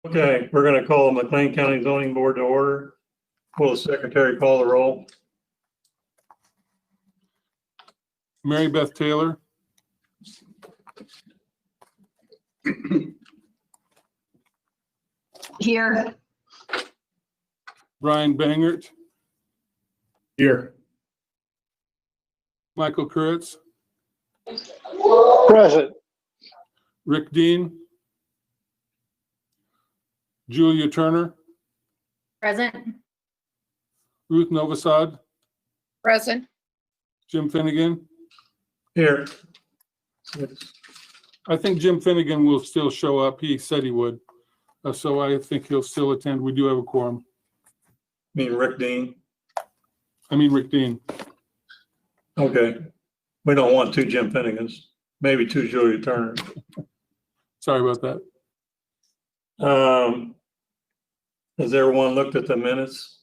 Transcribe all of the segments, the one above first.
Okay, we're going to call the McLean County Zoning Board to order. Will the secretary call the roll? Mary Beth Taylor. Here. Brian Bangert. Here. Michael Kurtz. Present. Rick Dean. Julia Turner. Present. Ruth Novosad. Present. Jim Finnegan. Here. I think Jim Finnegan will still show up. He said he would. So I think he'll still attend. We do have a quorum. Me and Rick Dean. I mean, Rick Dean. Okay. We don't want two Jim Finnegans. Maybe two Julia Turner. Sorry about that. Has everyone looked at the minutes?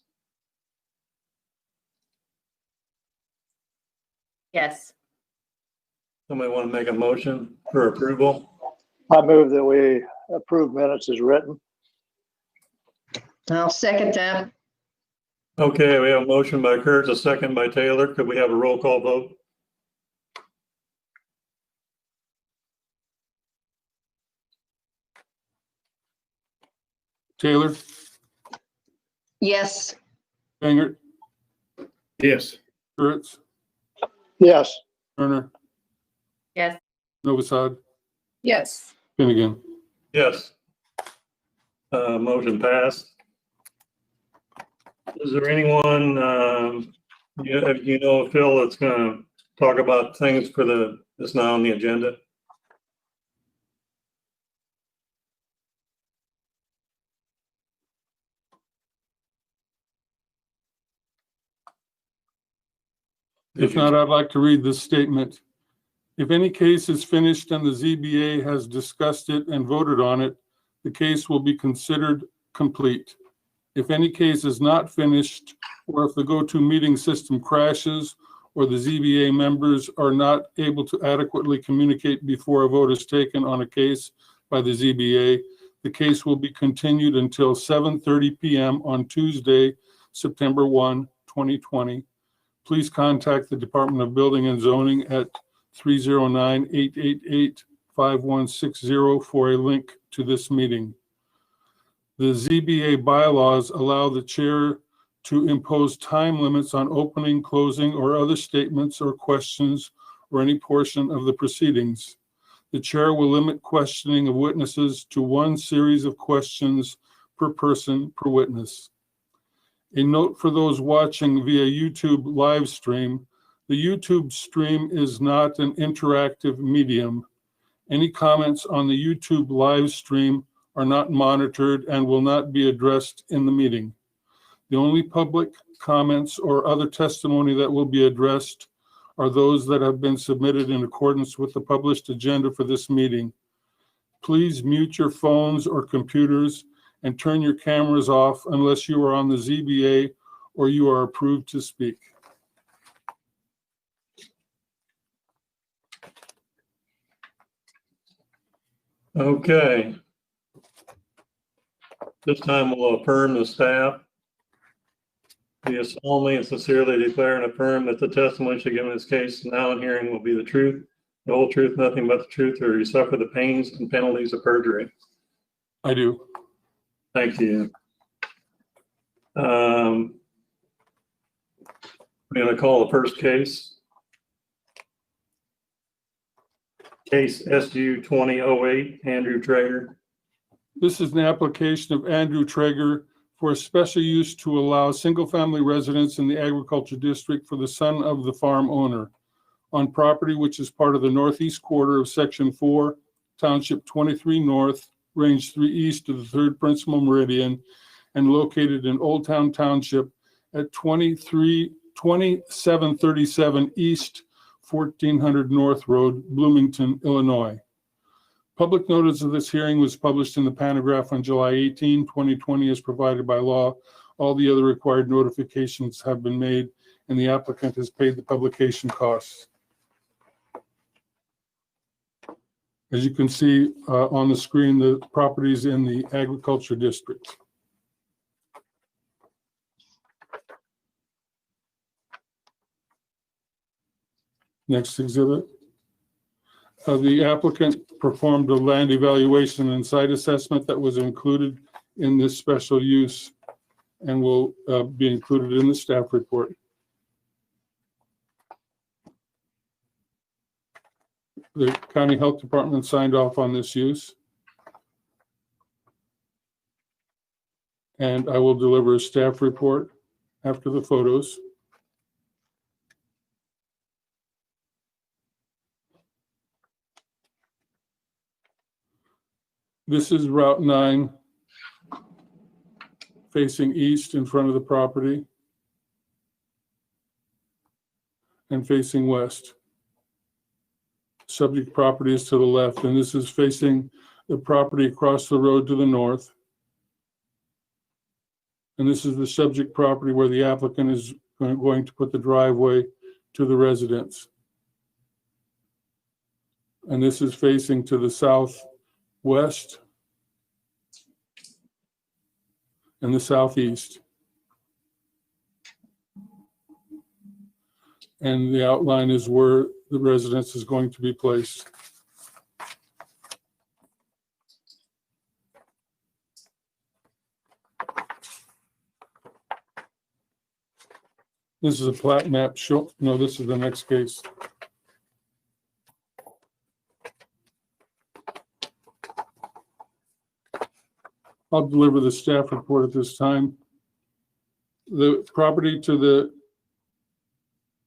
Yes. Somebody want to make a motion for approval? I move that we approve minutes as written. I'll second that. Okay, we have a motion by Kurtz, a second by Taylor. Could we have a roll call vote? Taylor. Yes. Bangert. Yes. Kurtz. Yes. Turner. Yes. Novosad. Yes. Finnegan. Yes. Motion passed. Is there anyone, you know, Phil, that's going to talk about things for that's not on the agenda? If not, I'd like to read this statement. If any case is finished and the ZBA has discussed it and voted on it, the case will be considered complete. If any case is not finished, or if the go-to-meeting system crashes, or the ZBA members are not able to adequately communicate before a vote is taken on a case by the ZBA, the case will be continued until 7:30 p.m. on Tuesday, September 1, 2020. Please contact the Department of Building and Zoning at 309-888-5160 for a link to this meeting. The ZBA bylaws allow the chair to impose time limits on opening, closing, or other statements or questions or any portion of the proceedings. The chair will limit questioning of witnesses to one series of questions per person per witness. A note for those watching via YouTube live stream, the YouTube stream is not an interactive medium. Any comments on the YouTube live stream are not monitored and will not be addressed in the meeting. The only public comments or other testimony that will be addressed are those that have been submitted in accordance with the published agenda for this meeting. Please mute your phones or computers and turn your cameras off unless you are on the ZBA or you are approved to speak. Okay. This time we'll affirm the staff. We solemnly and sincerely declare and affirm that the testimony should give in this case now in hearing will be the truth, the whole truth, nothing but the truth, or you suffer the pains and penalties of perjury. I do. Thank you. We're going to call the first case. Case SU 2008, Andrew Traeger. This is an application of Andrew Traeger for a special use to allow single-family residence in the agriculture district for the son of the farm owner on property which is part of the northeast quarter of Section 4, Township 23 North, Range 3 East of the 3rd Principal Meridian, and located in Old Town Township at 2737 East 1400 North Road, Bloomington, Illinois. Public notice of this hearing was published in the Panagraph on July 18, 2020, as provided by law. All the other required notifications have been made, and the applicant has paid the publication costs. As you can see on the screen, the properties in the agriculture district. Next exhibit. The applicant performed a land evaluation and site assessment that was included in this special use and will be included in the staff report. The County Health Department signed off on this use. And I will deliver a staff report after the photos. This is Route 9 facing east in front of the property and facing west. Subject property is to the left, and this is facing the property across the road to the north. And this is the subject property where the applicant is going to put the driveway to the residence. And this is facing to the southwest and the southeast. And the outline is where the residence is going to be placed. This is a plat map show. No, this is the next case. I'll deliver the staff report at this time. The property to the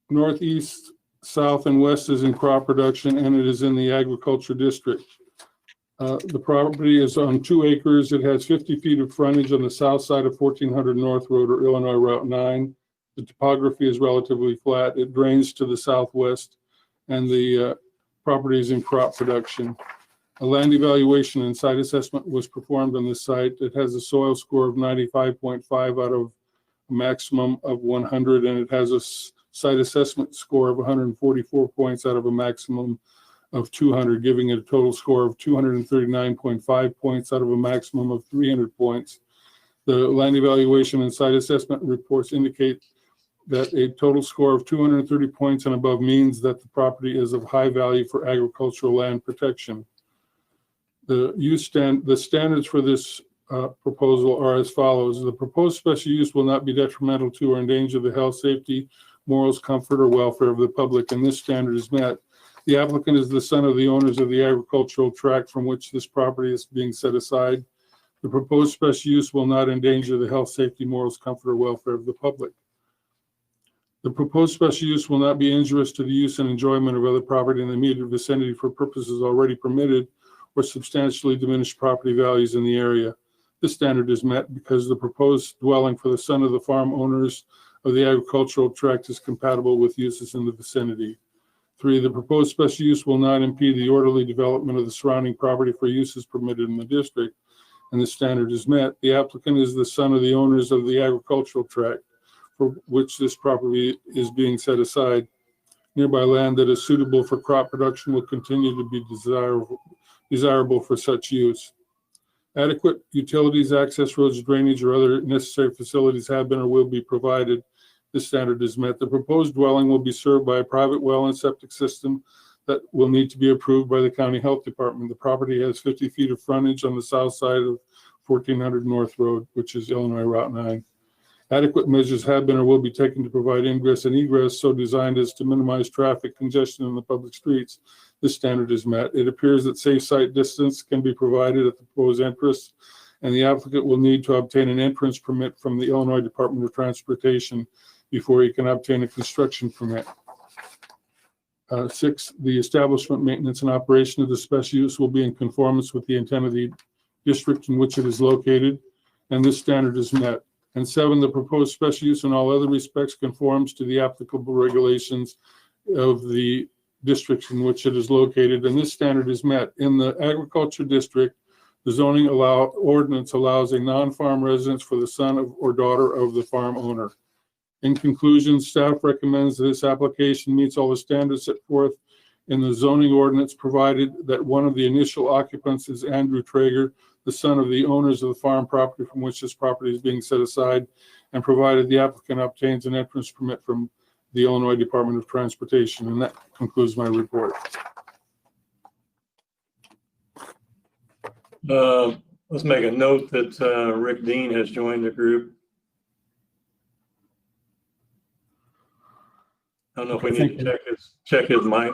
northeast, south, and west is in crop production, and it is in the agriculture district. The property is on 2 acres. It has 50 feet of frontage on the south side of 1400 North Road, or Illinois Route 9. The topography is relatively flat. It drains to the southwest, and the property is in crop production. A land evaluation and site assessment was performed on the site. It has a soil score of 95.5 out of a maximum of 100, and it has a site assessment score of 144 points out of a maximum of 200, giving it a total score of 239.5 points out of a maximum of 300 points. The land evaluation and site assessment reports indicate that a total score of 230 points and above means that the property is of high value for agricultural land protection. The standards for this proposal are as follows. The proposed special use will not be detrimental to or endanger the health, safety, morals, comfort, or welfare of the public, and this standard is met. The applicant is the son of the owners of the agricultural tract from which this property is being set aside. The proposed special use will not endanger the health, safety, morals, comfort, or welfare of the public. The proposed special use will not be injurious to the use and enjoyment of other property in the immediate vicinity for purposes already permitted or substantially diminish property values in the area. This standard is met because the proposed dwelling for the son of the farm owners of the agricultural tract is compatible with uses in the vicinity. 3, the proposed special use will not impede the orderly development of the surrounding property for uses permitted in the district, and the standard is met. The applicant is the son of the owners of the agricultural tract for which this property is being set aside. Nearby land that is suitable for crop production will continue to be desirable for such use. Adequate utilities, access roads, drainage, or other necessary facilities have been or will be provided. This standard is met. The proposed dwelling will be served by a private well and septic system that will need to be approved by the County Health Department. The property has 50 feet of frontage on the south side of 1400 North Road, which is Illinois Route 9. Adequate measures have been or will be taken to provide ingress and egress so designed as to minimize traffic congestion in the public streets. This standard is met. It appears that safe site distance can be provided at the proposed entrance, and the applicant will need to obtain an entrance permit from the Illinois Department of Transportation before he can obtain a construction permit. 6, the establishment, maintenance, and operation of the special use will be in conformance with the intent of the district in which it is located, and this standard is met. And 7, the proposed special use in all other respects conforms to the applicable regulations of the district in which it is located, and this standard is met. In the agriculture district, the zoning ordinance allows a non-farm residence for the son or daughter of the farm owner. In conclusion, staff recommends that this application meets all the standards set forth in the zoning ordinance, provided that one of the initial occupants is Andrew Traeger, the son of the owners of the farm property from which this property is being set aside, and provided the applicant obtains an entrance permit from the Illinois Department of Transportation. And that concludes my report. Let's make a note that Rick Dean has joined the group. I don't know if we need to check his mic.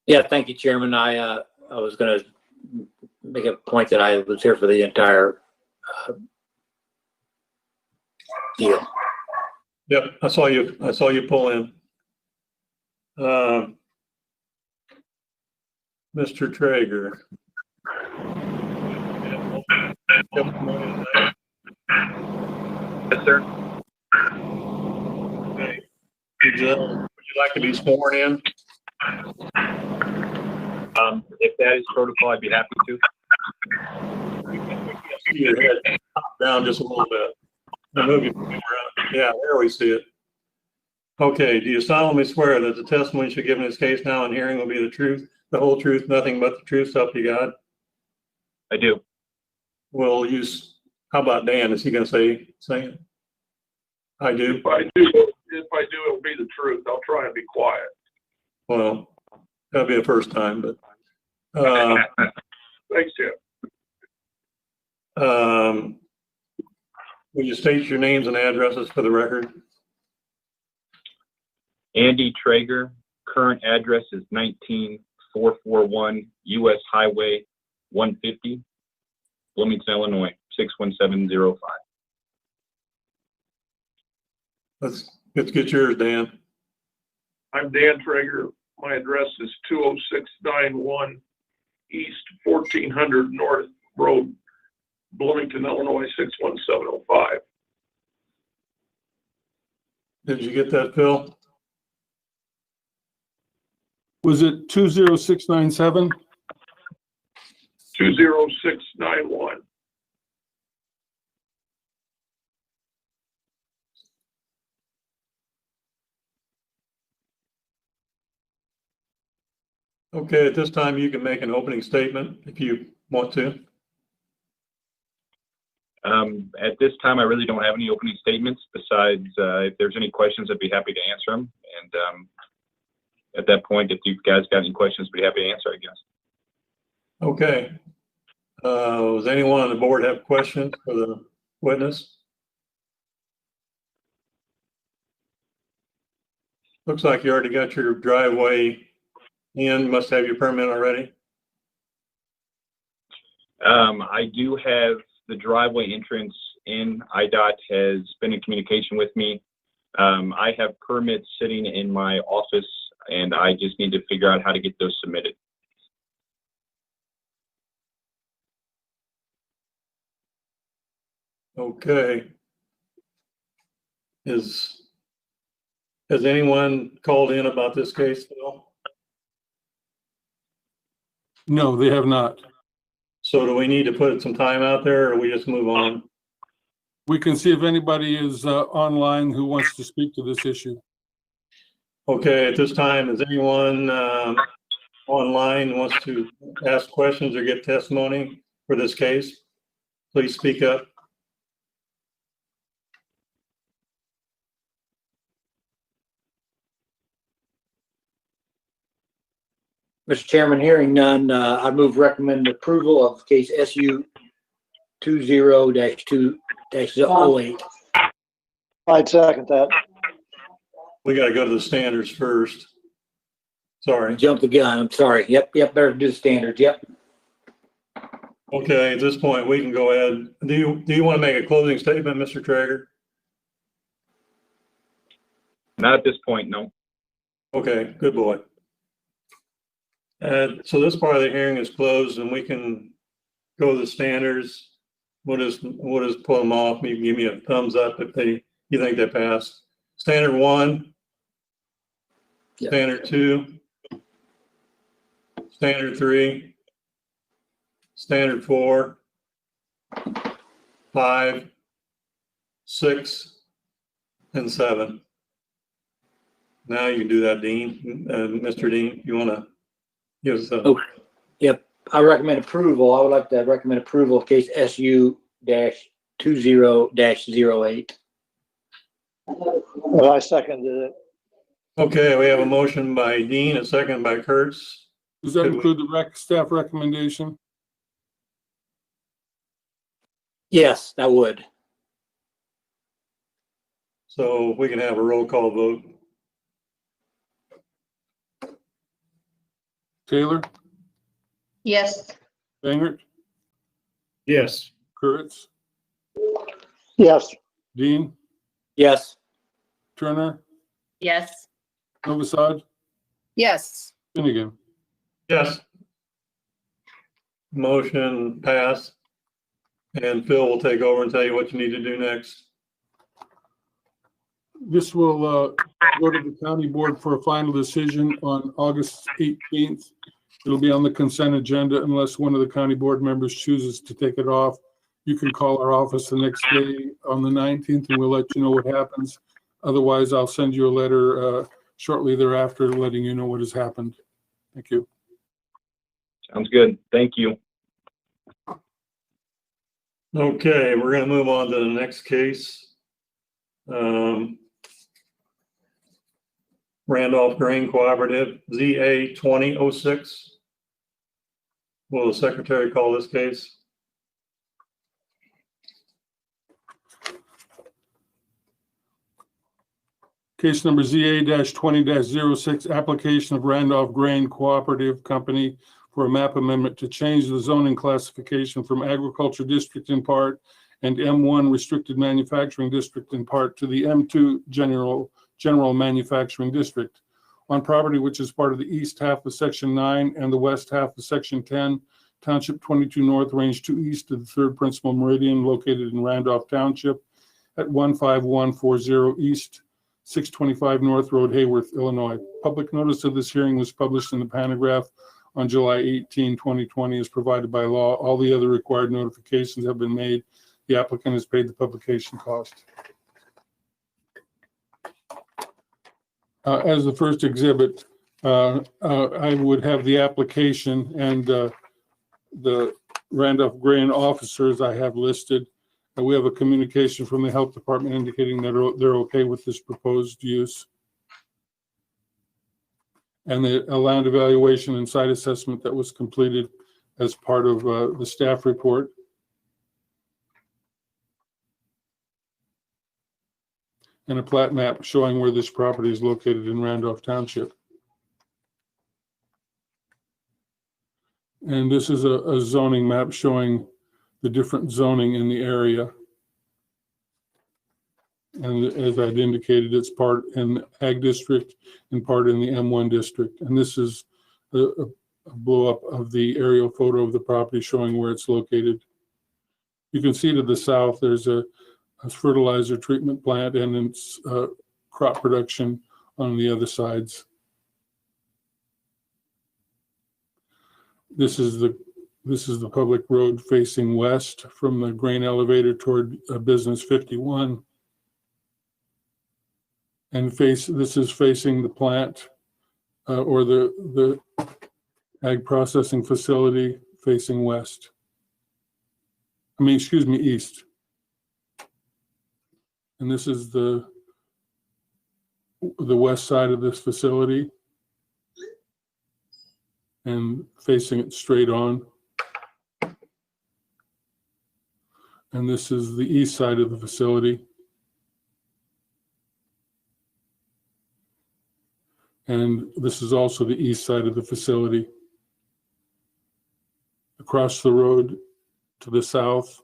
Yeah, thank you, Chairman. I was going to make a point that I was here for the entire deal. Yep, I saw you pull in. Mr. Traeger. Yes, sir. Okay. Would you like to be sworn in? If that is protocol, I'd be happy to. See your head down just a little bit. Now move your finger up. Yeah, there we see it. Okay, do you solemnly swear that the testimony you should give in this case now and hearing will be the truth, the whole truth, nothing but the truth, so help you God? I do. We'll use, how about Dan? Is he going to say it? I do. If I do, it'll be the truth. I'll try and be quiet. Well, that'll be the first time, but Thanks, Jim. will you state your names and addresses for the record? Andy Traeger, current address is 19441 US Highway 150, Bloomington, Illinois, 61705. Let's get yours, Dan. I'm Dan Traeger. My address is 20691 East 1400 North Road, Bloomington, Illinois, 61705. Did you get that, Phil? Was it 20697? 20691. Okay, at this time, you can make an opening statement if you want to. At this time, I really don't have any opening statements besides if there's any questions, I'd be happy to answer them. And at that point, if you guys got any questions, I'd be happy to answer, I guess. Okay. Does anyone on the board have questions for the witness? Looks like you already got your driveway in, must have your permit already. I do have the driveway entrance in. IDOT has been in communication with me. I have permits sitting in my office, and I just need to figure out how to get those submitted. Okay. Has anyone called in about this case, Phil? No, they have not. So do we need to put some time out there, or we just move on? We can see if anybody is online who wants to speak to this issue. Okay, at this time, is anyone online wants to ask questions or get testimony for this case? Please speak up. Mr. Chairman, hearing none, I move recommend approval of case SU 20-2-08. I'd second that. We got to go to the standards first. Sorry. Jump the gun. I'm sorry. Yep. Better do the standards. Yep. Okay, at this point, we can go ahead. Do you want to make a closing statement, Mr. Traeger? Not at this point, no. Okay, good boy. So this part of the hearing is closed, and we can go to the standards. We'll just pull them off. You can give me a thumbs up if you think they passed. Standard 1, Yep. Standard 2, Standard 3, Standard 4, 5, 6, and 7. Now you can do that, Dean. Mr. Dean, you want to Yes, Oh, yep. I recommend approval. I would like to recommend approval of case SU-20-08. And I seconded it. okay, we have a motion by Dean, a second by Kurtz. Does that include the staff recommendation? Yes, that would. So we can have a roll call vote. Taylor, Yes. Bangert, Yes. Kurtz, Yes, Dean, Yes. Turner, Yes. Novosad, Yes. Finnegan. Yes. Motion passed. And Phil will take over and tell you what you need to do next. This will go to the county board for a final decision on August 18th. It'll be on the consent agenda unless one of the county board members chooses to take it off. You can call our office the next day on the 19th and we'll let you know what happens. Otherwise, I'll send you a letter shortly thereafter letting you know what has happened. Thank you. Sounds good. Thank you. Okay, we're gonna move on to the next case. Randolph Grain Cooperative, ZA 2006. Will the secretary call this case? Case number ZA-20-06, application of Randolph Grain Cooperative Company for a map amendment to change the zoning classification from agriculture district in part and M1 restricted manufacturing district in part to the M2 general manufacturing district on property which is part of the east half of section 9 and the west half of section 10, township 22 north, range 2 east of the third principal meridian, located in Randolph Township at 15140 east 625 North Road, Hayworth, Illinois. Public notice of this hearing was published in the Panagraph on July 18, 2020, as provided by law. All the other required notifications have been made. The applicant has paid the publication cost. As the first exhibit, I would have the application and the Randolph Grain officers I have listed. We have a communication from the health department indicating that they're okay with this proposed use. And the land evaluation and site assessment that was completed as part of the staff report. And a plat map showing where this property is located in Randolph Township. And this is a zoning map showing the different zoning in the area. And as I'd indicated, it's part in the Ag District and part in the M1 District. And this is a blow up of the aerial photo of the property showing where it's located. You can see to the south, there's a fertilizer treatment plant and it's crop production on the other sides. This is the public road facing west from the grain elevator toward Business 51. And this is facing the plant or the ag processing facility facing west. East. And this is the west side of this facility and facing it straight on. And this is the east side of the facility. And this is also the east side of the facility. Across the road to the south,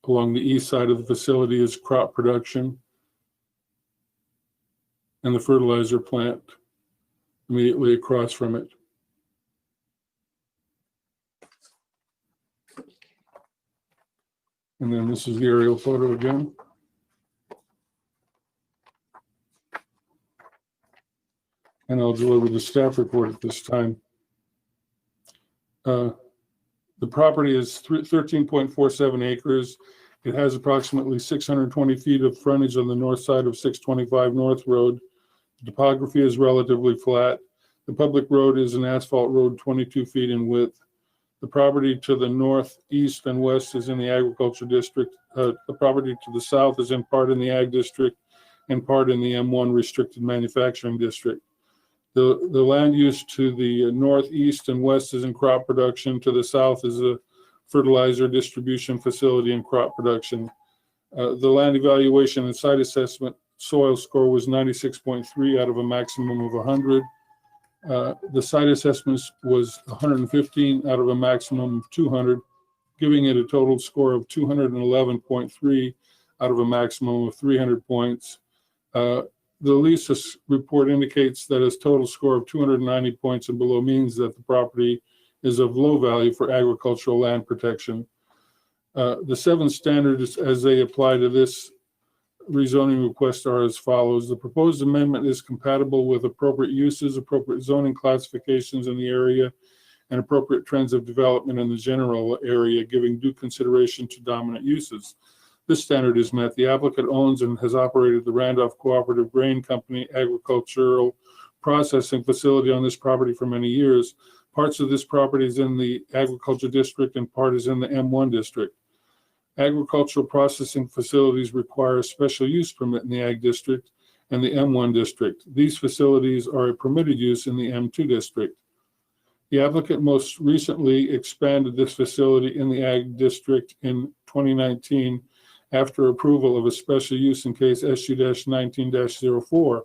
along the east side of the facility, is crop production and the fertilizer plant immediately across from it. And then this is the aerial photo again. And I'll deliver the staff report at this time. The property is 13.47 acres. It has approximately 620 feet of frontage on the north side of 625 North Road. The topography is relatively flat. The public road is an asphalt road 22 feet in width. The property to the north, east, and west is in the agriculture district. The property to the south is in part in the ag district and part in the M1 restricted manufacturing district. The land use to the northeast and west is in crop production. To the south is a fertilizer distribution facility and crop production. The land evaluation and site assessment soil score was 96.3 out of a maximum of 100. The site assessment was 115 out of a maximum of 200, giving it a total score of 211.3 out of a maximum of 300 points. The lease report indicates that a total score of 290 points and below means that the property is of low value for agricultural land protection. The 7 standards as they apply to this rezoning request are as follows. The proposed amendment is compatible with appropriate uses, appropriate zoning classifications in the area, and appropriate trends of development in the general area, giving due consideration to dominant uses. This standard is met. The applicant owns and has operated the Randolph Cooperative Grain Company agricultural processing facility on this property for many years. Parts of this property is in the agriculture district and part is in the M1 district. Agricultural processing facilities require a special use permit in the ag district and the M1 district. These facilities are a permitted use in the M2 district. The applicant most recently expanded this facility in the ag district in 2019 after approval of a special use in case SU-19-04.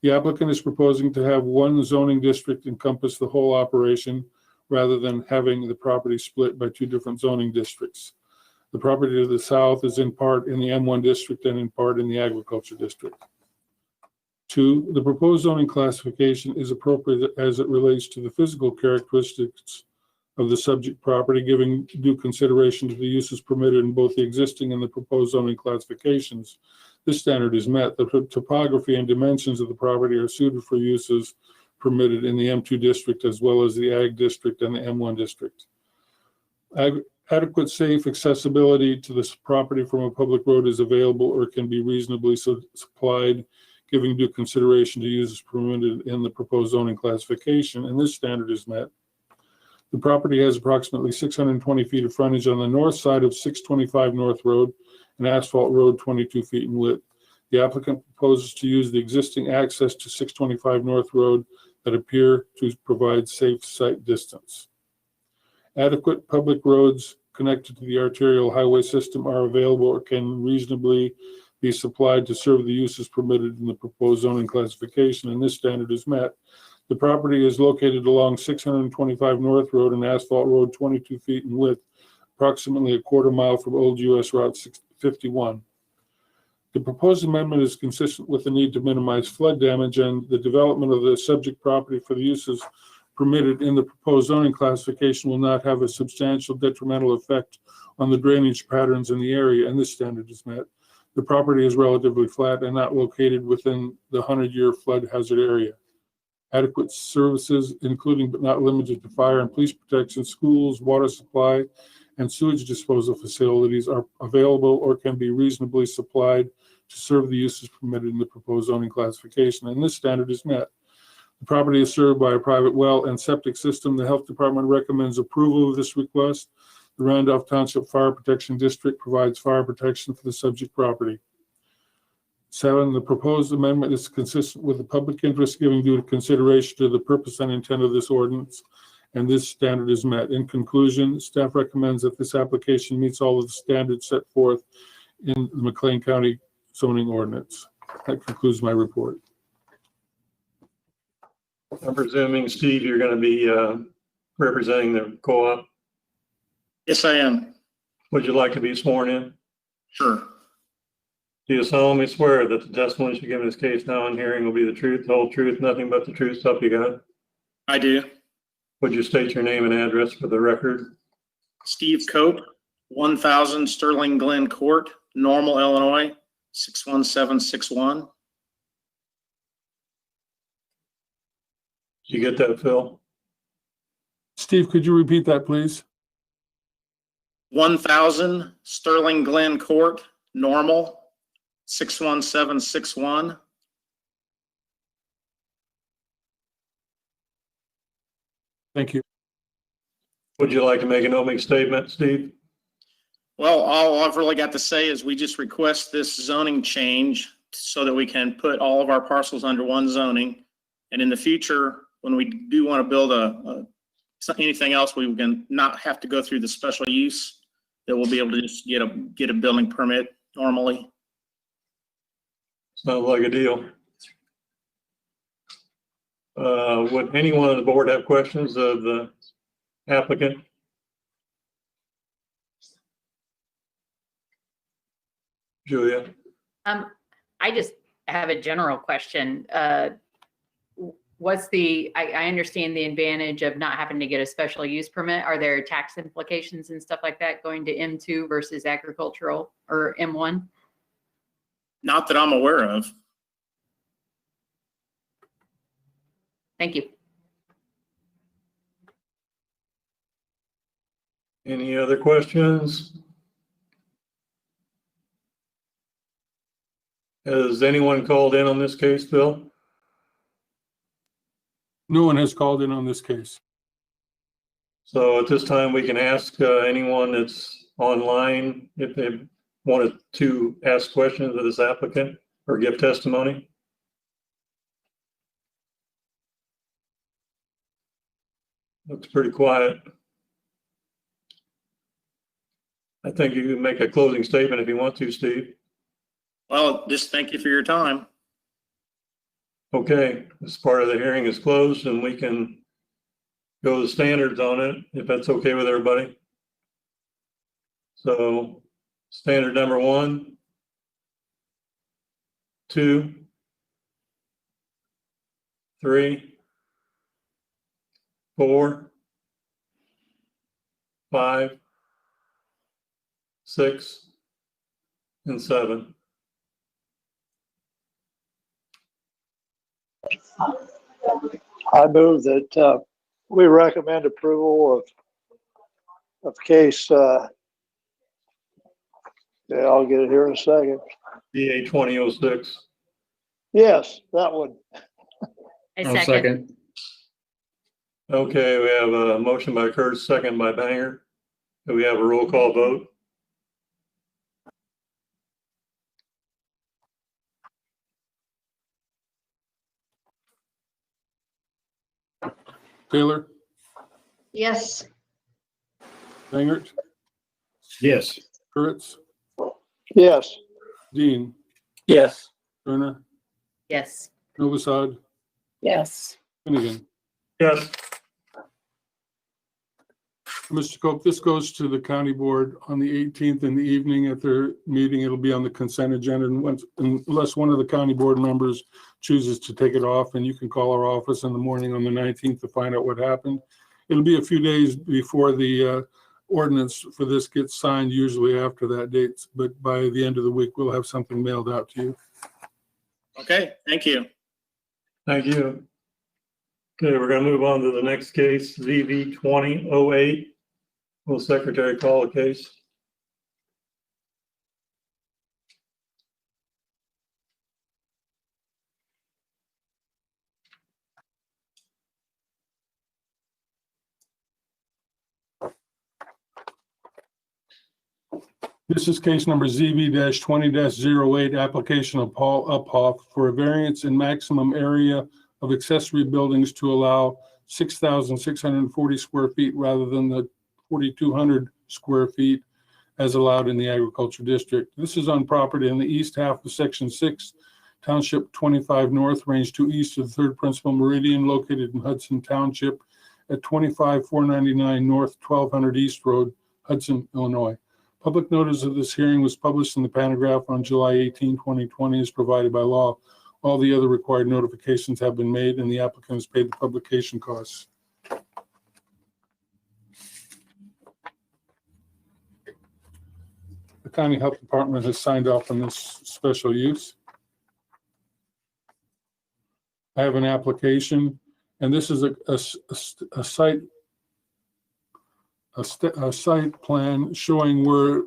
The applicant is proposing to have one zoning district encompass the whole operation rather than having the property split by 2 different zoning districts. The property to the south is in part in the M1 district and in part in the agriculture district. 2, the proposed zoning classification is appropriate as it relates to the physical characteristics of the subject property, giving due consideration to the uses permitted in both the existing and the proposed zoning classifications. This standard is met. The topography and dimensions of the property are suited for uses permitted in the M2 district as well as the ag district and the M1 district. Adequate safe accessibility to this property from a public road is available or can be reasonably supplied, giving due consideration to uses permitted in the proposed zoning classification, and this standard is met. The property has approximately 620 feet of frontage on the north side of 625 North Road, an asphalt road 22 feet in width. The applicant proposes to use the existing access to 625 North Road that appear to provide safe sight distance. Adequate public roads connected to the arterial highway system are available or can reasonably be supplied to serve the uses permitted in the proposed zoning classification, and this standard is met. The property is located along 625 North Road, an asphalt road 22 feet in width, approximately a quarter mile from Old US Route 51. The proposed amendment is consistent with the need to minimize flood damage and the development of the subject property for the uses permitted in the proposed zoning classification will not have a substantial detrimental effect on the drainage patterns in the area, and this standard is met. The property is relatively flat and not located within the 100-year flood hazard area. Adequate services, including but not limited to fire and police protection, schools, water supply, and sewage disposal facilities are available or can be reasonably supplied to serve the uses permitted in the proposed zoning classification, and this standard is met. The property is served by a private well and septic system. The Health Department recommends approval of this request. The Randolph Township Fire Protection District provides fire protection for the subject property. 7, the proposed amendment is consistent with the public interest, giving due consideration to the purpose and intent of this ordinance, and this standard is met. In conclusion, staff recommends that this application meets all of the standards set forth in the McLean County zoning ordinance. That concludes my report. I'm presuming, Steve, you're going to be representing the co-op. Yes, I am. Would you like to be sworn in? Sure. Do you solemnly swear that the testimony you give in this case now in hearing will be the truth, the whole truth, nothing but the truth, so help you God? I do. Would you state your name and address for the record? Steve Cope, 1000 Sterling Glen Court, Normal, Illinois, 61761. Did you get that, Phil? Steve, could you repeat that, please? 1000 Sterling Glen Court, Normal, 61761. Thank you. Would you like to make an opening statement, Steve? Well, all I've really got to say is we just request this zoning change so that we can put all of our parcels under one zoning. And in the future, when we do want to build anything else, we can not have to go through the special use, that we'll be able to just get a building permit normally. Sounds like a deal. Would anyone on the board have questions of the applicant? Julia? I just have a general question. I understand the advantage of not having to get a special use permit. Are there tax implications and stuff like that going to M2 versus agricultural or M1? Not that I'm aware of. Thank you. Any other questions? Has anyone called in on this case, Bill? No one has called in on this case. So at this time, we can ask anyone that's online if they wanted to ask questions of this applicant or give testimony. Looks pretty quiet. I think you can make a closing statement if you want to, Steve. Well, just thank you for your time. Okay, this part of the hearing is closed and we can go to standards on it, if that's okay with everybody. So standard number 1, 2, 3, 4, 5, 6, and 7. I move that we recommend approval of case, yeah, I'll get it here in a second. DA 2006. Yes, that one. I second. Okay, we have a motion by Kurtz, second by Banger. Do we have a roll call vote? Taylor, Yes. Bangert, Yes. Kurtz, Yes, Dean, Yes. Turner, Yes. Novosad, Yes. Finnegan. Yes. Mr. Cope, this goes to the county board on the 18th in the evening at their meeting. It'll be on the consent agenda, and unless one of the county board members chooses to take it off, and you can call our office in the morning on the 19th to find out what happened. It'll be a few days before the ordinance for this gets signed, usually after that date, but by the end of the week, we'll have something mailed out to you. Okay, thank you. Thank you. Okay, we're gonna move on to the next case, ZV 2008. Will secretary call the case? This is case number ZB-20-08, application of Paul Uphoff for a variance in maximum area of accessory buildings to allow 6,640 square feet rather than the 4,200 square feet as allowed in the agriculture district. This is on property in the east half of section 6, township 25 north, range 2 east of the 3rd principal meridian, located in Hudson Township at 25,499 north, 1200 East Road, Hudson, Illinois. Public notice of this hearing was published in the Panagraph on July 18, 2020, as provided by law. All the other required notifications have been made and the applicant has paid the publication costs. The county health department has signed off on this special use. I have an application, and this is a site plan showing where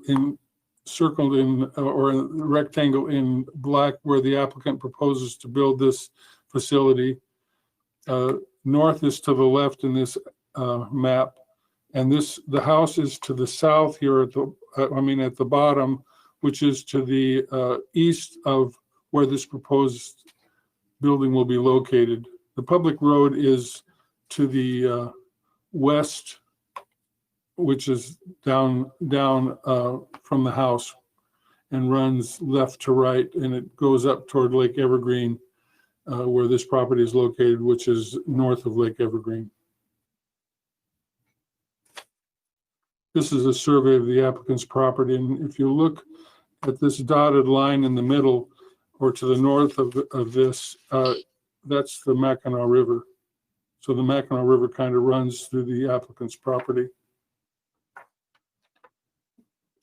circled in or a rectangle in black where the applicant proposes to build this facility. North is to the left in this map. And the house is to the south here at the bottom, which is to the east of where this proposed building will be located. The public road is to the west, which is down from the house and runs left to right, and it goes up toward Lake Evergreen, where this property is located, which is north of Lake Evergreen. This is a survey of the applicant's property, and if you look at this dotted line in the middle, or to the north of this, that's the Mackinac River. So the Mackinac River kind of runs through the applicant's property.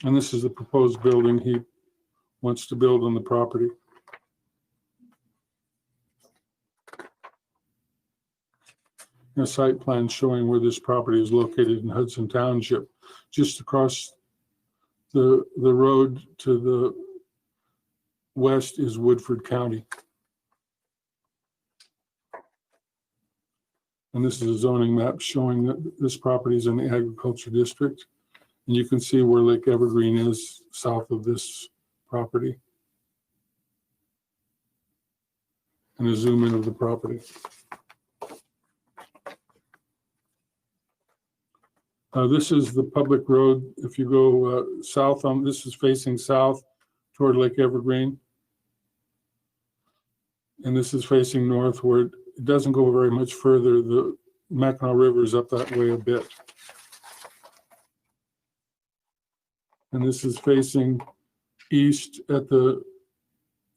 And this is the proposed building he wants to build on the property. A site plan showing where this property is located in Hudson Township, just across the road to the west is Woodford County. And this is a zoning map showing that this property is in the agriculture district. And you can see where Lake Evergreen is south of this property. And a zoom in of the property. This is the public road. If you go south on, this is facing south toward Lake Evergreen. And this is facing north where it doesn't go very much further. The Mackinac River is up that way a bit. And this is facing east at the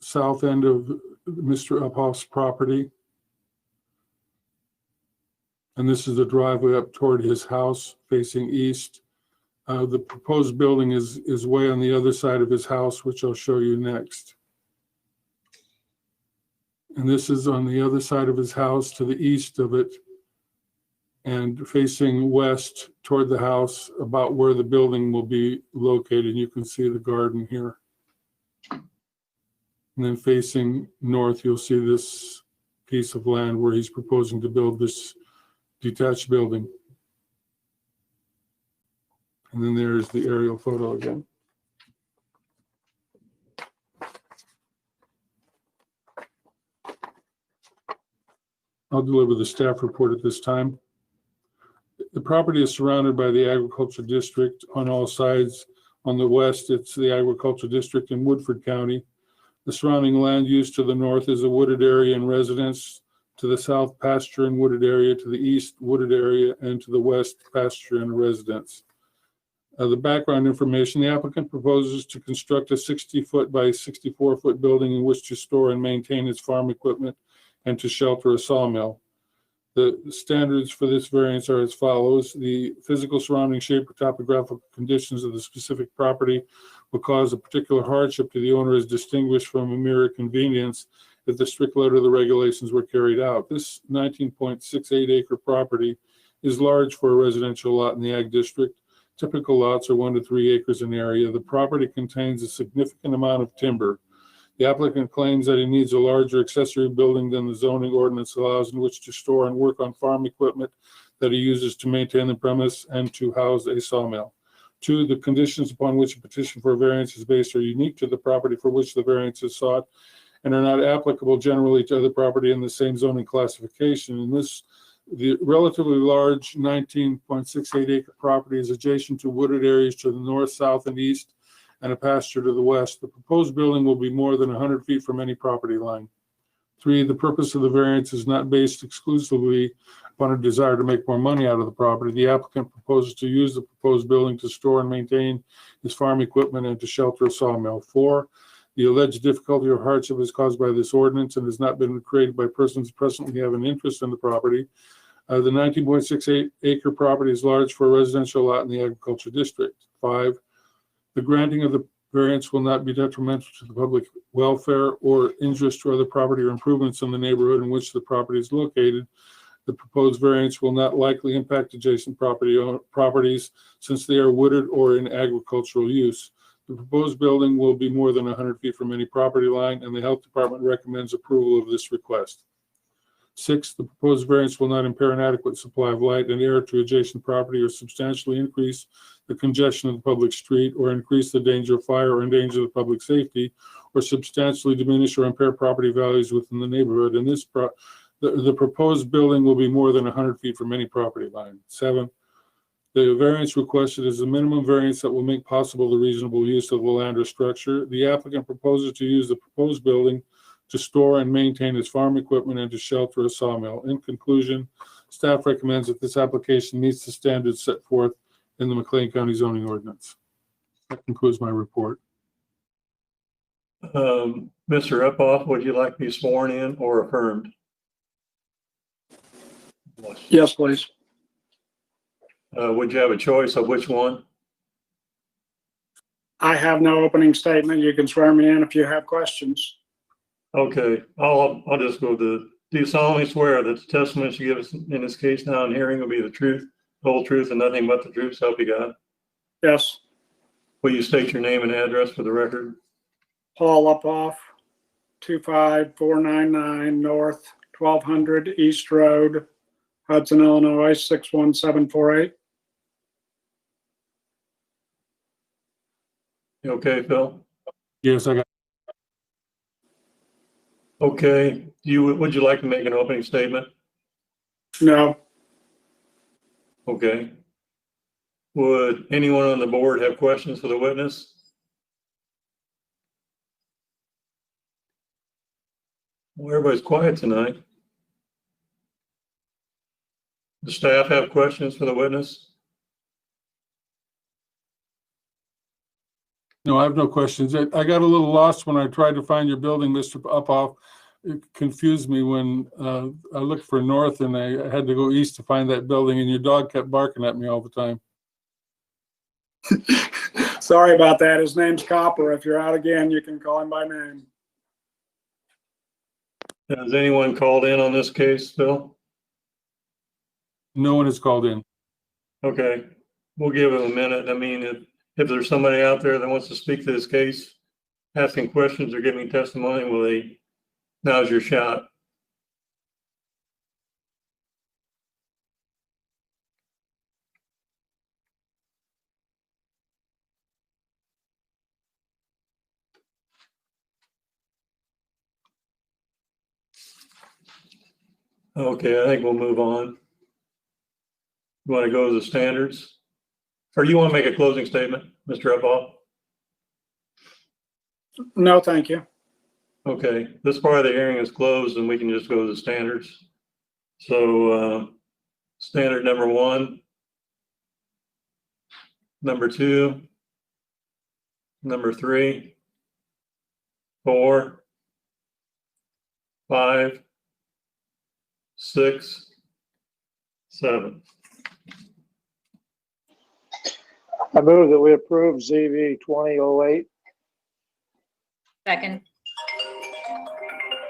south end of Mr. Uphoff's property. And this is the driveway up toward his house facing east. The proposed building is way on the other side of his house, which I'll show you next. And this is on the other side of his house to the east of it and facing west toward the house about where the building will be located. You can see the garden here. And then facing north, you'll see this piece of land where he's proposing to build this detached building. And then there's the aerial photo again. I'll deliver the staff report at this time. The property is surrounded by the agriculture district on all sides. On the west, it's the agriculture district in Woodford County. The surrounding land use to the north is a wooded area and residence. To the south, pasture and wooded area. To the east, wooded area. And to the west, pasture and residence. The background information: the applicant proposes to construct a 60-foot by 64-foot building in which to store and maintain its farm equipment and to shelter a sawmill. The standards for this variance are as follows. The physical surrounding shape or topographical conditions of the specific property will cause a particular hardship to the owner as distinguished from a mere convenience if the strict letter of the regulations were carried out. This 19.68 acre property is large for a residential lot in the ag district. Typical lots are 1 to 3 acres in area. The property contains a significant amount of timber. The applicant claims that he needs a larger accessory building than the zoning ordinance allows in which to store and work on farm equipment that he uses to maintain the premise and to house a sawmill. 2, the conditions upon which a petition for a variance is based are unique to the property for which the variance is sought and are not applicable generally to other property in the same zoning classification. In this, the relatively large 19.68 acre property is adjacent to wooded areas to the north, south, and east, and a pasture to the west. The proposed building will be more than 100 feet from any property line. 3, the purpose of the variance is not based exclusively upon a desire to make more money out of the property. The applicant proposes to use the proposed building to store and maintain his farm equipment and to shelter a sawmill. 4, the alleged difficulty or hardship is caused by this ordinance and has not been created by persons presently have an interest in the property. The 19.68 acre property is large for a residential lot in the agriculture district. 5, the granting of the variance will not be detrimental to the public welfare or injurious to other property or improvements in the neighborhood in which the property is located. The proposed variance will not likely impact adjacent properties since they are wooded or in agricultural use. The proposed building will be more than 100 feet from any property line, and the health department recommends approval of this request. 6, the proposed variance will not impair an adequate supply of light and air to adjacent property or substantially increase the congestion of the public street or increase the danger of fire or endanger the public safety or substantially diminish or impair property values within the neighborhood. And the proposed building will be more than 100 feet from any property line. 7, the variance requested is a minimum variance that will make possible the reasonable use of the land or structure. The applicant proposes to use the proposed building to store and maintain its farm equipment and to shelter a sawmill. In conclusion, staff recommends that this application meets the standards set forth in the McLean County zoning ordinance. That concludes my report. Mr. Uphoff, would you like to be sworn in or affirmed? Yes, please. Would you have a choice of which one? I have no opening statement. You can swear me in if you have questions. Okay, I'll just go to, do you solemnly swear that the testimony you give us in this case now in hearing will be the truth, the whole truth, and nothing but the truth, so help you God? Yes, Will you state your name and address for the record? Paul Uphoff, 25499 North, 1200 East Road, Hudson, Illinois, 61748. You okay, Phil? Yes, I got. Okay, would you like to make an opening statement? No, Okay. Would anyone on the board have questions for the witness? Well, everybody's quiet tonight. Does staff have questions for the witness? No, I have no questions. I got a little lost when I tried to find your building, Mr. Uphoff. It confused me when I looked for north and I had to go east to find that building, and your dog kept barking at me all the time. sorry about that. His name's Copper. If you're out again, you can call him by name. Has anyone called in on this case, Phil? No one has called in. Okay, we'll give him a minute. I mean, if there's somebody out there that wants to speak to this case, asking questions or giving testimony, now's your shot. Okay, I think we'll move on. You want to go to the standards? Or you want to make a closing statement, Mr. Uphoff? No, thank you. Okay, this part of the hearing is closed and we can just go to the standards. So, standard number 1, number 2, number 3, 4, 5, 6, 7. I move that we approve ZV 2008. Second.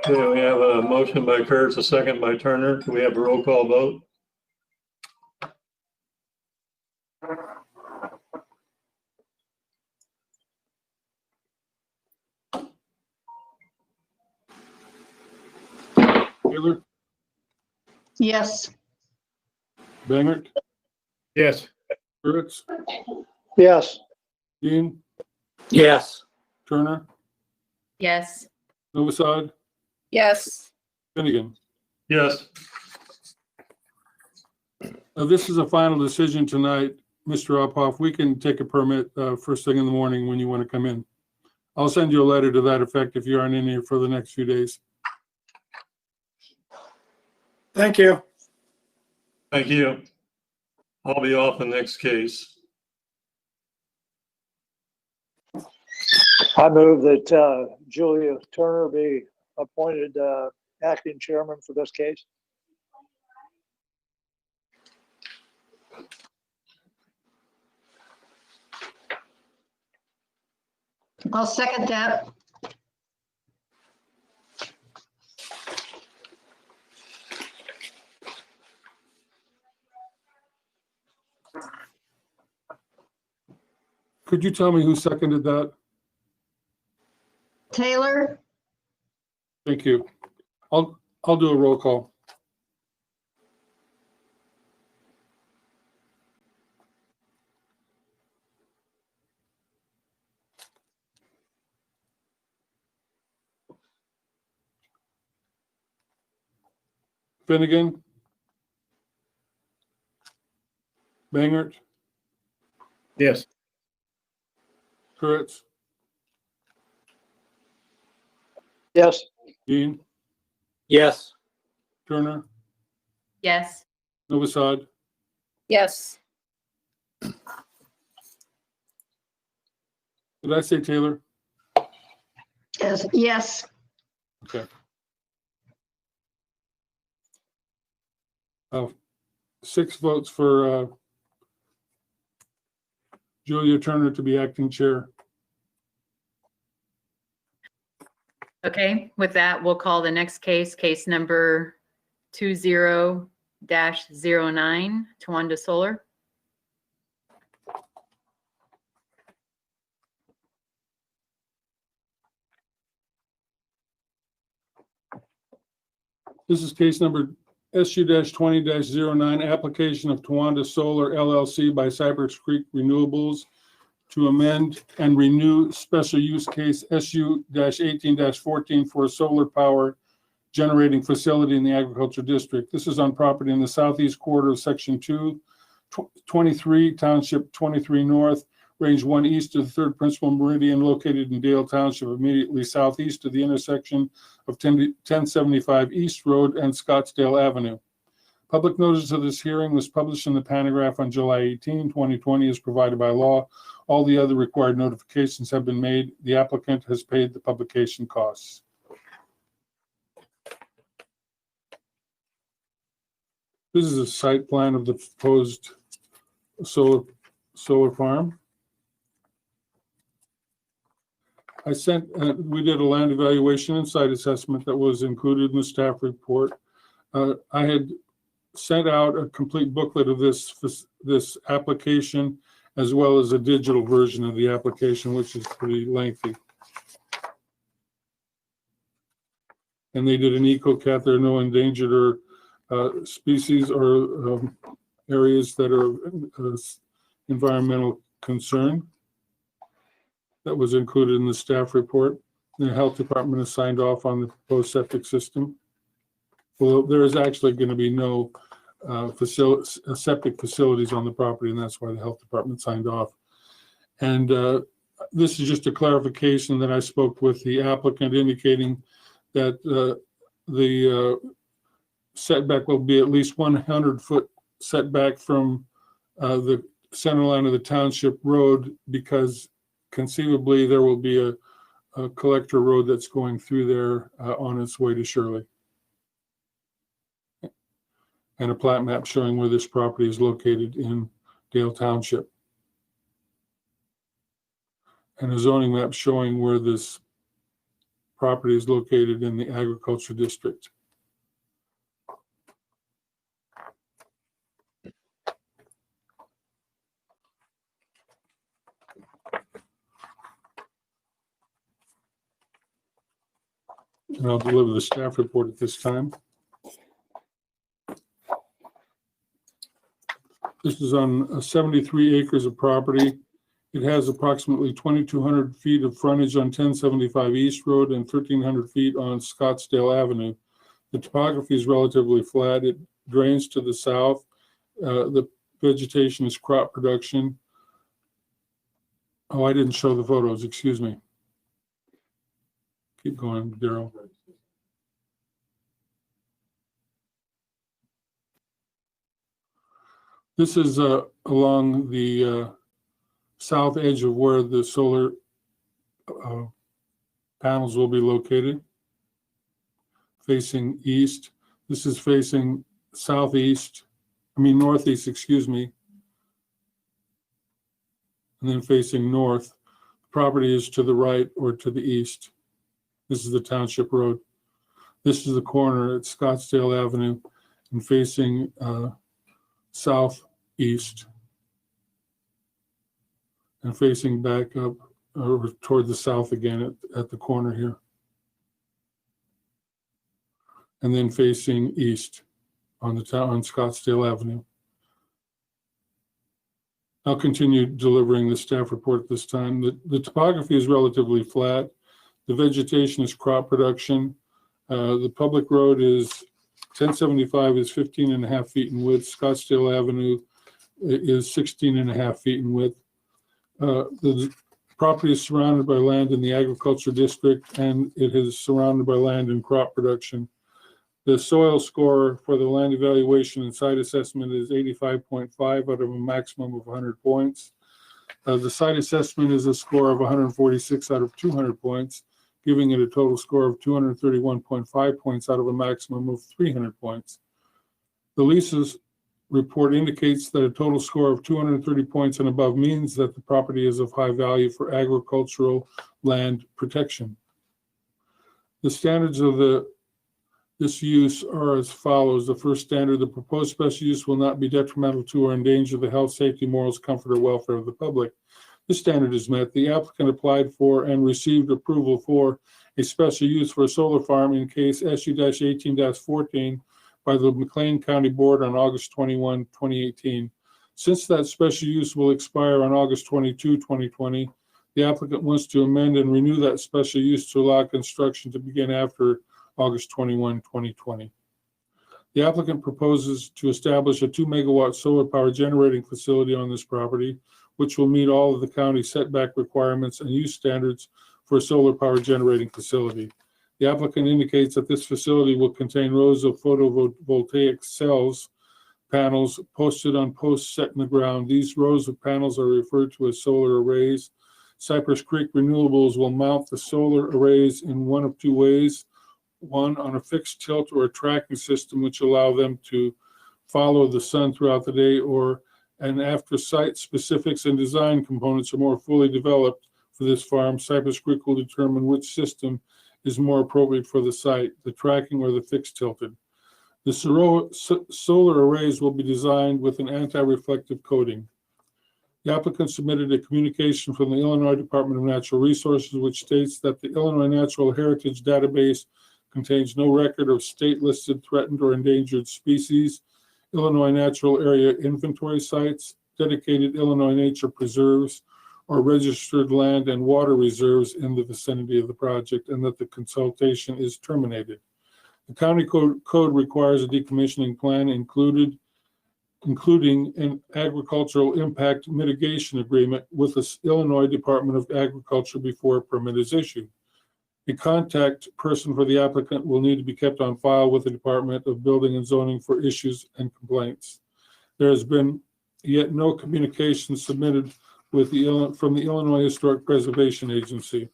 Okay, we have a motion by Kurtz, a second by Turner. Do we have a roll call vote? Taylor, Yes. Bangert, Yes. Kurtz, Yes. Dean, Yes. Turner, Yes. Novosad, Yes. Finnegan. Yes. This is a final decision tonight, Mr. Uphoff. We can take a permit first thing in the morning when you want to come in. I'll send you a letter to that effect if you aren't in here for the next few days. Thank you. Thank you. I'll be off the next case. I move that Julia Turner be appointed acting chairman for this case. I'll second that. Could you tell me who seconded that? Taylor? Thank you. I'll do a roll call. Finnegan, Bangert, Yes. Kurtz, Yes. Dean, Yes. Turner, Yes. Novosad, Yes. did I say Taylor? Yes. Yes. Okay. 6 votes for Julia Turner to be acting chair. Okay, with that, we'll call the next case, case number 20-09, Tawanda Solar. This is case number SU-20-09, application of Tawanda Solar LLC by Cypress Creek Renewables to amend and renew special use case SU-18-14 for a solar power generating facility in the agriculture district. This is on property in the southeast quarter of section 23, township 23 north, range 1 east of the 3rd principal meridian, located in Dale Township, immediately southeast of the intersection of 1075 East Road and Scottsdale Avenue. Public notice of this hearing was published in the Panagraph on July 18, 2020, as provided by law. All the other required notifications have been made. The applicant has paid the publication costs. This is a site plan of the proposed solar farm. We did a land evaluation and site assessment that was included in the staff report. I had sent out a complete booklet of this application, as well as a digital version of the application, which is pretty lengthy. And they did an EcoCat. There are no endangered or species or areas that are environmental concern. That was included in the staff report. The health department has signed off on the proposed septic system. Well, there is actually going to be no septic facilities on the property, and that's why the health department signed off. And this is just a clarification that I spoke with the applicant, indicating that the setback will be at least 100-foot setback from the center line of the township road, because conceivably there will be a collector road that's going through there on its way to Shirley. And a plat map showing where this property is located in Dale Township. And a zoning map showing where this property is located in the agriculture district. And I'll deliver the staff report at this time. This is on 73 acres of property. It has approximately 2,200 feet of frontage on 1075 East Road and 1,300 feet on Scottsdale Avenue. The topography is relatively flat. It drains to the south. The vegetation is crop production. Oh, I didn't show the photos, excuse me. Keep going, Daryl. This is along the south edge of where the solar panels will be located, facing east. This is facing northeast, excuse me, and then facing north. The property is to the right or to the east. This is the township road. This is the corner at Scottsdale Avenue and facing southeast and facing back up or toward the south again at the corner here. And then facing east on Scottsdale Avenue. I'll continue delivering the staff report this time. The topography is relatively flat. The vegetation is crop production. The public road is 1075 is 15.5 feet in width. Scottsdale Avenue is 16.5 feet in width. The property is surrounded by land in the agriculture district, and it is surrounded by land in crop production. The soil score for the land evaluation and site assessment is 85.5 out of a maximum of 100 points. The site assessment is a score of 146 out of 200 points, giving it a total score of 231.5 points out of a maximum of 300 points. The leases report indicates that a total score of 230 points and above means that the property is of high value for agricultural land protection. The standards of this use are as follows. The first standard, the proposed special use will not be detrimental to or endanger the health, safety, morals, comfort, or welfare of the public. This standard is met. The applicant applied for and received approval for a special use for a solar farm in case SU-18-14 by the McLean County Board on August 21, 2018. Since that special use will expire on August 22, 2020, the applicant wants to amend and renew that special use to allow construction to begin after August 21, 2020. The applicant proposes to establish a 2 megawatt solar power generating facility on this property, which will meet all of the county setback requirements and use standards for a solar power generating facility. The applicant indicates that this facility will contain rows of photovoltaic cells, panels posted on posts set in the ground. These rows of panels are referred to as solar arrays. Cypress Creek Renewables will mount the solar arrays in one of two ways: one on a fixed tilt or a tracking system, which allow them to follow the sun throughout the day, and after site specifics and design components are more fully developed for this farm, Cypress Creek will determine which system is more appropriate for the site, the tracking or the fixed tilted. The solar arrays will be designed with an anti-reflective coating. The applicant submitted a communication from the Illinois Department of Natural Resources, which states that the Illinois Natural Heritage Database contains no record of state-listed threatened or endangered species, Illinois Natural Area Inventory sites, dedicated Illinois nature preserves, or registered land and water reserves in the vicinity of the project, and that the consultation is terminated. The county code requires a decommissioning plan including an agricultural impact mitigation agreement with the Illinois Department of Agriculture before a permit is issued. A contact person for the applicant will need to be kept on file with the Department of Building and Zoning for issues and complaints. There has been yet no communication submitted from the Illinois Historic Preservation Agency.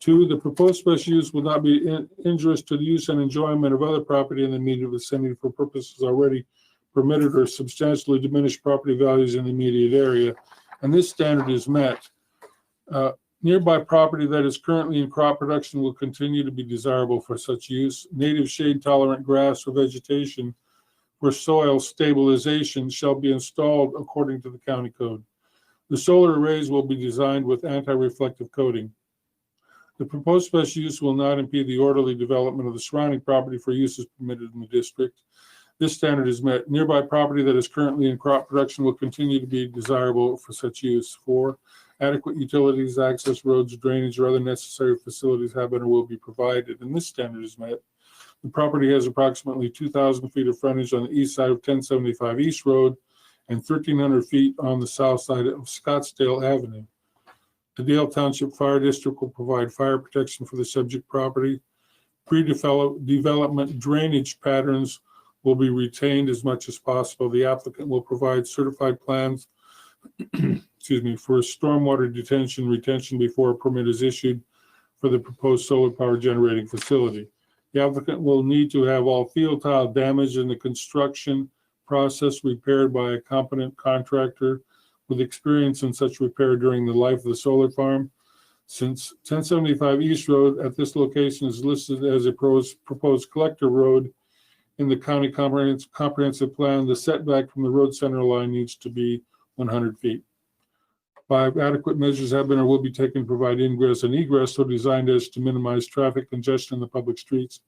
2, the proposed special use will not be injurious to the use and enjoyment of other property in the immediate vicinity for purposes already permitted or substantially diminish property values in the immediate area. And this standard is met. Nearby property that is currently in crop production will continue to be desirable for such use. Native shade-tolerant grass or vegetation for soil stabilization shall be installed according to the county code. The solar arrays will be designed with anti-reflective coating. The proposed special use will not impede the orderly development of the surrounding property for uses permitted in the district. This standard is met. Nearby property that is currently in crop production will continue to be desirable for such use. 4, adequate utilities, access roads, drainage, or other necessary facilities have been or will be provided, and this standard is met. The property has approximately 2,000 feet of frontage on the east side of 1075 East Road and 1,300 feet on the south side of Scottsdale Avenue. The Dale Township Fire District will provide fire protection for the subject property. Pre-development drainage patterns will be retained as much as possible. The applicant will provide certified plans for stormwater retention before a permit is issued for the proposed solar power generating facility. The applicant will need to have all field tile damage in the construction process repaired by a competent contractor with experience in such repair during the life of the solar farm. Since 1075 East Road at this location is listed as a proposed collector road in the county comprehensive plan, the setback from the road center line needs to be 100 feet. 5, adequate measures have been or will be taken to provide ingress and egress so designed as to minimize traffic congestion in the public streets.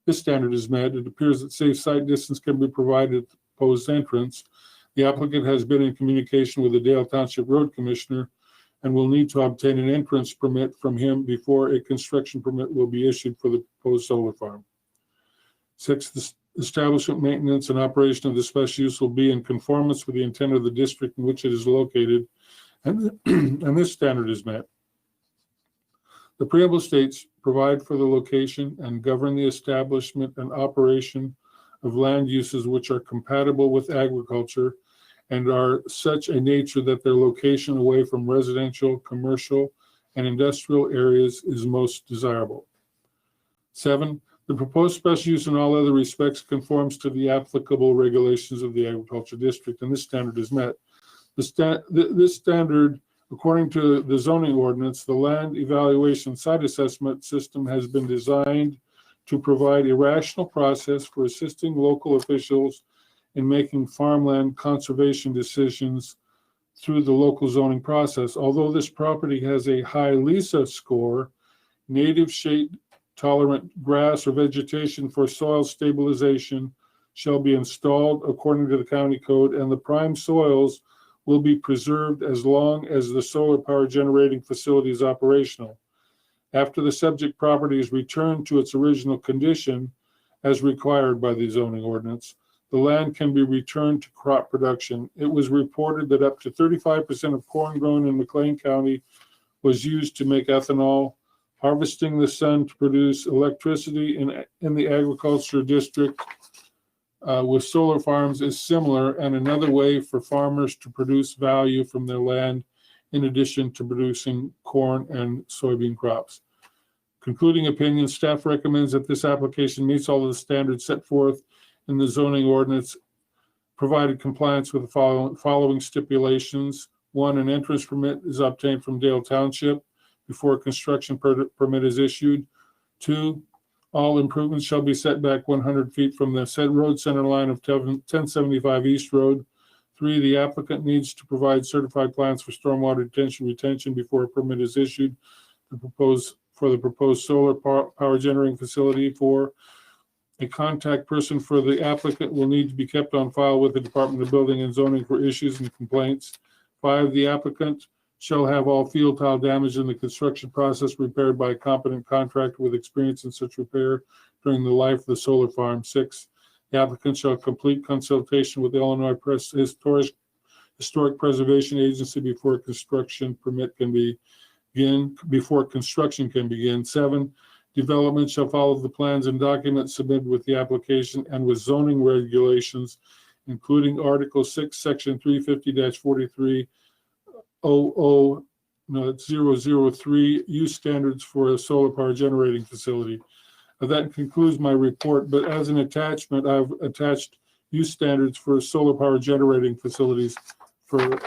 This standard is met. It appears that safe site distance can be provided at the proposed entrance. The applicant has been in communication with the Dale Township Road Commissioner and will need to obtain an entrance permit from him before a construction permit will be issued for the proposed solar farm. 6, establishment, maintenance, and operation of the special use will be in conformance with the intent of the district in which it is located, and this standard is met. The preamble states, provide for the location and govern the establishment and operation of land uses which are compatible with agriculture and are such a nature that their location away from residential, commercial, and industrial areas is most desirable. 7, the proposed special use in all other respects conforms to the applicable regulations of the agriculture district, and this standard is met. This standard, according to the zoning ordinance, the land evaluation site assessment system has been designed to provide a rational process for assisting local officials in making farmland conservation decisions through the local zoning process. Although this property has a high LISA score, native shade tolerant grass or vegetation for soil stabilization shall be installed according to the county code, and the prime soils will be preserved as long as the solar power generating facility is operational. After the subject property is returned to its original condition, as required by the zoning ordinance, the land can be returned to crop production. It was reported that up to 35% of corn grown in McLean County was used to make ethanol. Harvesting the sun to produce electricity in the agriculture district with solar farms is similar and another way for farmers to produce value from their land in addition to producing corn and soybean crops. Concluding opinion, staff recommends that this application meets all of the standards set forth in the zoning ordinance, provided compliance with the following stipulations. 1, an entrance permit is obtained from Dale Township before a construction permit is issued. 2, all improvements shall be set back 100 feet from the said road center line of 1075 East Road. 3, the applicant needs to provide certified plans for stormwater detention retention before a permit is issued for the proposed solar power generating facility. 4, a contact person for the applicant will need to be kept on file with the Department of Building and Zoning for issues and complaints. 5, the applicant shall have all field tile damage in the construction process repaired by a competent contractor with experience in such repair during the life of the solar farm. 6, the applicant shall complete consultation with the Illinois Historic Preservation Agency before construction can begin. 7, development shall follow the plans and documents submitted with the application and with zoning regulations, including Article 6, Section 350-43. 003 use standards for a solar power generating facility. That concludes my report, but as an attachment, I've attached use standards for solar power generating facilities for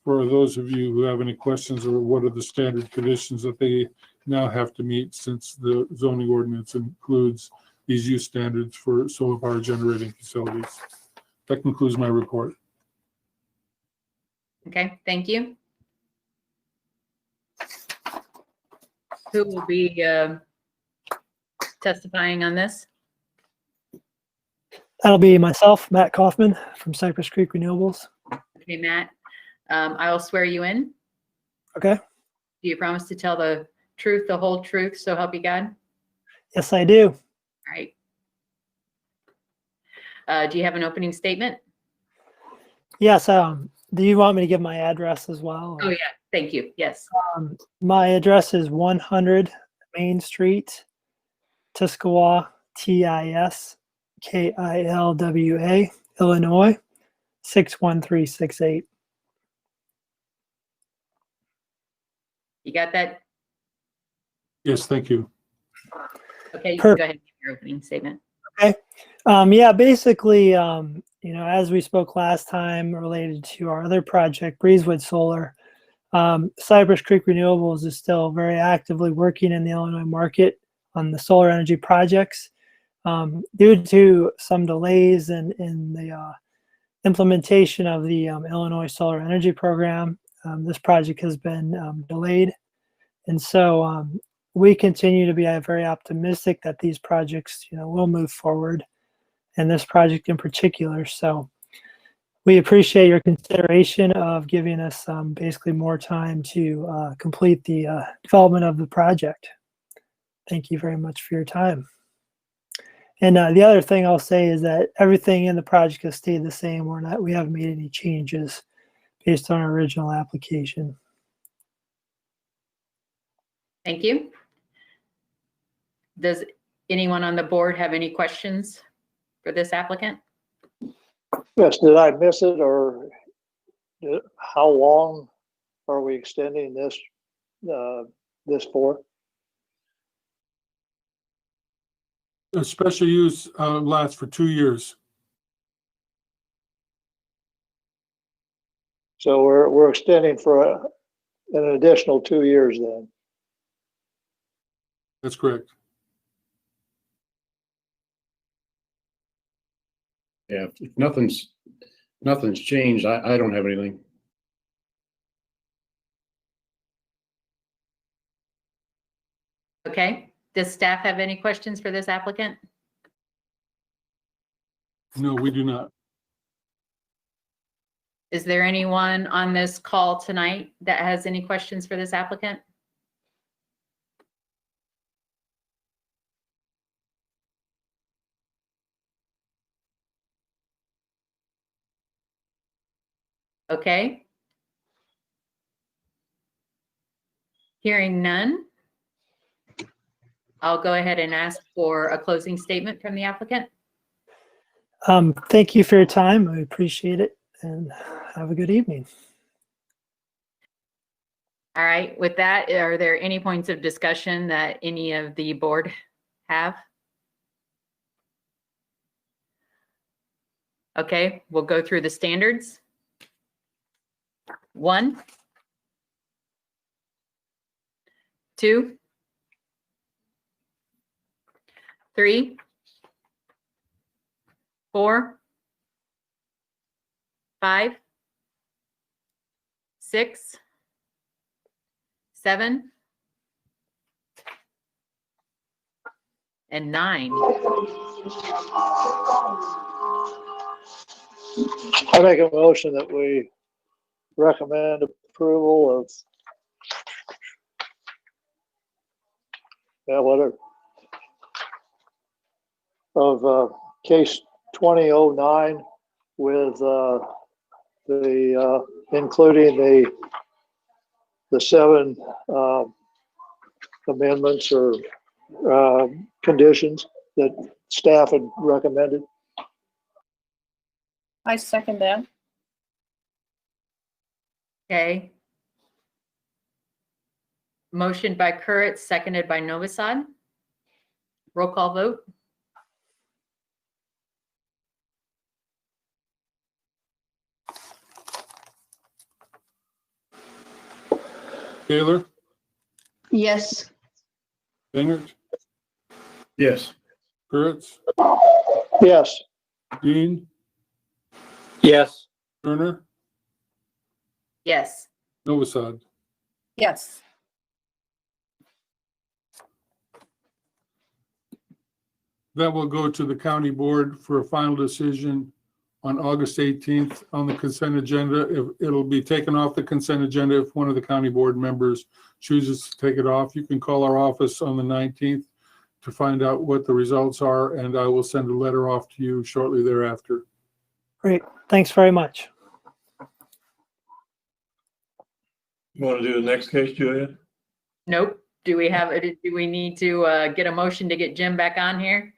those of you who have any questions or what are the standard conditions that they now have to meet since the zoning ordinance includes these use standards for solar power generating facilities. That concludes my report. Okay, thank you. Who will be testifying on this? That'll be myself, Matt Kaufman from Cypress Creek Renewables. Okay, Matt. I will swear you in. Okay. Do you promise to tell the truth, the whole truth, so help you God? Yes, I do. All right. Do you have an opening statement? Yes. Do you want me to give my address as well? Oh, yeah. Thank you. Yes. My address is 100 Main Street, Tiskilwa, Tiskilwa, Illinois, 61368. You got that? Yes, thank you. Okay, you can go ahead and give your opening statement. Okay. Yeah, basically, as we spoke last time related to our other project, Breezewood Solar, Cypress Creek Renewables is still very actively working in the Illinois market on the solar energy projects. Due to some delays in the implementation of the Illinois Solar Energy Program, this project has been delayed. And so we continue to be very optimistic that these projects, will move forward, and this project in particular. So we appreciate your consideration of giving us basically more time to complete the development of the project. Thank you very much for your time. And the other thing I'll say is that everything in the project has stayed the same. We haven't made any changes based on our original application. Thank you. Does anyone on the board have any questions for this applicant? Yes, did I miss it, or how long are we extending this, this for? A special use lasts for 2 years. So we're extending for an additional 2 years then. That's correct. Yeah, if nothing's changed, I don't have anything. Okay. Does staff have any questions for this applicant? No, we do not. Is there anyone on this call tonight that has any questions for this applicant? Okay. Hearing none, I'll go ahead and ask for a closing statement from the applicant. Thank you for your time. I appreciate it, and have a good evening. All right, with that, are there any points of discussion that any of the board have? Okay, we'll go through the standards. 1, 2, 3, 4, 5, 6, 7, and 9. I make a motion that we recommend approval of, of case 2009 with including the 7 amendments or conditions that staff had recommended. I second that. Okay. Motion by Kurtz, seconded by Novosad. Roll call vote. Taylor, Yes. Bennett, Yes. Kurtz, Yes. Dean, Yes. Turner, Yes. Novosad. Yes. That will go to the county board for a final decision on August 18th on the consent agenda. It'll be taken off the consent agenda if one of the county board members chooses to take it off. You can call our office on the 19th to find out what the results are, and I will send a letter off to you shortly thereafter. Great. Thanks very much. You want to do the next case, Julia? Nope. Do we need to get a motion to get Jim back on here?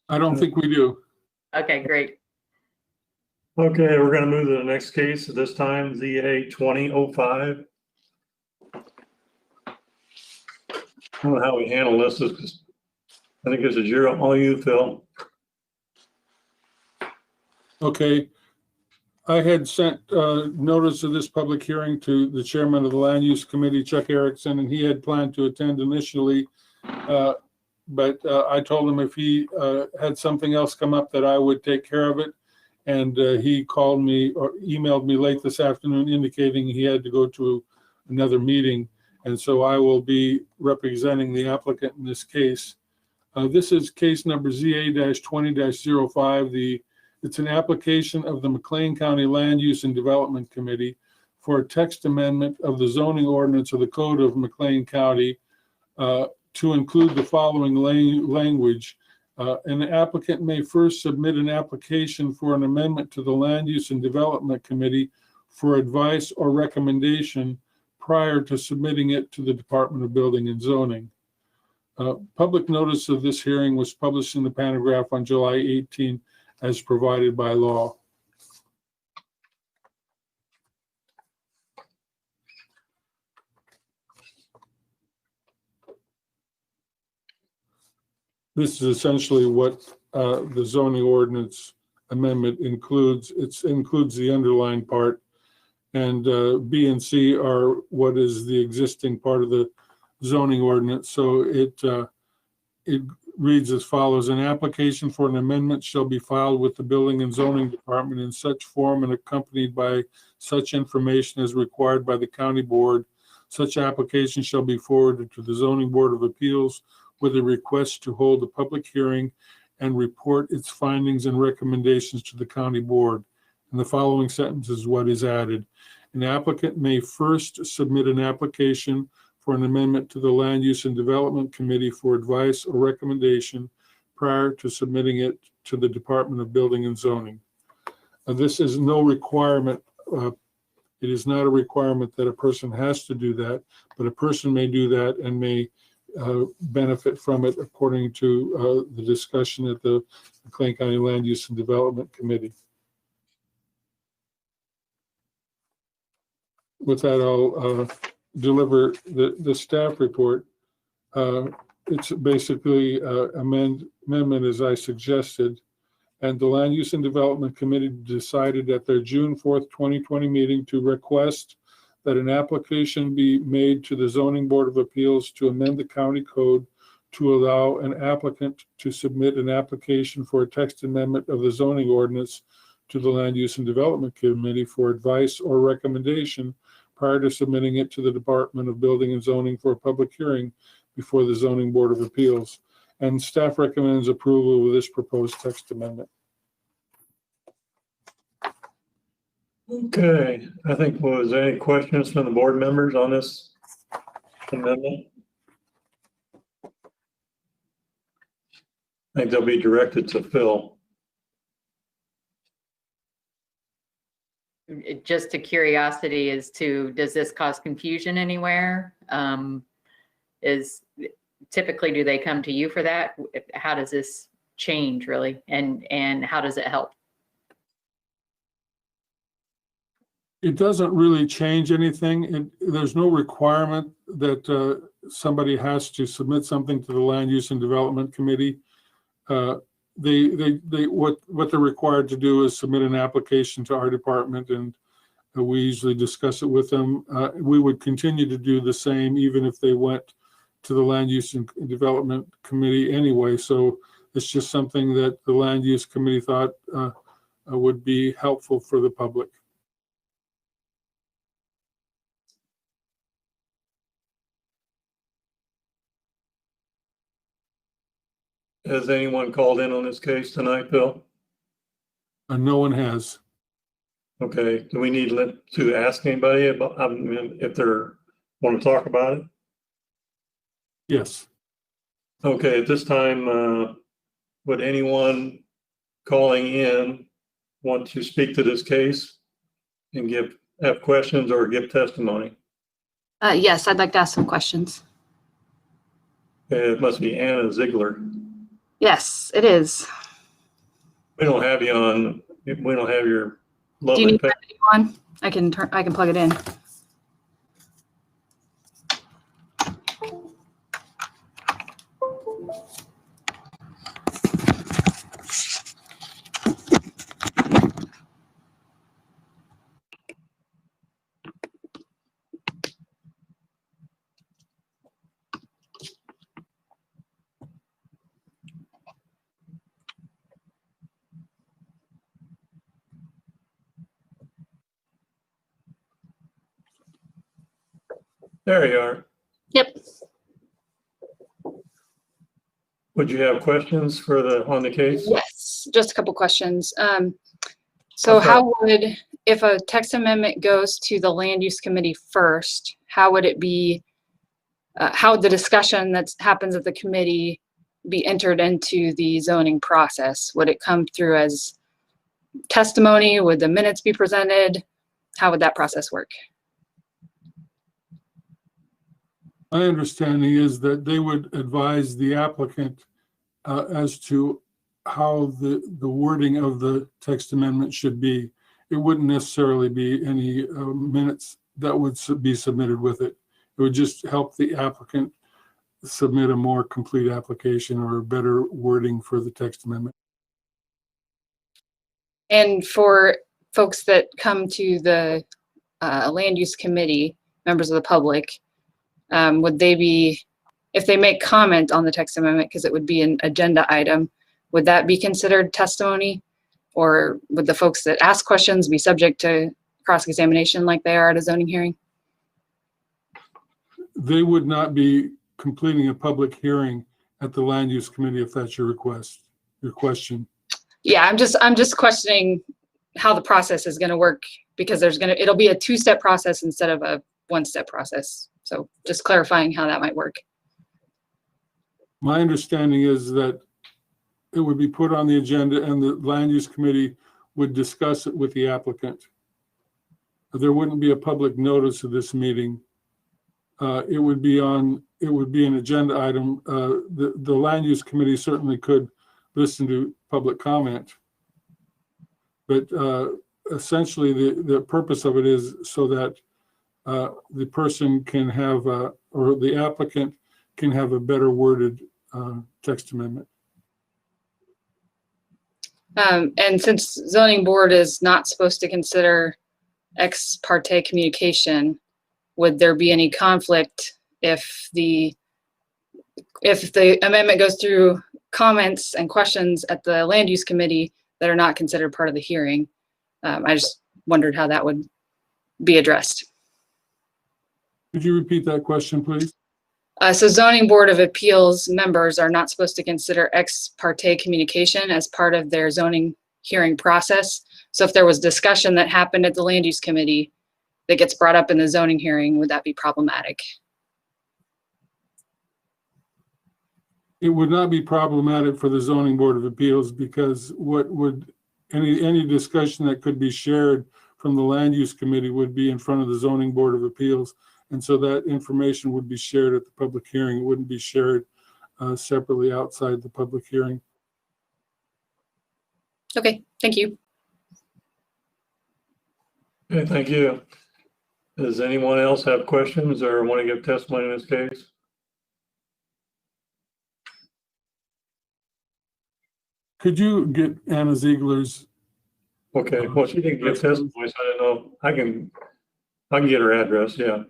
I don't think we do. Okay, great. Okay, we're gonna move to the next case, at this time ZA 2005. I don't know how we handle this, because I think this is all you, Phil. Okay. I had sent notice of this public hearing to the chairman of the Land Use Committee, Chuck Erickson, and he had planned to attend initially. But I told him if he had something else come up that I would take care of it. And he called me or emailed me late this afternoon indicating he had to go to another meeting. And so I will be representing the applicant in this case. This is case number ZA-20-05. It's an application of the McLean County Land Use and Development Committee for a text amendment of the zoning ordinance of the Code of McLean County to include the following language. An applicant may first submit an application for an amendment to the Land Use and Development Committee for advice or recommendation prior to submitting it to the Department of Building and Zoning. Public notice of this hearing was published in the Pantograph on July 18 as provided by law. This is essentially what the zoning ordinance amendment includes. It includes the underlying part, and B and C are what is the existing part of the zoning ordinance. So it reads as follows: an application for an amendment shall be filed with the Building and Zoning Department in such form and accompanied by such information as required by the county board. Such application shall be forwarded to the Zoning Board of Appeals with a request to hold a public hearing and report its findings and recommendations to the county board. And the following sentence is what is added. An applicant may first submit an application for an amendment to the Land Use and Development Committee for advice or recommendation prior to submitting it to the Department of Building and Zoning. This is no requirement. It is not a requirement that a person has to do that, but a person may do that and may benefit from it according to the discussion at the McLean County Land Use and Development Committee. With that, I'll deliver the staff report. It's basically amendment as I suggested, and the Land Use and Development Committee decided at their June 4th, 2020 meeting to request that an application be made to the Zoning Board of Appeals to amend the county code to allow an applicant to submit an application for a text amendment of the zoning ordinance to the Land Use and Development Committee for advice or recommendation prior to submitting it to the Department of Building and Zoning for a public hearing before the Zoning Board of Appeals. And staff recommends approval of this proposed text amendment. Okay, I think, was there any questions from the board members on this amendment? I think they'll be directed to Phil. Just to curiosity as to, does this cause confusion anywhere? Is typically, do they come to you for that? How does this change really? And how does it help? It doesn't really change anything. There's no requirement that somebody has to submit something to the Land Use and Development Committee. What they're required to do is submit an application to our department, and we usually discuss it with them. We would continue to do the same even if they went to the Land Use and Development Committee anyway. So it's just something that the Land Use Committee thought would be helpful for the public. Has anyone called in on this case tonight, Bill? No one has. Okay, do we need to ask anybody about if they want to talk about it? Yes. Okay, at this time, would anyone calling in want to speak to this case and have questions or give testimony? Yes, I'd like to ask some questions. It must be Anna Ziegler. Yes, it is. We don't have you on. We don't have your Do lovely you need picture. my video on? I can plug it in. There you are. Yep. Would you have questions on the case? Yes, just a couple questions. So Okay. how would, if a text amendment goes to the Land Use Committee first, how would it be how would the discussion that happens at the committee be entered into the zoning process? Would it come through as testimony? Would the minutes be presented? How would that process work? My understanding is that they would advise the applicant as to how the wording of the text amendment should be. It wouldn't necessarily be any minutes that would be submitted with it. It would just help the applicant submit a more complete application or better wording for the text amendment. And for folks that come to the land use committee, members of the public, would they be, if they make comment on the text amendment, because it would be an agenda item, would that be considered testimony? Or would the folks that ask questions be subject to cross-examination like they are at a zoning hearing? They would not be completing a public hearing at the land use committee if that's your request, your question. Yeah, I'm just questioning how the process is going to work, because it'll be a two-step process instead of a one-step process. So just clarifying how that might work. My understanding is that it would be put on the agenda and the land use committee would discuss it with the applicant. There wouldn't be a public notice of this meeting. It would be an agenda item. The land use committee certainly could listen to public comment. But essentially the purpose of it is so that the person can have, or the applicant can have a better worded text amendment. And since zoning board is not supposed to consider ex parte communication, would there be any conflict if the amendment goes through comments and questions at the land use committee that are not considered part of the hearing? I just wondered how that would be addressed. Could you repeat that question, please? So zoning board of appeals members are not supposed to consider ex parte communication as part of their zoning hearing process. So if there was discussion that happened at the land use committee that gets brought up in the zoning hearing, would that be problematic? It would not be problematic for the zoning board of appeals, because what would any discussion that could be shared from the land use committee would be in front of the zoning board of appeals. And so that information would be shared at the public hearing. It wouldn't be shared separately outside the public hearing. Okay, thank you. Okay, thank you. Does anyone else have questions or want to give testimony in this case? Could you get Anna Ziegler's? Okay, well, she didn't give testimony, so I don't know. I can get her address, yeah.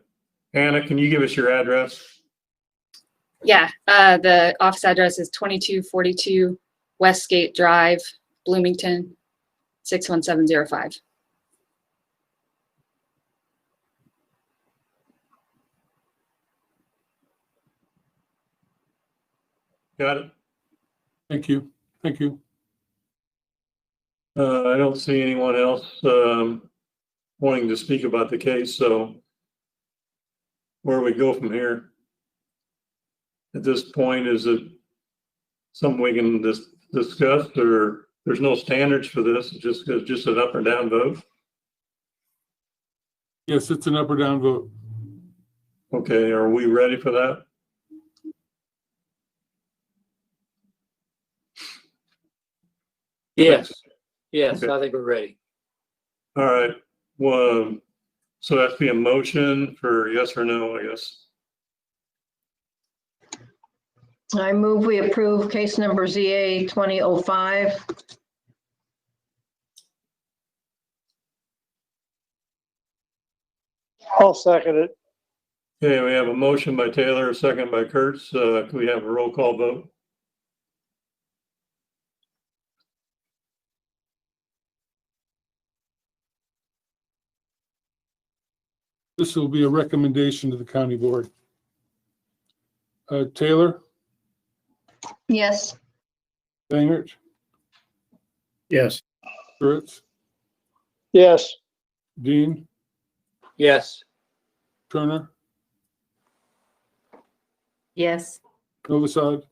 Anna, can you give us your address? Yeah, the office address is 2242 Westgate Drive, Bloomington, 61705. Got it. Thank you. Thank you. I don't see anyone else wanting to speak about the case, so where do we go from here? At this point, is it something we can discuss, or there's no standards for this? It's just an up or down vote? Yes, it's an up or down vote. Okay, are we ready for that? Yes, yes, Okay. I think we're ready. All right, well, so that's be a motion for yes or no, I guess. I move we approve case number ZA 2005. I'll second it. Okay, we have a motion by Taylor, a second by Kurtz. Can we have a roll call vote? This will be a recommendation to the county board. Taylor, Yes. Bangert, Yes. Kurtz, Yes. Dean, Yes, Turner, Yes. Novosad,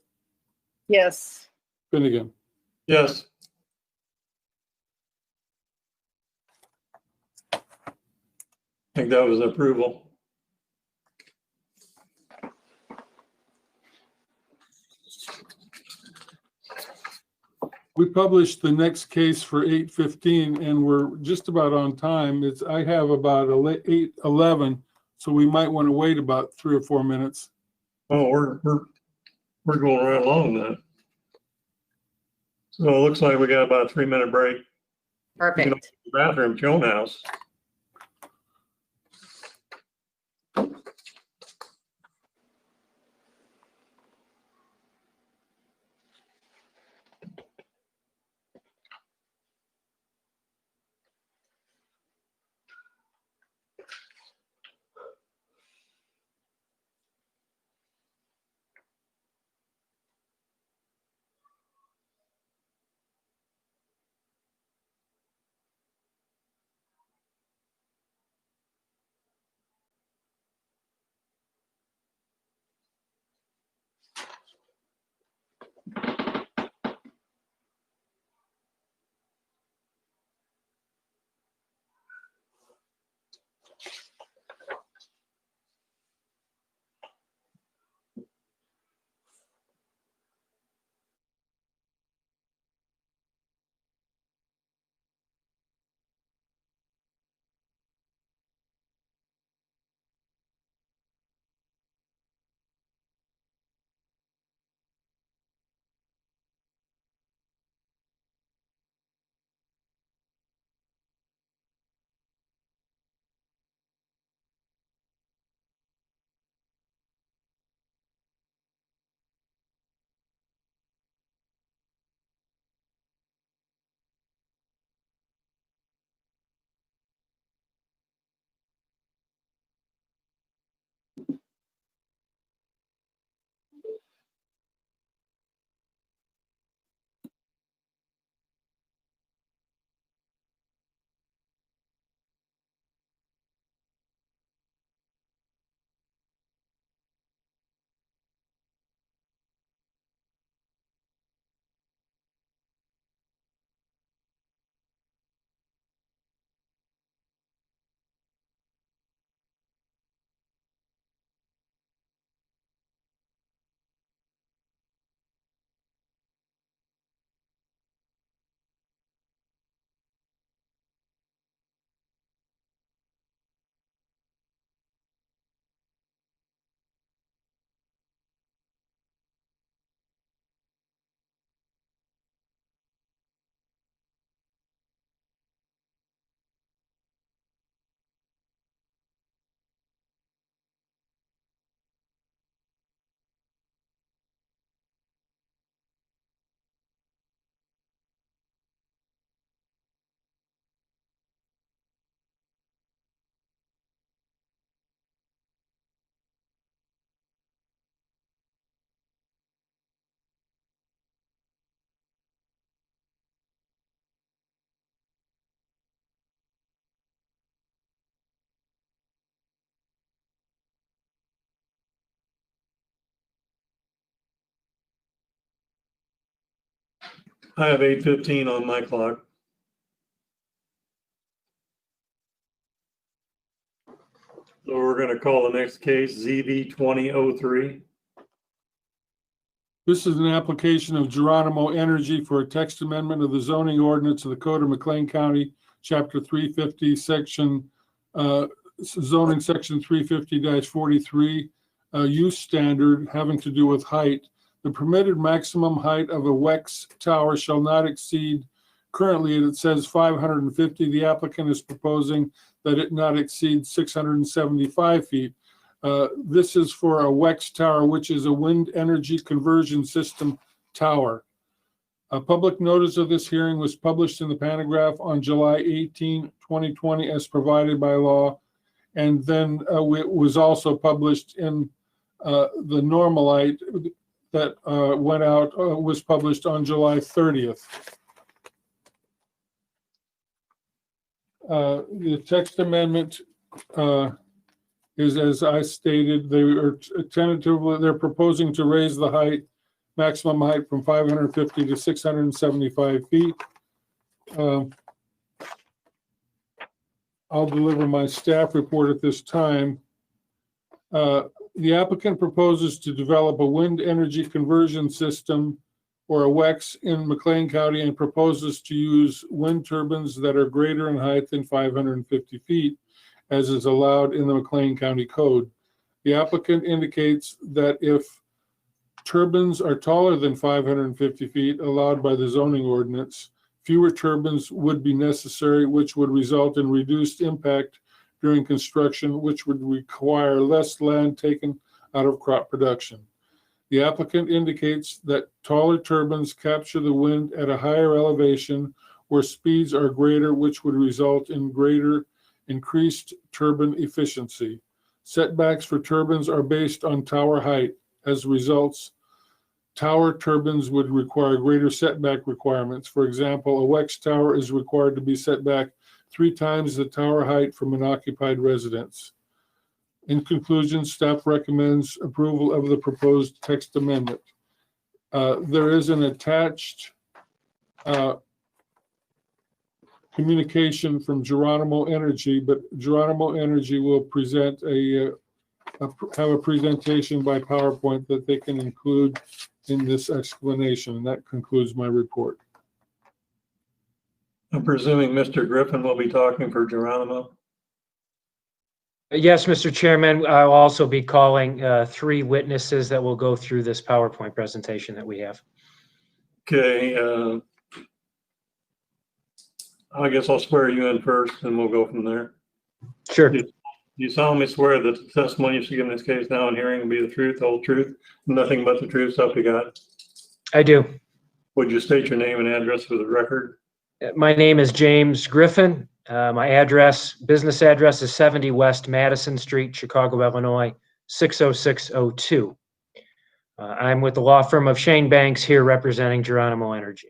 Yes. Finnegan. Yes. I think that was approval. We published the next case for 8:15 and we're just about on time. I have about 8:11, so we might want to wait about 3 or 4 minutes. Oh, we're going right along then. So it looks like we got about a 3-minute break. You can Perfect. open the bathroom, at your own house. I have 8:15 on my clock. So we're going to call the next case ZB 2003. This is an application of Geronimo Energy for a text amendment of the zoning ordinance of the Code of McLean County, Chapter 350, zoning section 350-43, use standard having to do with height. The permitted maximum height of a WEX tower shall not exceed, currently it says 550. The applicant is proposing that it not exceed 675 feet. This is for a WEX tower, which is a wind energy conversion system tower. A public notice of this hearing was published in the Panagraph on July 18, 2020, as provided by law. And then it was also published in the Normalite that went out, was published on July 30th. The text amendment is, as I stated, they are tentatively, they're proposing to raise the height, maximum height from 550 to 675 feet. I'll deliver my staff report at this time. The applicant proposes to develop a wind energy conversion system, or a WEX, in McLean County, and proposes to use wind turbines that are greater in height than 550 feet, as is allowed in the McLean County Code. The applicant indicates that if turbines are taller than 550 feet allowed by the zoning ordinance, fewer turbines would be necessary, which would result in reduced impact during construction, which would require less land taken out of crop production. The applicant indicates that taller turbines capture the wind at a higher elevation where speeds are greater, which would result in increased turbine efficiency. Setbacks for turbines are based on tower height. As results, tower turbines would require greater setback requirements. For example, a WEX tower is required to be set back 3 times the tower height from an occupied residence. In conclusion, staff recommends approval of the proposed text amendment. There is an attached communication from Geronimo Energy, but Geronimo Energy will present have a presentation by PowerPoint that they can include in this explanation. And that concludes my report. I'm presuming Mr. Griffin will be talking for Geronimo. Yes, Mr. Chairman, I'll also be calling 3 witnesses that will go through this PowerPoint presentation that we have. Okay. I guess I'll swear you in first and we'll go from there. Sure. Do you solemnly swear that the testimony you should give in this case now and hearing will be the truth, the whole truth, nothing but the truth, so help you God? I do. Would you state your name and address for the record? My name is James Griffin. My business address is 70 West Madison Street, Chicago, Illinois, 60602. I'm with the law firm of Shane Banks here representing Geronimo Energy.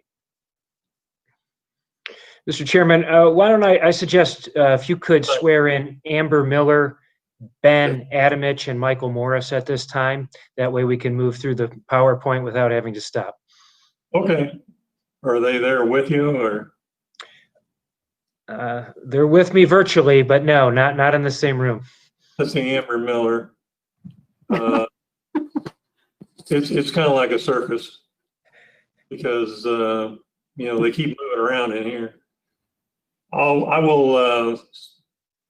Mr. Chairman, why don't I suggest if you could swear in Amber Miller, Ben Adamich, and Michael Morris at this time. That way we can move through the PowerPoint without having to stop. Okay. Are they there with you or? They're with me virtually, but no, not in the same room. That's the Amber Miller. It's kind of like a circus because they keep moving around in here. I will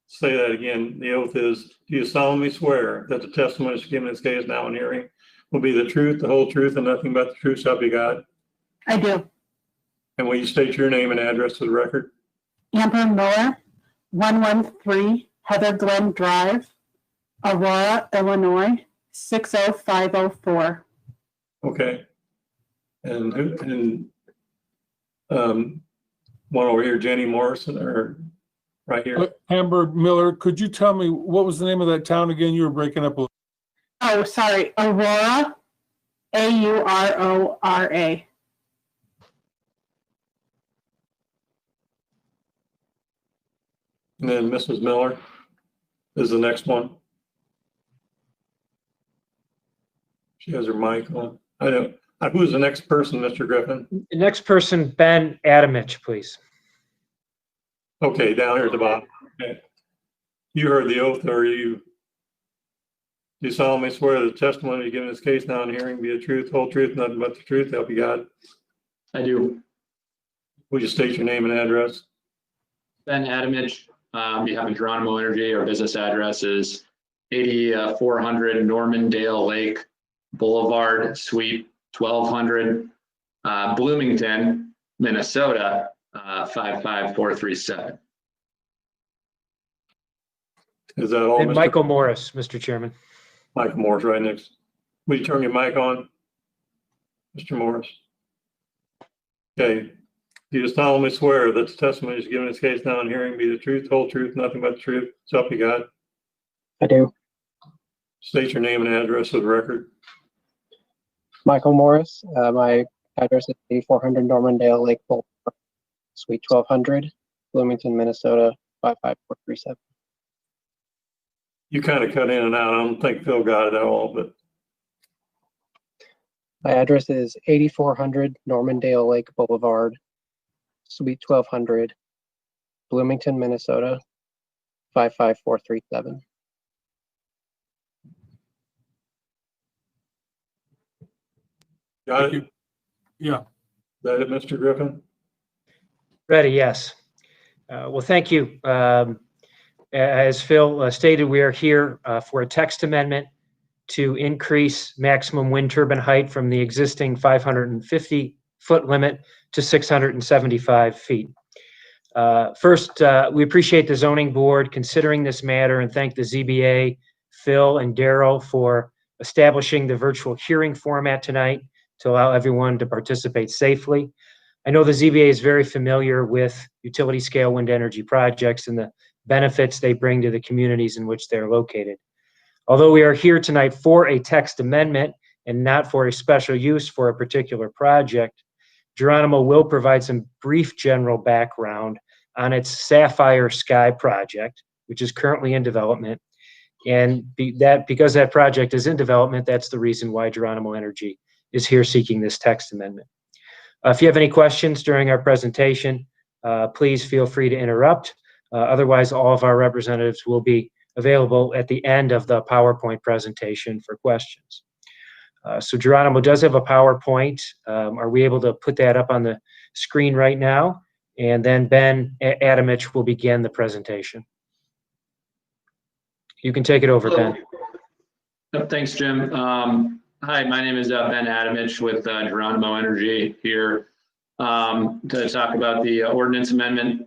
say that again. The oath is: do you solemnly swear that the testimony you give in this case now and hearing will be the truth, the whole truth, and nothing but the truth, so help you God? I do. And will you state your name and address for the record? Amber Miller, 113 Heather Glen Drive, Aurora, Illinois, 60504. Okay. And one over here, Jenny Morrison, or right here. Amber Miller, could you tell me what was the name of that town again? You were breaking up a little. Oh, sorry. Aurora, Aurora. And then Mrs. Miller is the next one. She has her mic on. I don't. Who's the next person, Mr. Griffin? The next person, Ben Adamich, please. Okay, down here at the bottom. Okay. You heard the oath, or do you solemnly swear that the testimony you give in this case now and hearing be the truth, whole truth, nothing but the truth, help you God? I do. Would you state your name and address? Ben Adamich, on behalf of Geronimo Energy. Our business address is 8400 Normandale Lake Boulevard, Suite 1200, Bloomington, Minnesota, 55437. Is that all? And Michael Morris, Mr. Chairman. Michael Morris, right next. Will you turn your mic on, Mr. Morris? Okay. Do you solemnly swear that the testimony is given in this case now and hearing be the truth, whole truth, nothing but the truth, so help you God? I do. State your name and address for the record. Michael Morris. My address is 8400 Normandale Lake Boulevard, Suite 1200, Bloomington, Minnesota, 55437. You kind of cut in and out. I don't think Phil got it at all, but My address is 8400 Normandale Lake Boulevard, Suite 1200, Bloomington, Minnesota, 55437. got it? Yeah. Is that it, Mr. Griffin? Ready, yes. Well, thank you. As Phil stated, we are here for a text amendment to increase maximum wind turbine height from the existing 550-foot limit to 675 feet. First, we appreciate the zoning board considering this matter and thank the ZBA, Phil and Daryl, for establishing the virtual hearing format tonight to allow everyone to participate safely. I know the ZBA is very familiar with utility scale wind energy projects and the benefits they bring to the communities in which they're located. Although we are here tonight for a text amendment and not for a special use for a particular project, Geronimo will provide some brief general background on its Sapphire Sky project, which is currently in development. And because that project is in development, that's the reason why Geronimo Energy is here seeking this text amendment. If you have any questions during our presentation, please feel free to interrupt. Otherwise, all of our representatives will be available at the end of the PowerPoint presentation for questions. So Geronimo does have a PowerPoint. Are we able to put that up on the screen right now? And then Ben Adamich will begin the presentation. You can take it over, Ben. Thanks, Jim. Hi, my name is Ben Adamich with Geronimo Energy here to talk about the ordinance amendment.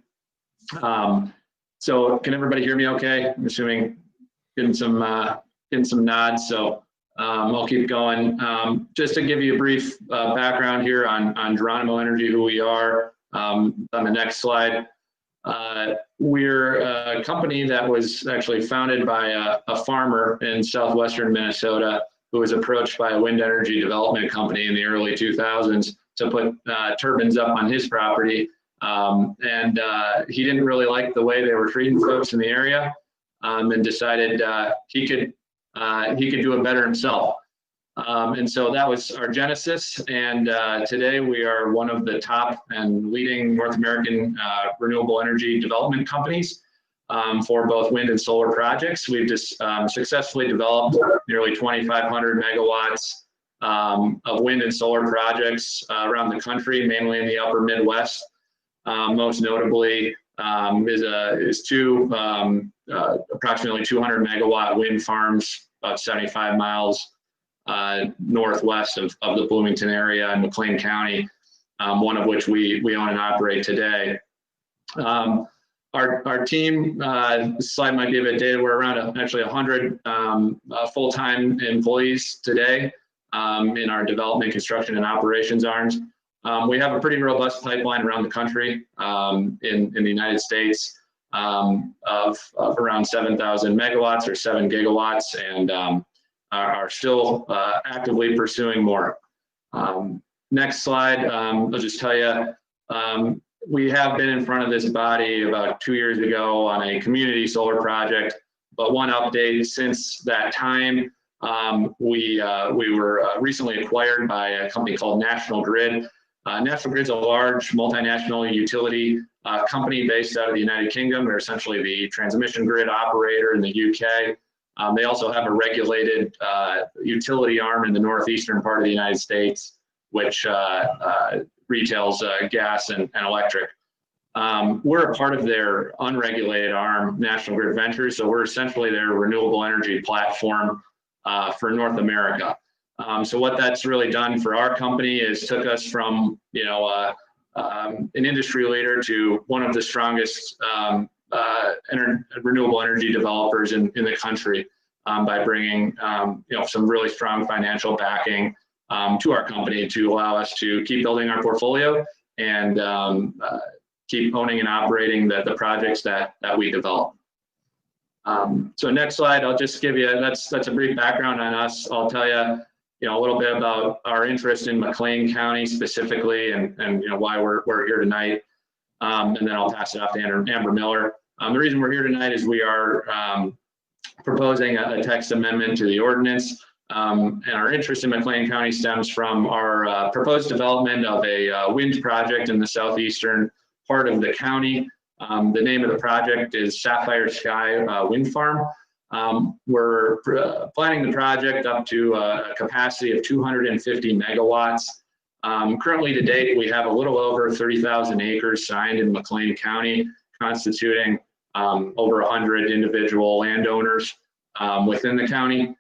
So can everybody hear me okay? I'm assuming getting some nods, so I'll keep going. Just to give you a brief background here on Geronimo Energy, who we are, on the next slide. We're a company that was actually founded by a farmer in southwestern Minnesota who was approached by a wind energy development company in the early 2000s to put turbines up on his property. And he didn't really like the way they were treating folks in the area, and decided he could do it better himself. And so that was our genesis. And today we are one of the top and leading North American renewable energy development companies for both wind and solar projects. We've just successfully developed nearly 2,500 megawatts of wind and solar projects around the country, mainly in the upper Midwest. Most notably is two approximately 200 megawatt wind farms about 75 miles northwest of the Bloomington area in McLean County, one of which we own and operate today. Our team, this slide might be a bit dated, we're around actually 100 full-time employees today in our development, construction, and operations arms. We have a pretty robust pipeline around the country in the United States of around 7,000 megawatts or 7 gigawatts, and are still actively pursuing more. Next slide, I'll just tell you, we have been in front of this body about 2 years ago on a community solar project, but one update since that time, we were recently acquired by a company called National Grid. National Grid's a large multinational utility company based out of the United Kingdom. They're essentially the transmission grid operator in the UK. They also have a regulated utility arm in the northeastern part of the United States, which retails gas and electric. We're a part of their unregulated arm, National Grid Ventures, so we're essentially their renewable energy platform for North America. So what that's really done for our company is took us from, an industry leader to one of the strongest renewable energy developers in the country by bringing, some really strong financial backing to our company to allow us to keep building our portfolio and keep owning and operating the projects that we develop. So next slide, I'll just give you, that's a brief background on us. I'll tell you, a little bit about our interest in McLean County specifically and why we're here tonight. And then I'll pass it off to Amber Miller. The reason we're here tonight is we are proposing a text amendment to the ordinance. And our interest in McLean County stems from our proposed development of a wind project in the southeastern part of the county. The name of the project is Sapphire Sky Wind Farm. We're planning the project up to a capacity of 250 megawatts. Currently to date, we have a little over 30,000 acres signed in McLean County, constituting over 100 individual landowners within the county.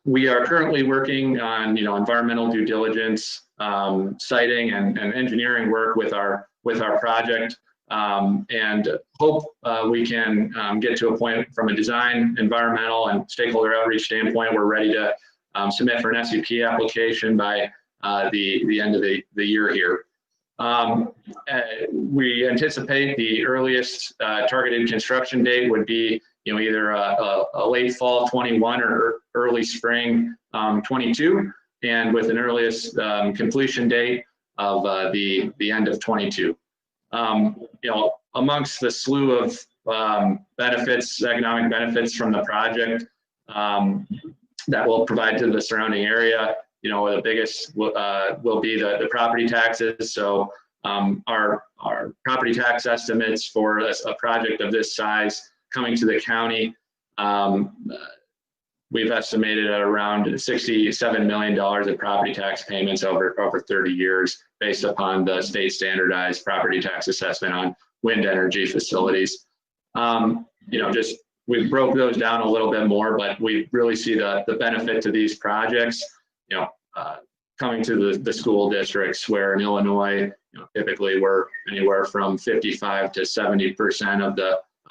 We are currently working on, environmental due diligence, siting and engineering work with our project, and hope we can get to a point from a design, environmental, and stakeholder outreach standpoint. We're ready to submit for an SUP application by the end of the year here. We anticipate the earliest targeted construction date would be either a late fall 21 or early spring 22, and with an earliest completion date of the end of 22. Amongst the slew of benefits, economic benefits from the project that will provide to the surrounding area, the biggest will be the property taxes. So our property tax estimates for a project of this size coming to the county, we've estimated at around $67 million of property tax payments over 30 years, based upon the state standardized property tax assessment on wind energy facilities. We broke those down a little bit more, but we really see the benefit to these projects, coming to the school districts, where in Illinois, typically we're anywhere from 55 to 70%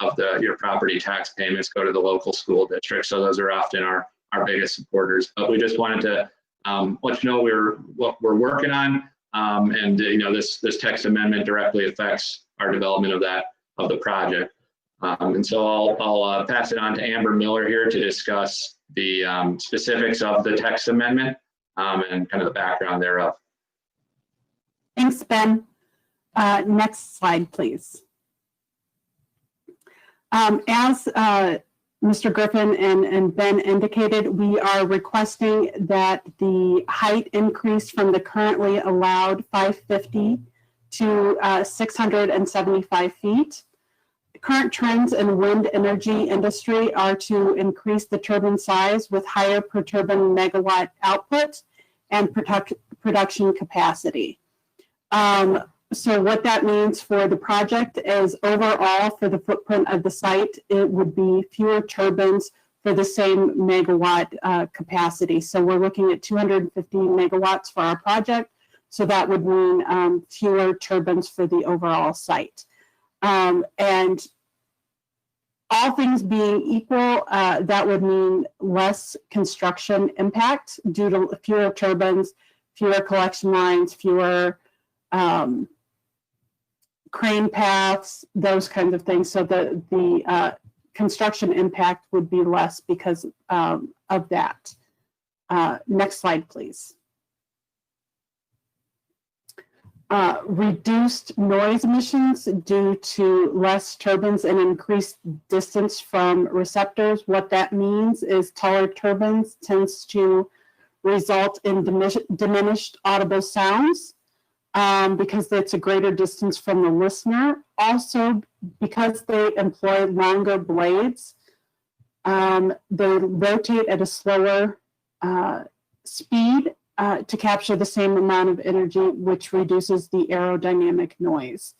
of your property tax payments go to the local school district. So those are often our biggest supporters. But we just wanted to let you know what we're working on, and this text amendment directly affects our development of the project. And so I'll pass it on to Amber Miller here to discuss the specifics of the text amendment and kind of the background thereof. Thanks, Ben. Next slide, please. As Mr. Griffin and Ben indicated, we are requesting that the height increase from the currently allowed 550 to 675 feet. Current trends in wind energy industry are to increase the turbine size with higher per turbine megawatt output and production capacity. So what that means for the project is, overall for the footprint of the site, it would be fewer turbines for the same megawatt capacity. So we're looking at 250 megawatts for our project. So that would mean fewer turbines for the overall site. And all things being equal, that would mean less construction impact due to fewer turbines, fewer collection lines, fewer crane paths, those kinds of things. So the construction impact would be less because of that. Next slide, please. Reduced noise emissions due to less turbines and increased distance from receptors. What that means is taller turbines tends to result in diminished audible sounds because it's a greater distance from the listener. Also, because they employ longer blades, they rotate at a slower speed to capture the same amount of energy, which reduces the aerodynamic noise.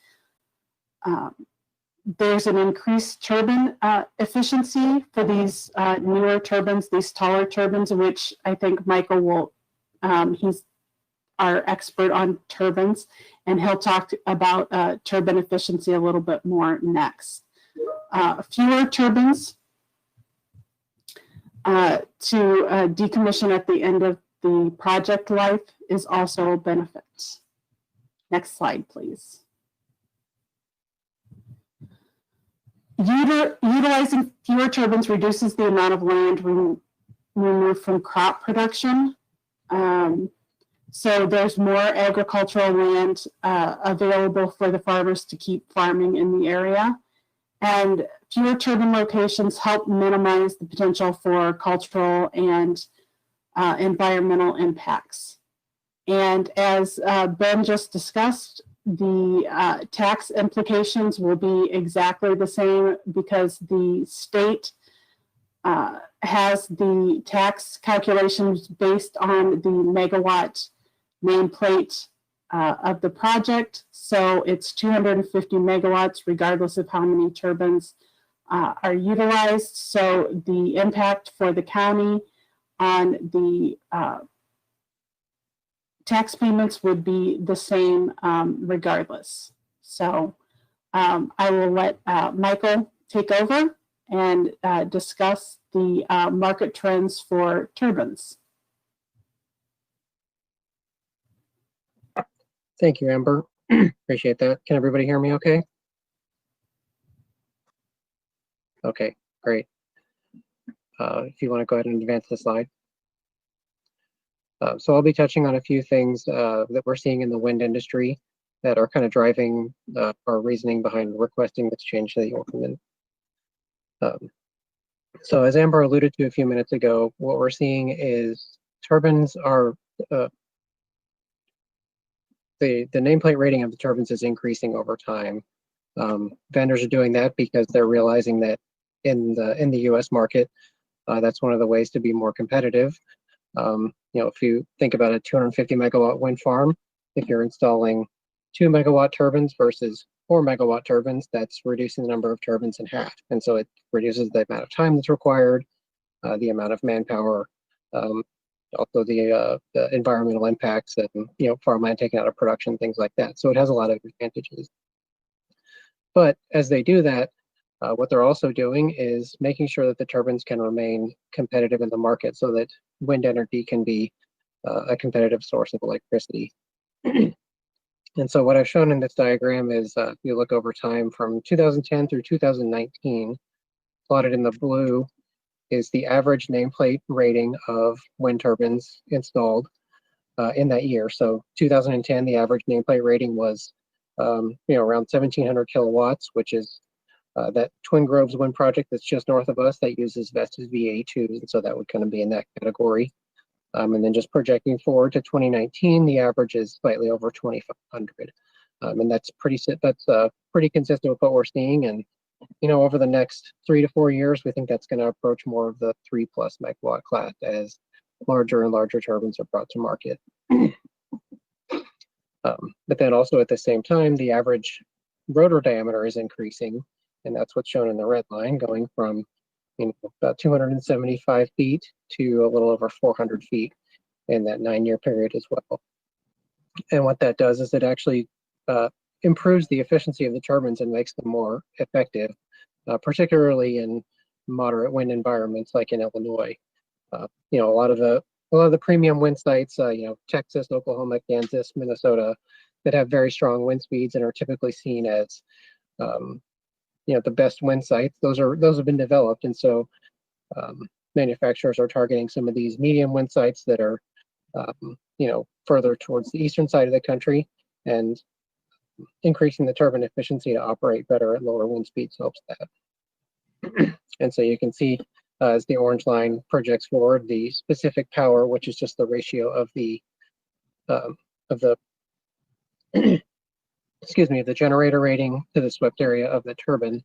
There's an increased turbine efficiency for these newer turbines, these taller turbines, which I think Michael will, he's our expert on turbines, and he'll talk about turbine efficiency a little bit more next. Fewer turbines to decommission at the end of the project life is also a benefit. Next slide, please. Utilizing fewer turbines reduces the amount of land removed from crop production. So there's more agricultural land available for the farmers to keep farming in the area. And fewer turbine locations help minimize the potential for cultural and environmental impacts. And as Ben just discussed, the tax implications will be exactly the same because the state has the tax calculations based on the megawatt nameplate of the project. So it's 250 megawatts regardless of how many turbines are utilized. So the impact for the county on the tax payments would be the same regardless. So I will let Michael take over and discuss the market trends for turbines. Thank you, Amber. Appreciate that. Can everybody hear me okay? Okay, great. If you want to go ahead and advance the slide. So I'll be touching on a few things that we're seeing in the wind industry that are kind of driving our reasoning behind requesting this change to the ordinance. So as Amber alluded to a few minutes ago, what we're seeing is turbines are, the nameplate rating of the turbines is increasing over time. Vendors are doing that because they're realizing that in the U.S. market, that's one of the ways to be more competitive. If you think about a 250 megawatt wind farm, if you're installing 2 megawatt turbines versus 4 megawatt turbines, that's reducing the number of turbines in half. And so it reduces the amount of time that's required, the amount of manpower, also the environmental impacts and, farmland taken out of production, things like that. So it has a lot of advantages. But as they do that, what they're also doing is making sure that the turbines can remain competitive in the market so that wind energy can be a competitive source of electricity. And so what I've shown in this diagram is if you look over time from 2010 through 2019, plotted in the blue is the average nameplate rating of wind turbines installed in that year. So 2010, the average nameplate rating was around 1,700 kilowatts, which is that Twin Groves wind project that's just north of us that uses Vestas VA2s, and so that would kind of be in that category. And then just projecting forward to 2019, the average is slightly over 2,500, and that's pretty consistent with what we're seeing. And over the next 3 to 4 years, we think that's going to approach more of the 3+ megawatt class as larger and larger turbines are brought to market. But then also at the same time, the average rotor diameter is increasing, and that's what's shown in the red line, going from about 275 feet to a little over 400 feet in that 9-year period as well. And what that does is it actually improves the efficiency of the turbines and makes them more effective, particularly in moderate wind environments like in Illinois. A lot of the premium wind sites, Texas, Oklahoma, Kansas, Minnesota, that have very strong wind speeds and are typically seen as the best wind sites. Those have been developed, and so manufacturers are targeting some of these medium wind sites that are further towards the eastern side of the country, and increasing the turbine efficiency to operate better at lower wind speeds helps that. And so you can see as the orange line projects forward, the specific power, which is just the ratio of the the generator rating to the swept area of the turbine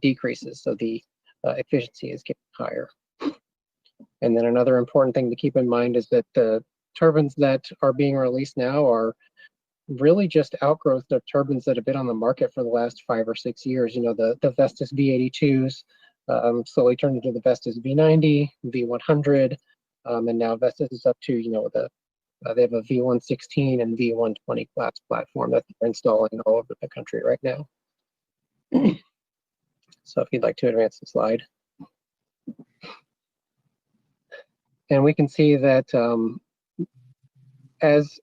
decreases, so the efficiency is getting higher. And then another important thing to keep in mind is that the turbines that are being released now are really just outgrowth of turbines that have been on the market for the last 5 or 6 years. The Vestas V82s slowly turned into the Vestas V90, V100, and now Vestas is up to, they have a V116 and V120 class platform that they're installing all over the country right now. So if you'd like to advance the slide. And we can see that as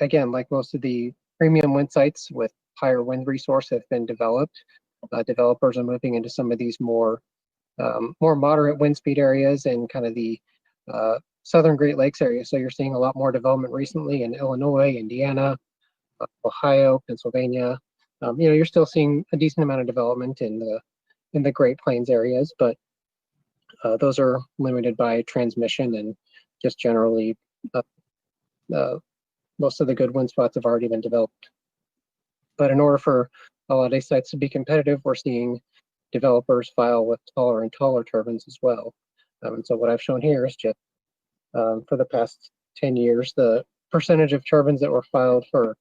again, like most of the premium wind sites with higher wind resource have been developed, developers are moving into some of these more moderate wind speed areas and kind of the Southern Great Lakes area. So you're seeing a lot more development recently in Illinois, Indiana, Ohio, Pennsylvania. You're still seeing a decent amount of development in the in the Great Plains areas, but those are limited by transmission and just generally most of the good wind spots have already been developed. But in order for a lot of these sites to be competitive, we're seeing developers file with taller and taller turbines as well. And so what I've shown here is just for the past 10 years, the percentage of turbines that were filed for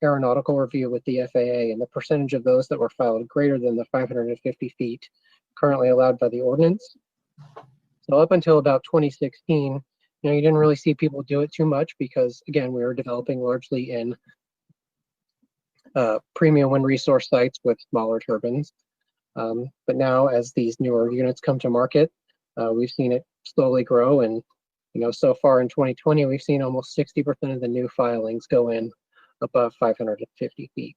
aeronautical review with the FAA and the percentage of those that were filed greater than the 550 feet currently allowed by the ordinance. So up until about 2016, you didn't really see people do it too much because, again, we were developing largely in premium wind resource sites with smaller turbines. But now, as these newer units come to market, we've seen it slowly grow. And, so far in 2020, we've seen almost 60% of the new filings go in above 550 feet.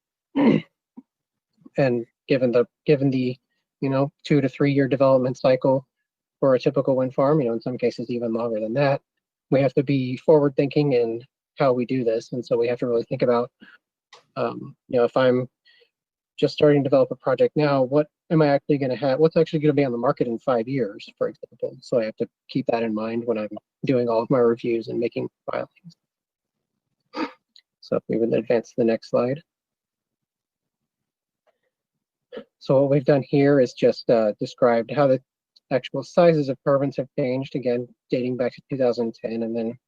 And given the 2 to 3 year development cycle for a typical wind farm, in some cases even longer than that, we have to be forward thinking in how we do this. And so we have to really think about, if I'm just starting to develop a project now, what am I actually going to have? What's actually going to be on the market in 5 years, for example? So I have to keep that in mind when I'm doing all of my reviews and making filings. So if we would advance to the next slide. So what we've done here is just described how the actual sizes of turbines have changed, again, dating back to 2010, and then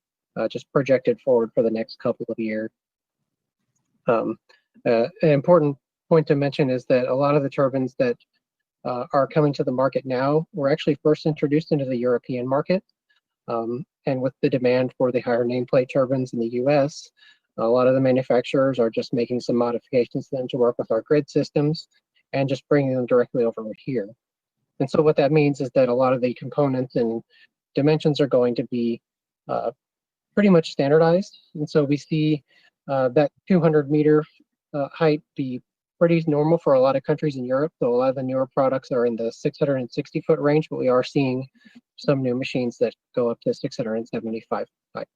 just projected forward for the next couple of years. An important point to mention is that a lot of the turbines that are coming to the market now were actually first introduced into the European market. And with the demand for the higher nameplate turbines in the US, a lot of the manufacturers are just making some modifications to them to work with our grid systems and just bringing them directly over here. And so what that means is that a lot of the components and dimensions are going to be pretty much standardized. And so we see that 200-meter height be pretty normal for a lot of countries in Europe. So a lot of the newer products are in the 660-foot range, but we are seeing some new machines that go up to 675 height.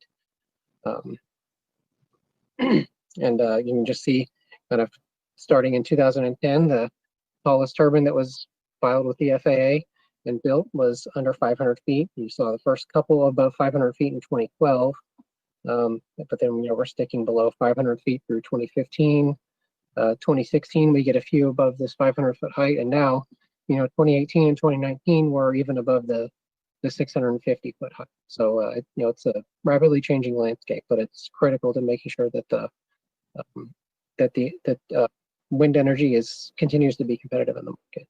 And you can just see kind of starting in 2010, the tallest turbine that was filed with the FAA and built was under 500 feet. You saw the first couple above 500 feet in 2012, but then we're sticking below 500 feet through 2015. 2016, we get a few above this 500-foot height, and now, 2018 and 2019, we're even above the 650-foot height. So, it's a rapidly changing landscape, but it's critical to making sure that wind energy continues to be competitive in the market.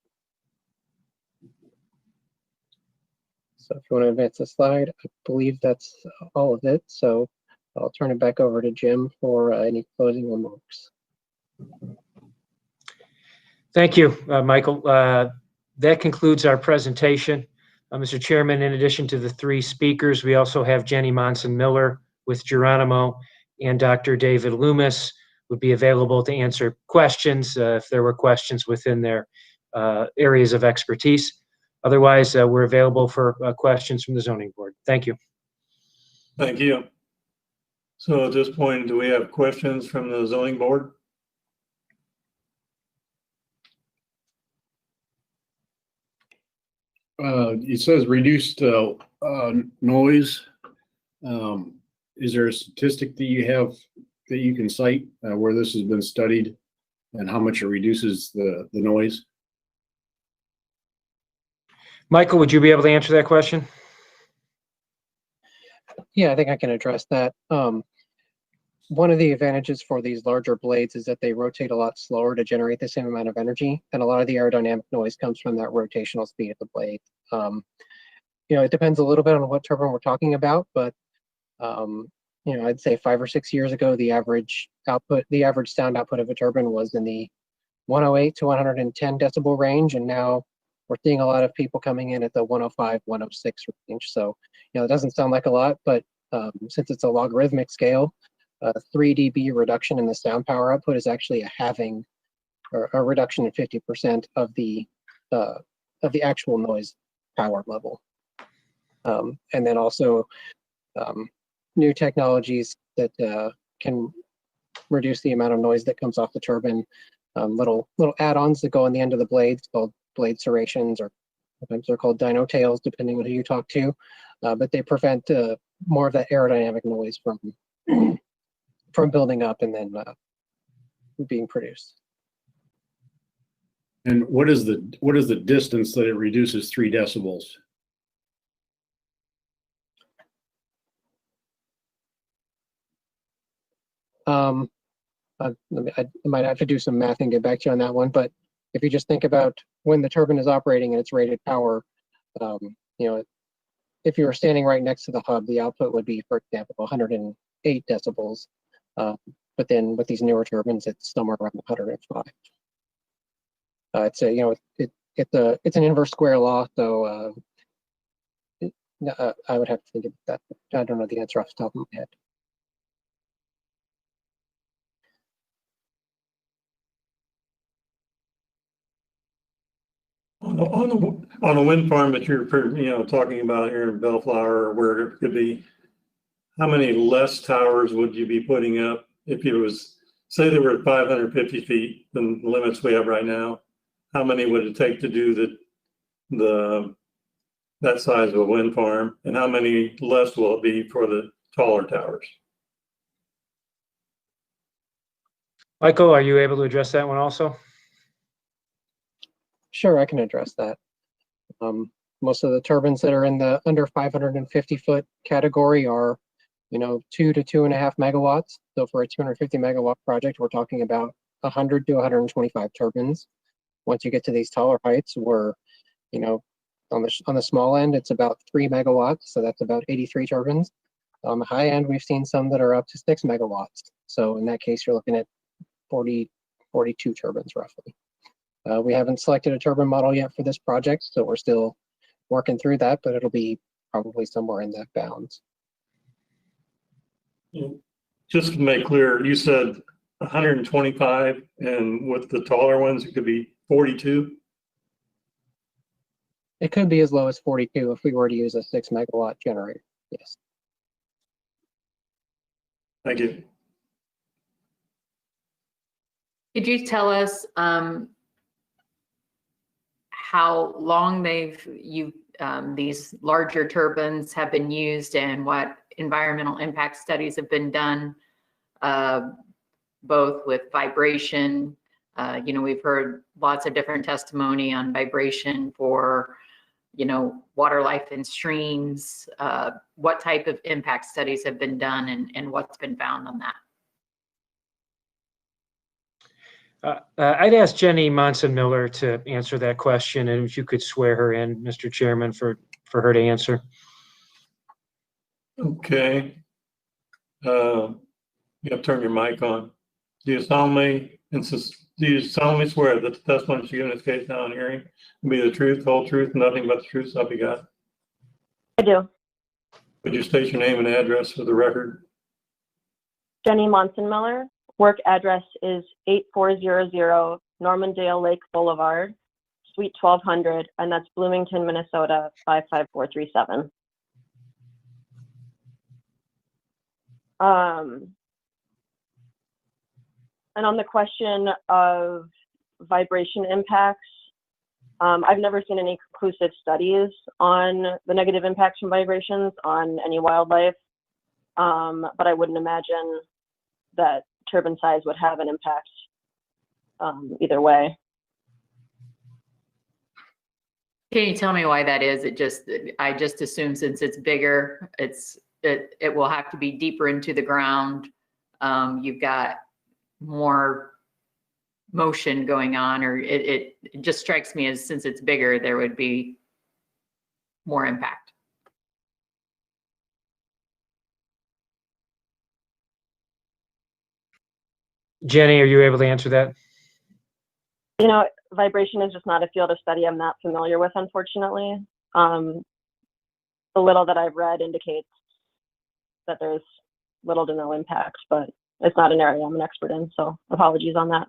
So if you want to advance the slide, I believe that's all of it. So I'll turn it back over to Jim for any closing remarks. Thank you, Michael. That concludes our presentation. Mr. Chairman, in addition to the 3 speakers, we also have Jenny Monson-Miller with Geronimo and Dr. David Loomis would be available to answer questions if there were questions within their areas of expertise. Otherwise, we're available for questions from the zoning board. Thank you. Thank you. So at this point, do we have questions from the zoning board? It says reduced noise. Is there a statistic that you have that you can cite where this has been studied and how much it reduces the noise? Michael, would you be able to answer that question? Yeah, I think I can address that. One of the advantages for these larger blades is that they rotate a lot slower to generate the same amount of energy, and a lot of the aerodynamic noise comes from that rotational speed of the blade. It depends a little bit on what turbine we're talking about, but I'd say 5 or 6 years ago, the average sound output of a turbine was in the 108 to 110 decibel range, and now we're seeing a lot of people coming in at the 105, 106 range. So, it doesn't sound like a lot, but since it's a logarithmic scale, 3 dB reduction in the sound power output is actually a halving or a reduction in 50% of the actual noise power level. And then also new technologies that can reduce the amount of noise that comes off the turbine. Little add-ons that go on the end of the blades called blade serrations, or sometimes they're called dino tails, depending on who you talk to. But they prevent more of that aerodynamic noise from building up and then being produced. And what is the distance that it reduces 3 decibels? I might have to do some math and get back to you on that one, but if you just think about when the turbine is operating and its rated power, you know, if you were standing right next to the hub, the output would be, for example, 108 decibels. But then with these newer turbines, it's somewhere around 105. It's a, you know, it's an inverse square law, so I would have to think of that. I don't know the answer off the top of my head. On a wind farm that you're, talking about here in Bellflower or where it could be, how many less towers would you be putting up if it was, say they were at 550 feet, the limits we have right now? How many would it take to do that size of a wind farm, and how many less will it be for the taller towers? Michael, are you able to address that one also? Sure, I can address that. Most of the turbines that are in the under 550 foot category are, 2 to 2.5 megawatts. So for a 250 megawatt project, we're talking about 100 to 125 turbines. Once you get to these taller heights, we're, on the small end, it's about 3 megawatts. So that's about 83 turbines. On the high end, we've seen some that are up to 6 megawatts. So in that case, you're looking at 42 turbines roughly. We haven't selected a turbine model yet for this project, so we're still working through that, but it'll be probably somewhere in that bounds. Just to make clear, you said 125, and with the taller ones, it could be 42? It could be as low as 42 if we were to use a 6 megawatt generator, yes. Thank you. Could you tell us how long these larger turbines have been used and what environmental impact studies have been done, both with vibration? We've heard lots of different testimony on vibration for, water life in streams. What type of impact studies have been done and what's been found on that? I'd ask Jenny Monson-Miller to answer that question, and if you could swear her in, Mr. Chairman, for her to answer. Okay. You have to turn your mic on. Do you solemnly swear that the testimony you give in this case now in hearing will be the truth, the whole truth, and nothing but the truth, so help you God? I do. Would you state your name and address for the record? Jenny Monson-Miller. Work address is 8400 Normandale Lake Boulevard, Suite 1200, and that's Bloomington, Minnesota 55437. And on the question of vibration impacts, I've never seen any conclusive studies on the negative impacts from vibrations on any wildlife, but I wouldn't imagine that turbine size would have an impact either way. Can you tell me why that is? I just assume since it's bigger, it will have to be deeper into the ground. You've got more motion going on, or it just strikes me as since it's bigger, there would be more impact. Jenny, are you able to answer that? Vibration is just not a field of study I'm not familiar with, unfortunately. The little that I've read indicates that there's little to no impact, but it's not an area I'm an expert in, so apologies on that.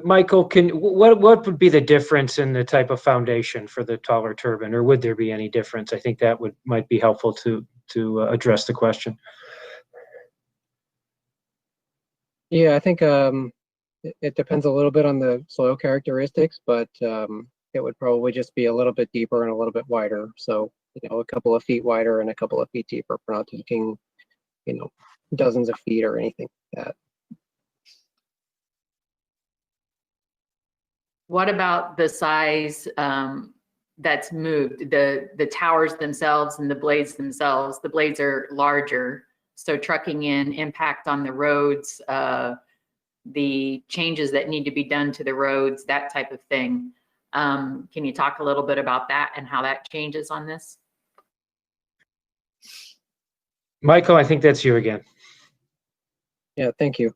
Michael, what would be the difference in the type of foundation for the taller turbine, or would there be any difference? I think that might be helpful to address the question. Yeah, I think It depends a little bit on the soil characteristics, but it would probably just be a little bit deeper and a little bit wider. So, a couple of feet wider and a couple of feet deeper. We're not talking, dozens of feet or anything like that. What about the size that's moved, the towers themselves and the blades themselves? The blades are larger, so trucking in, impact on the roads, the changes that need to be done to the roads, that type of thing. Can you talk a little bit about that and how that changes on this? Michael, I think that's you again. Yeah, thank you.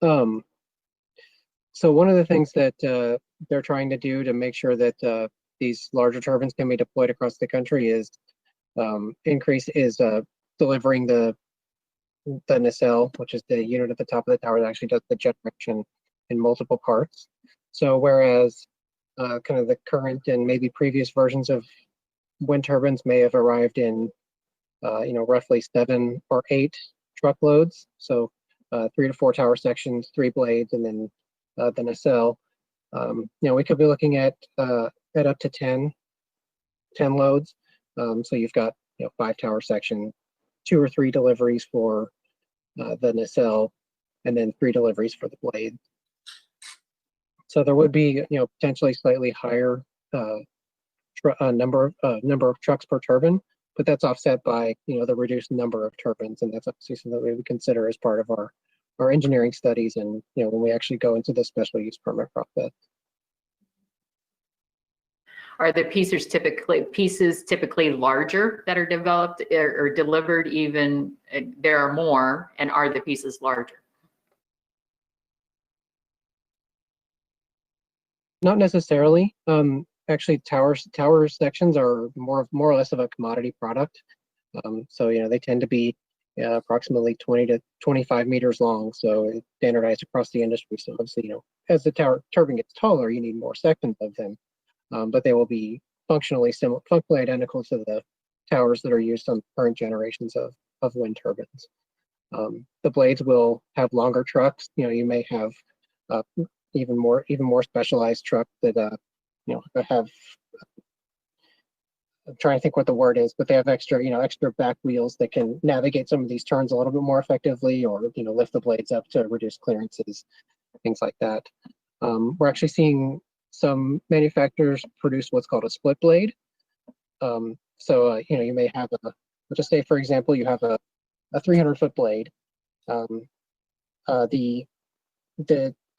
So one of the things that they're trying to do to make sure that these larger turbines can be deployed across the country is delivering the nacelle, which is the unit at the top of the tower that actually does the jet direction in multiple parts. So whereas kind of the current and maybe previous versions of wind turbines may have arrived in roughly 7 or 8 truckloads, so 3 to 4 tower sections, 3 blades, and then the nacelle. We could be looking at up to 10 loads. So you've got 5 tower sections, 2 or 3 deliveries for the nacelle, and then 3 deliveries for the blade. So there would be potentially slightly higher number of trucks per turbine, but that's offset by the reduced number of turbines, and that's obviously something that we would consider as part of our engineering studies and when we actually go into the special use permit process. Are the pieces typically larger that are developed or delivered? Even there are more, and are the pieces larger? Not necessarily. Actually, tower sections are more or less of a commodity product. So they tend to be approximately 20 to 25 meters long. So it's standardized across the industry. So obviously, as the turbine gets taller, you need more sections of them. But they will be functionally identical to the towers that are used on current generations of wind turbines. The blades will have longer trucks. You may have even more specialized trucks that have. I'm trying to think what the word is, but they have extra back wheels that can navigate some of these turns a little bit more effectively, or lift the blades up to reduce clearances, things like that. We're actually seeing some manufacturers produce what's called a split blade. So you may have let's just say, for example, you have a 300-foot blade.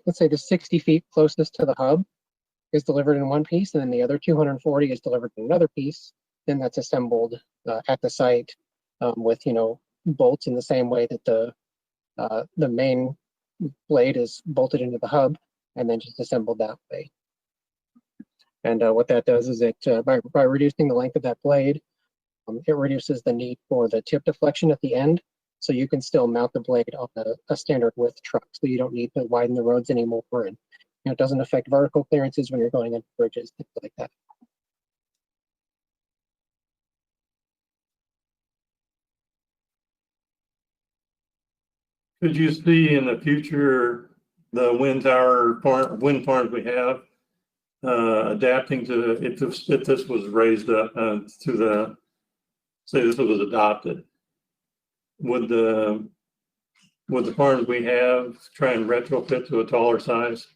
Let's say the 60 feet closest to the hub is delivered in one piece, and then the other 240 is delivered in another piece. Then that's assembled at the site with bolts in the same way that the main blade is bolted into the hub, and then just assembled that way. And what that does is it by reducing the length of that blade, it reduces the need for the tip deflection at the end. So you can still mount the blade on a standard width truck, so you don't need to widen the roads anymore, and it doesn't affect vertical clearances when you're going into bridges, things like that. Could you see in the future the wind farms we have adapting to if this was raised up to the, say this was adopted? Would the farms we have try and retrofit to a taller size?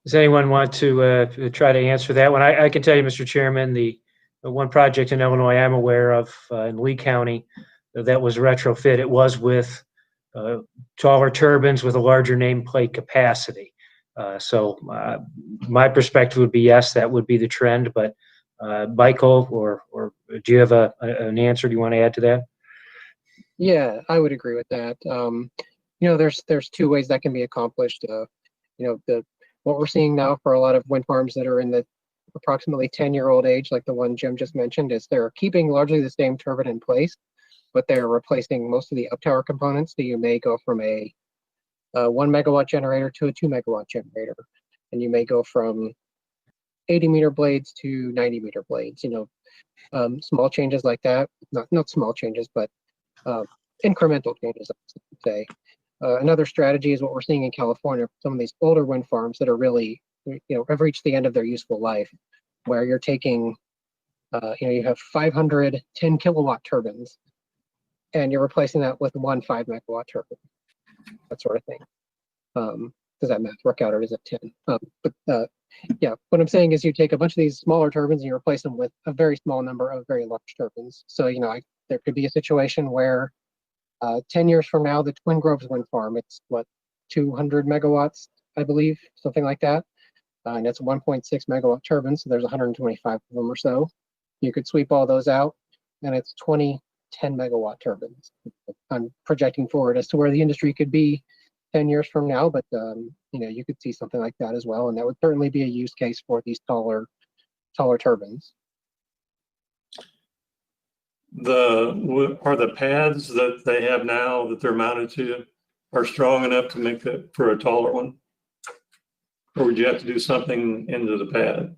Does anyone want to try to answer that one? I can tell you, Mr. Chairman, the one project in Illinois I'm aware of in Lee County that was retrofit. It was with taller turbines with a larger nameplate capacity. So my perspective would be yes, that would be the trend. But Michael, or do you have an answer? Do you want to add to that? Yeah, I would agree with that. There's 2 ways that can be accomplished. What we're seeing now for a lot of wind farms that are in the approximately 10-year-old age, like the one Jim just mentioned, is they're keeping largely the same turbine in place, but they're replacing most of the up tower components. So you may go from a 1 megawatt generator to a 2 megawatt generator, and you may go from 80-meter blades to 90-meter blades. Small changes like that, not small changes, but incremental changes, I would say. Another strategy is what we're seeing in California, some of these older wind farms that are really, have reached the end of their useful life, where you're taking, you have 500 10 kilowatt turbines, and you're replacing that with one 5 megawatt turbine, that sort of thing. Does that math work out, or is it 10? Yeah, what I'm saying is you take a bunch of these smaller turbines and you replace them with a very small number of very large turbines. So, there could be a situation where 10 years from now, the Twin Groves wind farm, it's what, 200 megawatts, I believe, something like that. And it's 1.6 megawatt turbines, so there's 125 of them or so. You could sweep all those out, and it's 20 10 megawatt turbines. I'm projecting forward as to where the industry could be 10 years from now, but you could see something like that as well, and that would certainly be a use case for these taller turbines. Are the pads that they have now that they're mounted to are strong enough to make that for a taller one? Or would you have to do something into the pad?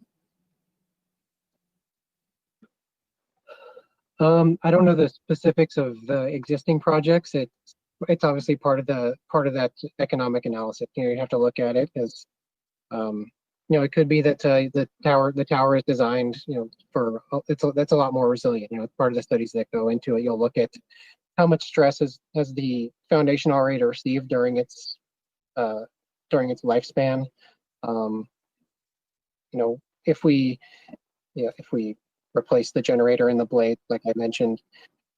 I don't know the specifics of the existing projects. It's obviously part of that economic analysis. You have to look at it as it could be that the tower is designed that's a lot more resilient. It's part of the studies that go into it. You'll look at how much stress has the foundation already received during its lifespan. If we replace the generator and the blade, like I mentioned,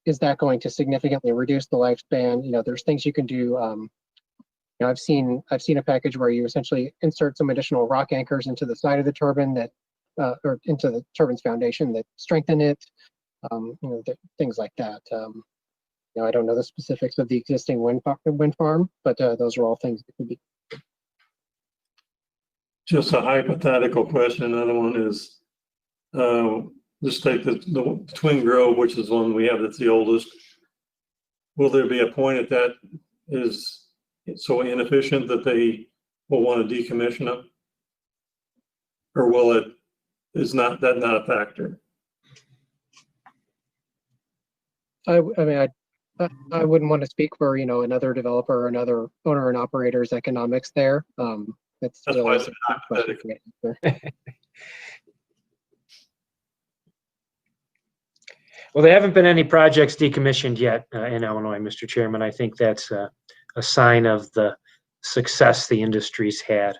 is that going to significantly reduce the lifespan? There's things you can do. I've seen a package where you essentially insert some additional rock anchors into the side of the turbine or into the turbine's foundation that strengthen it. Things like that. I don't know the specifics of the existing wind farm, but those are all things that could be. Just a hypothetical question. Another one is, just take the Twin Grove, which is one we have that's the oldest. Will there be a point that is so inefficient that they will want to decommission them? Or is not a factor? I wouldn't want to speak for, another developer or another owner and operator's economics there. That's why I said hypothetical. Well, there haven't been any projects decommissioned yet in Illinois, Mr. Chairman. I think that's a sign of the success the industry's had.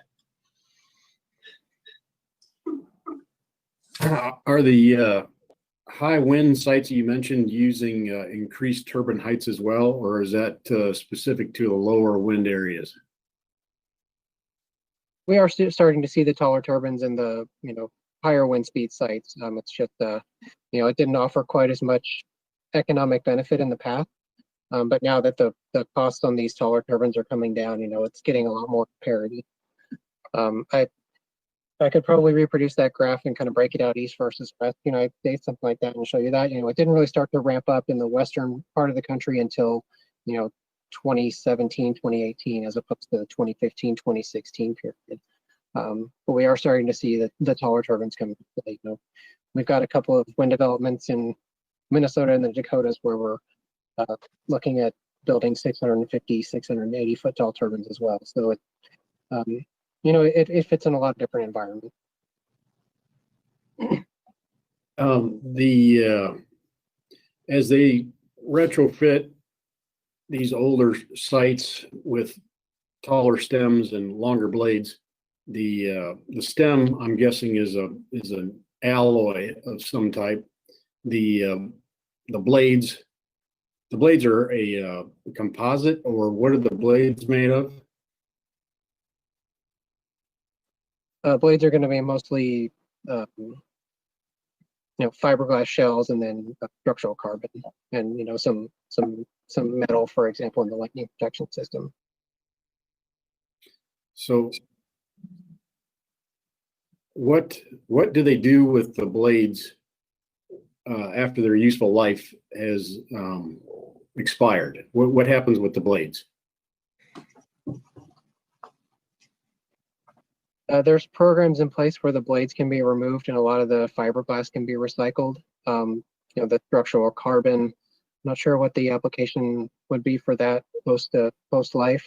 Are the high wind sites you mentioned using increased turbine heights as well, or is that specific to the lower wind areas? We are starting to see the taller turbines in the higher wind speed sites. It's just it didn't offer quite as much economic benefit in the past, but now that the costs on these taller turbines are coming down, it's getting a lot more parity. I could probably reproduce that graph and kind of break it out east versus west United States, something like that, and show you that. It didn't really start to ramp up in the western part of the country until 2017, 2018, as opposed to the 2015, 2016 period. But we are starting to see the taller turbines come into play. We've got a couple of wind developments in Minnesota and the Dakotas where we're looking at building 650, 680 foot tall turbines as well. So it fits in a lot of different environments. As they retrofit these older sites with taller stems and longer blades, the stem, I'm guessing, is an alloy of some type. The blades are a composite, or what are the blades made of? Blades are going to be mostly fiberglass shells, and then structural carbon, and some metal, for example, in the lightning protection system. So what do they do with the blades after their useful life has expired? What happens with the blades? There's programs in place where the blades can be removed and a lot of the fiberglass can be recycled. The structural carbon, I'm not sure what the application would be for that post life.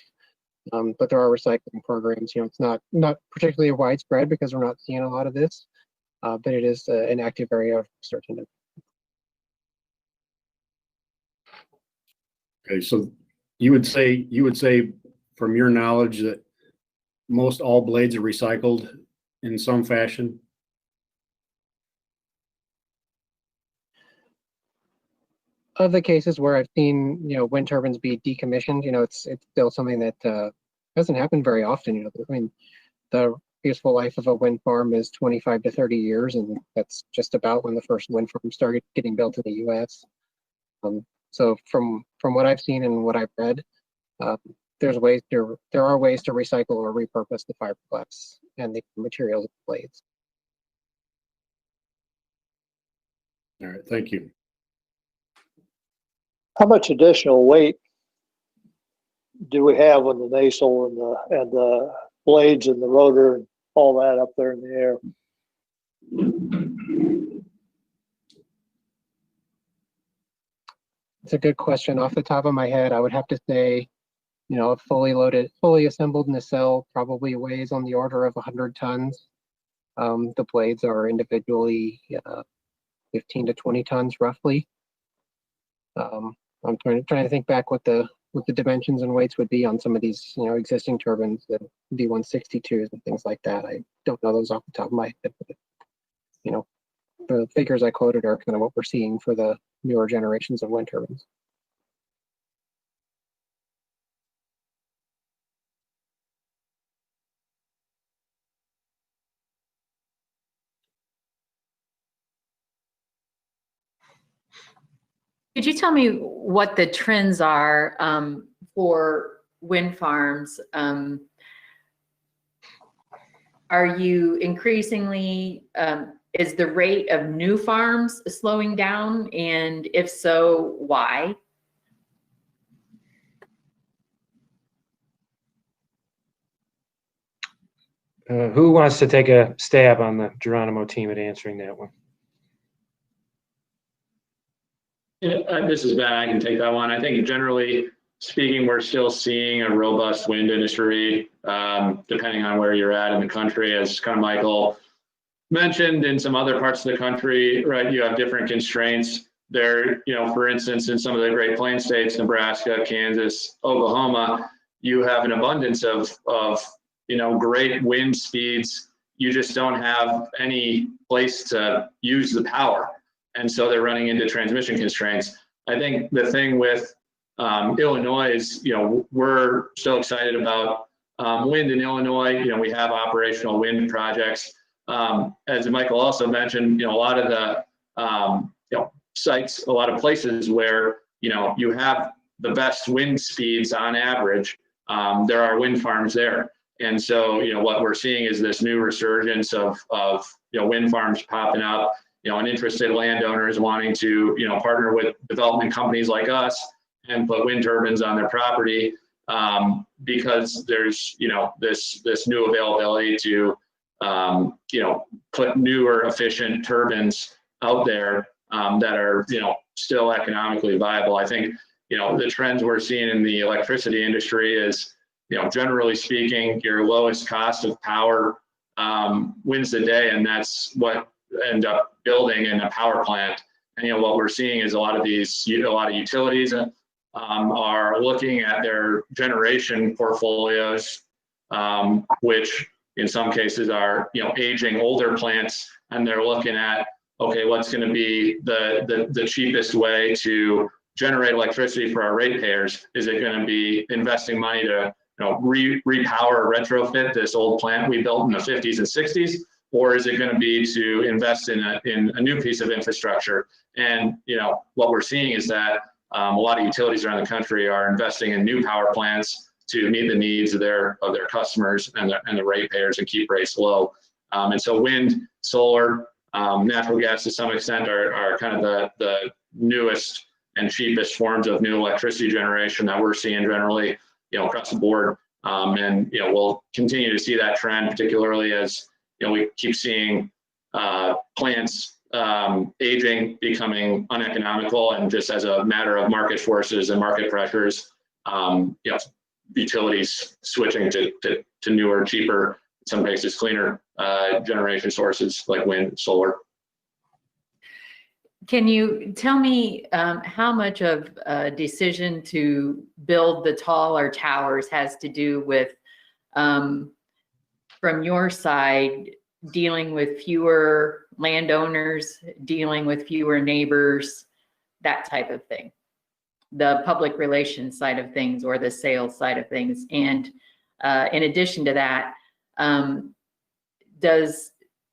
But there are recycling programs. You know, it's not particularly widespread because we're not seeing a lot of this, but it is an active area of research. Okay, so you would say from your knowledge that most all blades are recycled in some fashion? Of the cases where I've seen, you know, wind turbines be decommissioned, you know, it's still something that doesn't happen very often. You know, I mean, the useful life of a wind farm is 25 to 30 years, and that's just about when the first wind farm started getting built in the U.S. So from what I've seen and what I've read, there are ways to recycle or repurpose the fiberglass and the materials of the blades. All right, thank you. How much additional weight do we have on the nacelle and the blades and the rotor and all that up there in the air? It's a good question. Off the top of my head, I would have to say, you know, a fully assembled nacelle probably weighs on the order of 100 tons. The blades are individually 15 to 20 tons roughly. I'm trying to think back what the dimensions and weights would be on some of these, you know, existing turbines, the D162s and things like that. I don't know those off the top of my head, but, you know, the figures I quoted are kind of what we're seeing for the newer generations of wind turbines. Could you tell me what the trends are for wind farms? Are you increasingly, is the rate of new farms slowing down? And if so, why? Who wants to take a stab on the Geronimo team at answering that one? Yeah, this is Ben. I can take that one. I think generally speaking, we're still seeing a robust wind industry, depending on where you're at in the country. As kind of Michael mentioned, in some other parts of the country, right, you have different constraints there. You know, for instance, in some of the Great Plains states, Nebraska, Kansas, Oklahoma, you have an abundance of you know, great wind speeds. You just don't have any place to use the power. And so they're running into transmission constraints. I think the thing with Illinois is, you know, we're so excited about wind in Illinois. You know, we have operational wind projects. As Michael also mentioned, you know, a lot of the you know, sites, a lot of places where, you know, you have the best wind speeds on average, there are wind farms there. And so, you know, what we're seeing is this new resurgence of you know, wind farms popping up. You know, and interested landowners wanting to, you know, partner with development companies like us and put wind turbines on their property, because there's, you know, this new availability to, you know, put newer efficient turbines out there that are, you know, still economically viable. I think, you know, the trends we're seeing in the electricity industry is, you know, generally speaking, your lowest cost of power wins the day, and that's what end up building in a power plant. And, you know, what we're seeing is a lot of utilities are looking at their generation portfolios, which in some cases are, you know, aging older plants, and they're looking at, okay, what's going to be the cheapest way to generate electricity for our ratepayers? Is it going to be investing money to, you know, repower or retrofit this old plant we built in the 50s and 60s? Or is it going to be to invest in a new piece of infrastructure? And, you know, what we're seeing is that a lot of utilities around the country are investing in new power plants to meet the needs of their customers and the ratepayers and keep rates low. And so wind, solar, natural gas to some extent are kind of the newest and cheapest forms of new electricity generation that we're seeing generally, you know, across the board. And, you know, we'll continue to see that trend, particularly as, you know, we keep seeing plants aging, becoming uneconomical, and just as a matter of market forces and market pressures, utilities switching to newer, cheaper, in some cases cleaner generation sources like wind, solar. Can you tell me how much of a decision to build the taller towers has to do with, from your side, dealing with fewer landowners, dealing with fewer neighbors, that type of thing? The public relations side of things or the sales side of things. And in addition to that,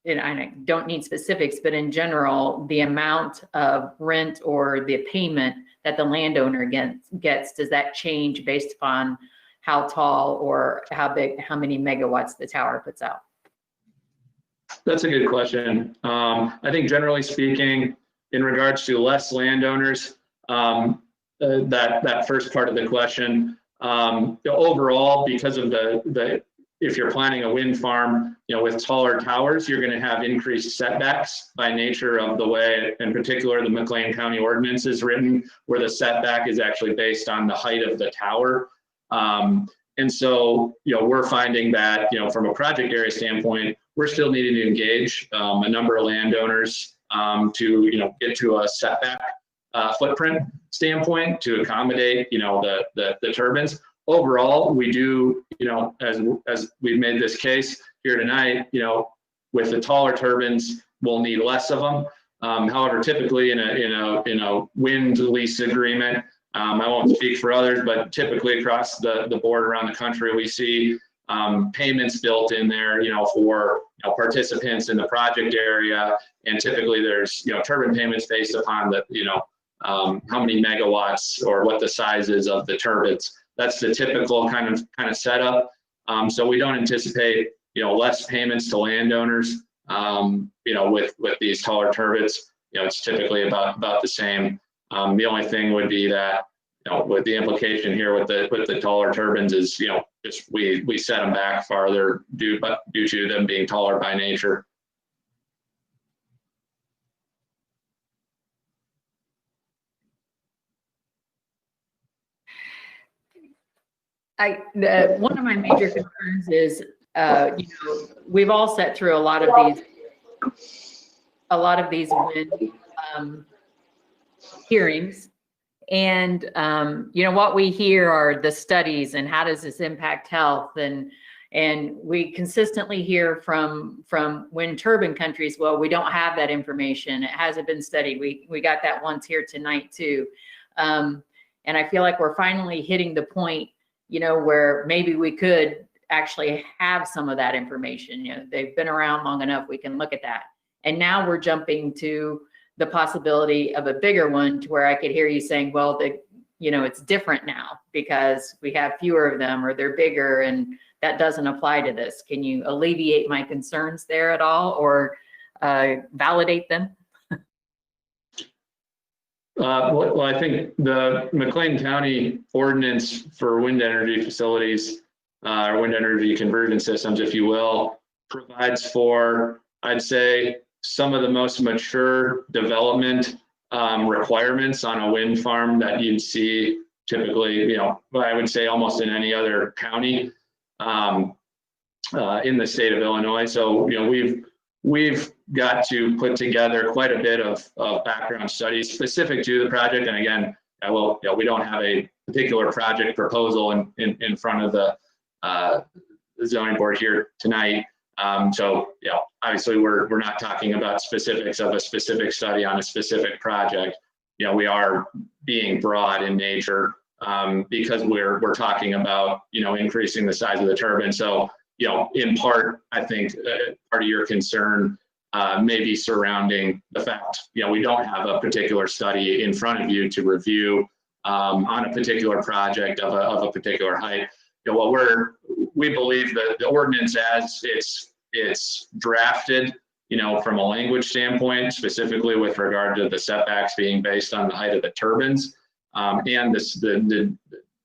and I don't need specifics, but in general, the amount of rent or the payment that the landowner gets, does that change based upon how tall or how big, how many megawatts the tower puts out? That's a good question. I think generally speaking, in regards to less landowners, that first part of the question, overall, because of if you're planning a wind farm, with taller towers, you're going to have increased setbacks by nature of the way, in particular, the McLean County ordinance is written, where the setback is actually based on the height of the tower. And so, we're finding that, from a project area standpoint, we're still needing to engage a number of landowners to, get to a setback footprint standpoint to accommodate, the turbines. Overall, we do, as we've made this case here tonight, with the taller turbines, we'll need less of them. However, typically in a wind lease agreement, I won't speak for others, but typically across the board around the country, we see payments built in there, for participants in the project area, and typically there's turbine payments based upon the how many megawatts or what the size is of the turbines. That's the typical kind of setup. So we don't anticipate less payments to landowners. With these taller turbines, it's typically about the same. The only thing would be that with the implication here with the taller turbines is just we set them back farther due to them being taller by nature. One of my major concerns is, we've all sat through a lot of these wind hearings, and what we hear are the studies and how does this impact health, and we consistently hear from wind turbine countries, well, we don't have that information, it hasn't been studied. We got that once here tonight too, and I feel like we're finally hitting the point where maybe we could actually have some of that information. They've been around long enough, we can look at that. And now we're jumping to the possibility of a bigger one, to where I could hear you saying, well, it's different now because we have fewer of them, or they're bigger, and that doesn't apply to this. Can you alleviate my concerns there at all, or validate them? Well, I think the McLean County ordinance for wind energy facilities, or wind energy conversion systems, if you will, provides for, I'd say, some of the most mature development requirements on a wind farm that you'd see typically, I would say almost in any other county in the state of Illinois. So, we've got to put together quite a bit of background studies specific to the project. And again, we don't have a particular project proposal in front of the zoning board here tonight. So, obviously we're not talking about specifics of a specific study on a specific project. We are being broad in nature because we're talking about, increasing the size of the turbine. So, in part, I think part of your concern may be surrounding the fact, we don't have a particular study in front of you to review on a particular project of a particular height. We believe that the ordinance as it's drafted, from a language standpoint, specifically with regard to the setbacks being based on the height of the turbines, and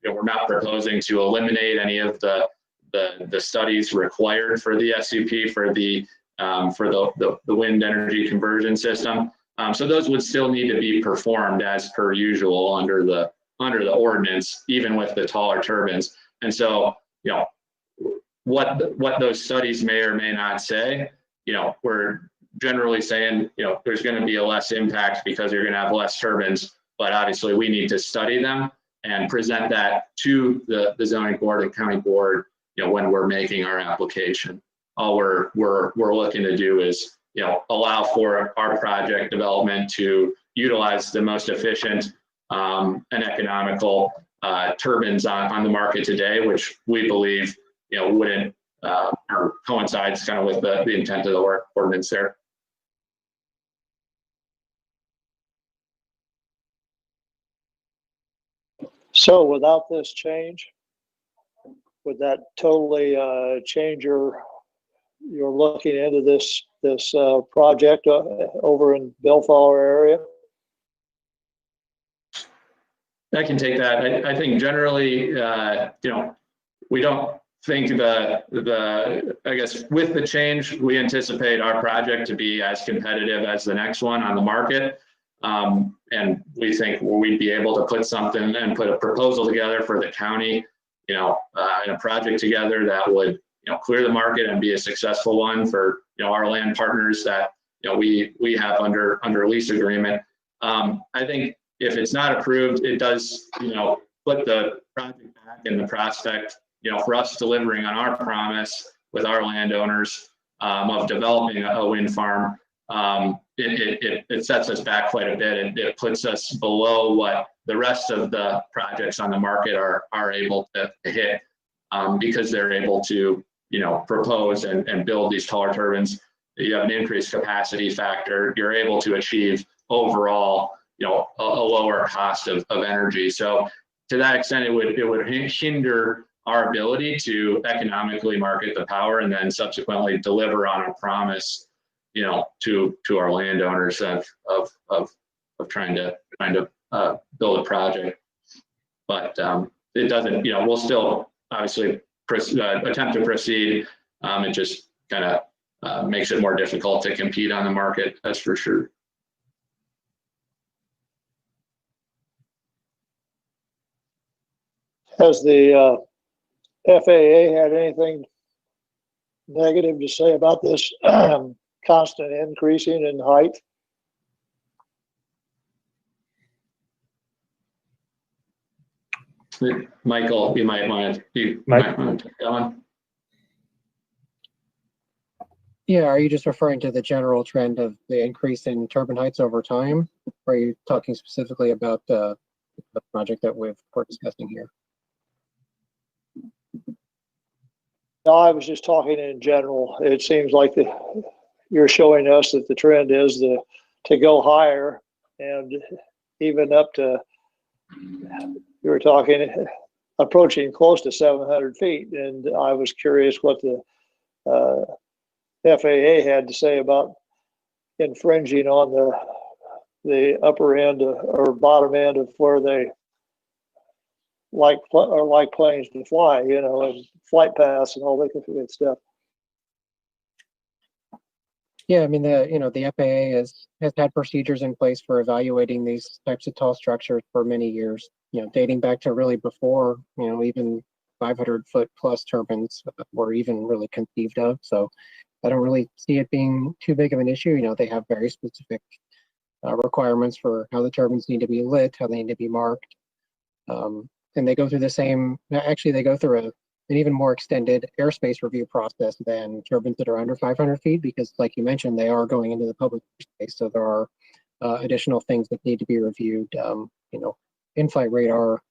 we're not proposing to eliminate any of the studies required for the SUP for the for the wind energy conversion system. So those would still need to be performed as per usual under the ordinance, even with the taller turbines. And so, you know, what those studies may or may not say, you know, we're generally saying, you know, there's going to be a less impact because you're going to have less turbines, but obviously we need to study them and present that to the zoning board and county board, you know, when we're making our application. All we're looking to do is, you know, allow for our project development to utilize the most efficient and economical turbines on the market today, which we believe, you know, wouldn't or coincides kind of with the intent of the ordinance there. So without this change, would that totally change your looking into this project over in Bellflower area? I can take that. I think generally, you know, we don't think I guess with the change, we anticipate our project to be as competitive as the next one on the market. And we think we'd be able to put something and put a proposal together for the county, you know, in a project together that would, you know, clear the market and be a successful one for, you know, our land partners that, you know, we have under lease agreement. I think if it's not approved, it does, you know, put the project back in the prospect, you know, for us delivering on our promise with our landowners of developing a wind farm. It sets us back quite a bit, and it puts us below what the rest of the projects on the market are able to hit, because they're able to, you know, propose and build these taller turbines. You have an increased capacity factor. You're able to achieve overall, you know, a lower cost of energy. So to that extent, it would hinder our ability to economically market the power and then subsequently deliver on a promise, you know, to our landowners of trying to build a project. But it doesn't, you know, we'll still obviously attempt to proceed. It just kind of makes it more difficult to compete on the market, that's for sure. Has the FAA had anything negative to say about this constant increasing in height? Michael, you might want to take that one. Yeah, are you just referring to the general trend of the increase in turbine heights over time? Or are you talking specifically about the project that we're discussing here? No, I was just talking in general. It seems like you're showing us that the trend is to go higher, and even up to, you were talking approaching close to 700 feet. And I was curious what the FAA had to say about infringing on the upper end or bottom end of where they like planes to fly, you know, and flight paths and all that good stuff. Yeah, I mean, the FAA has had procedures in place for evaluating these types of tall structures for many years, you know, dating back to really before, you know, even 500-foot plus turbines were even really conceived of. So I don't really see it being too big of an issue. You know, they have very specific requirements for how the turbines need to be lit, how they need to be marked. And they go through the same, actually they go through an even more extended airspace review process than turbines that are under 500 feet, because like you mentioned, they are going into the public space. So there are additional things that need to be reviewed, you know, in-flight radar,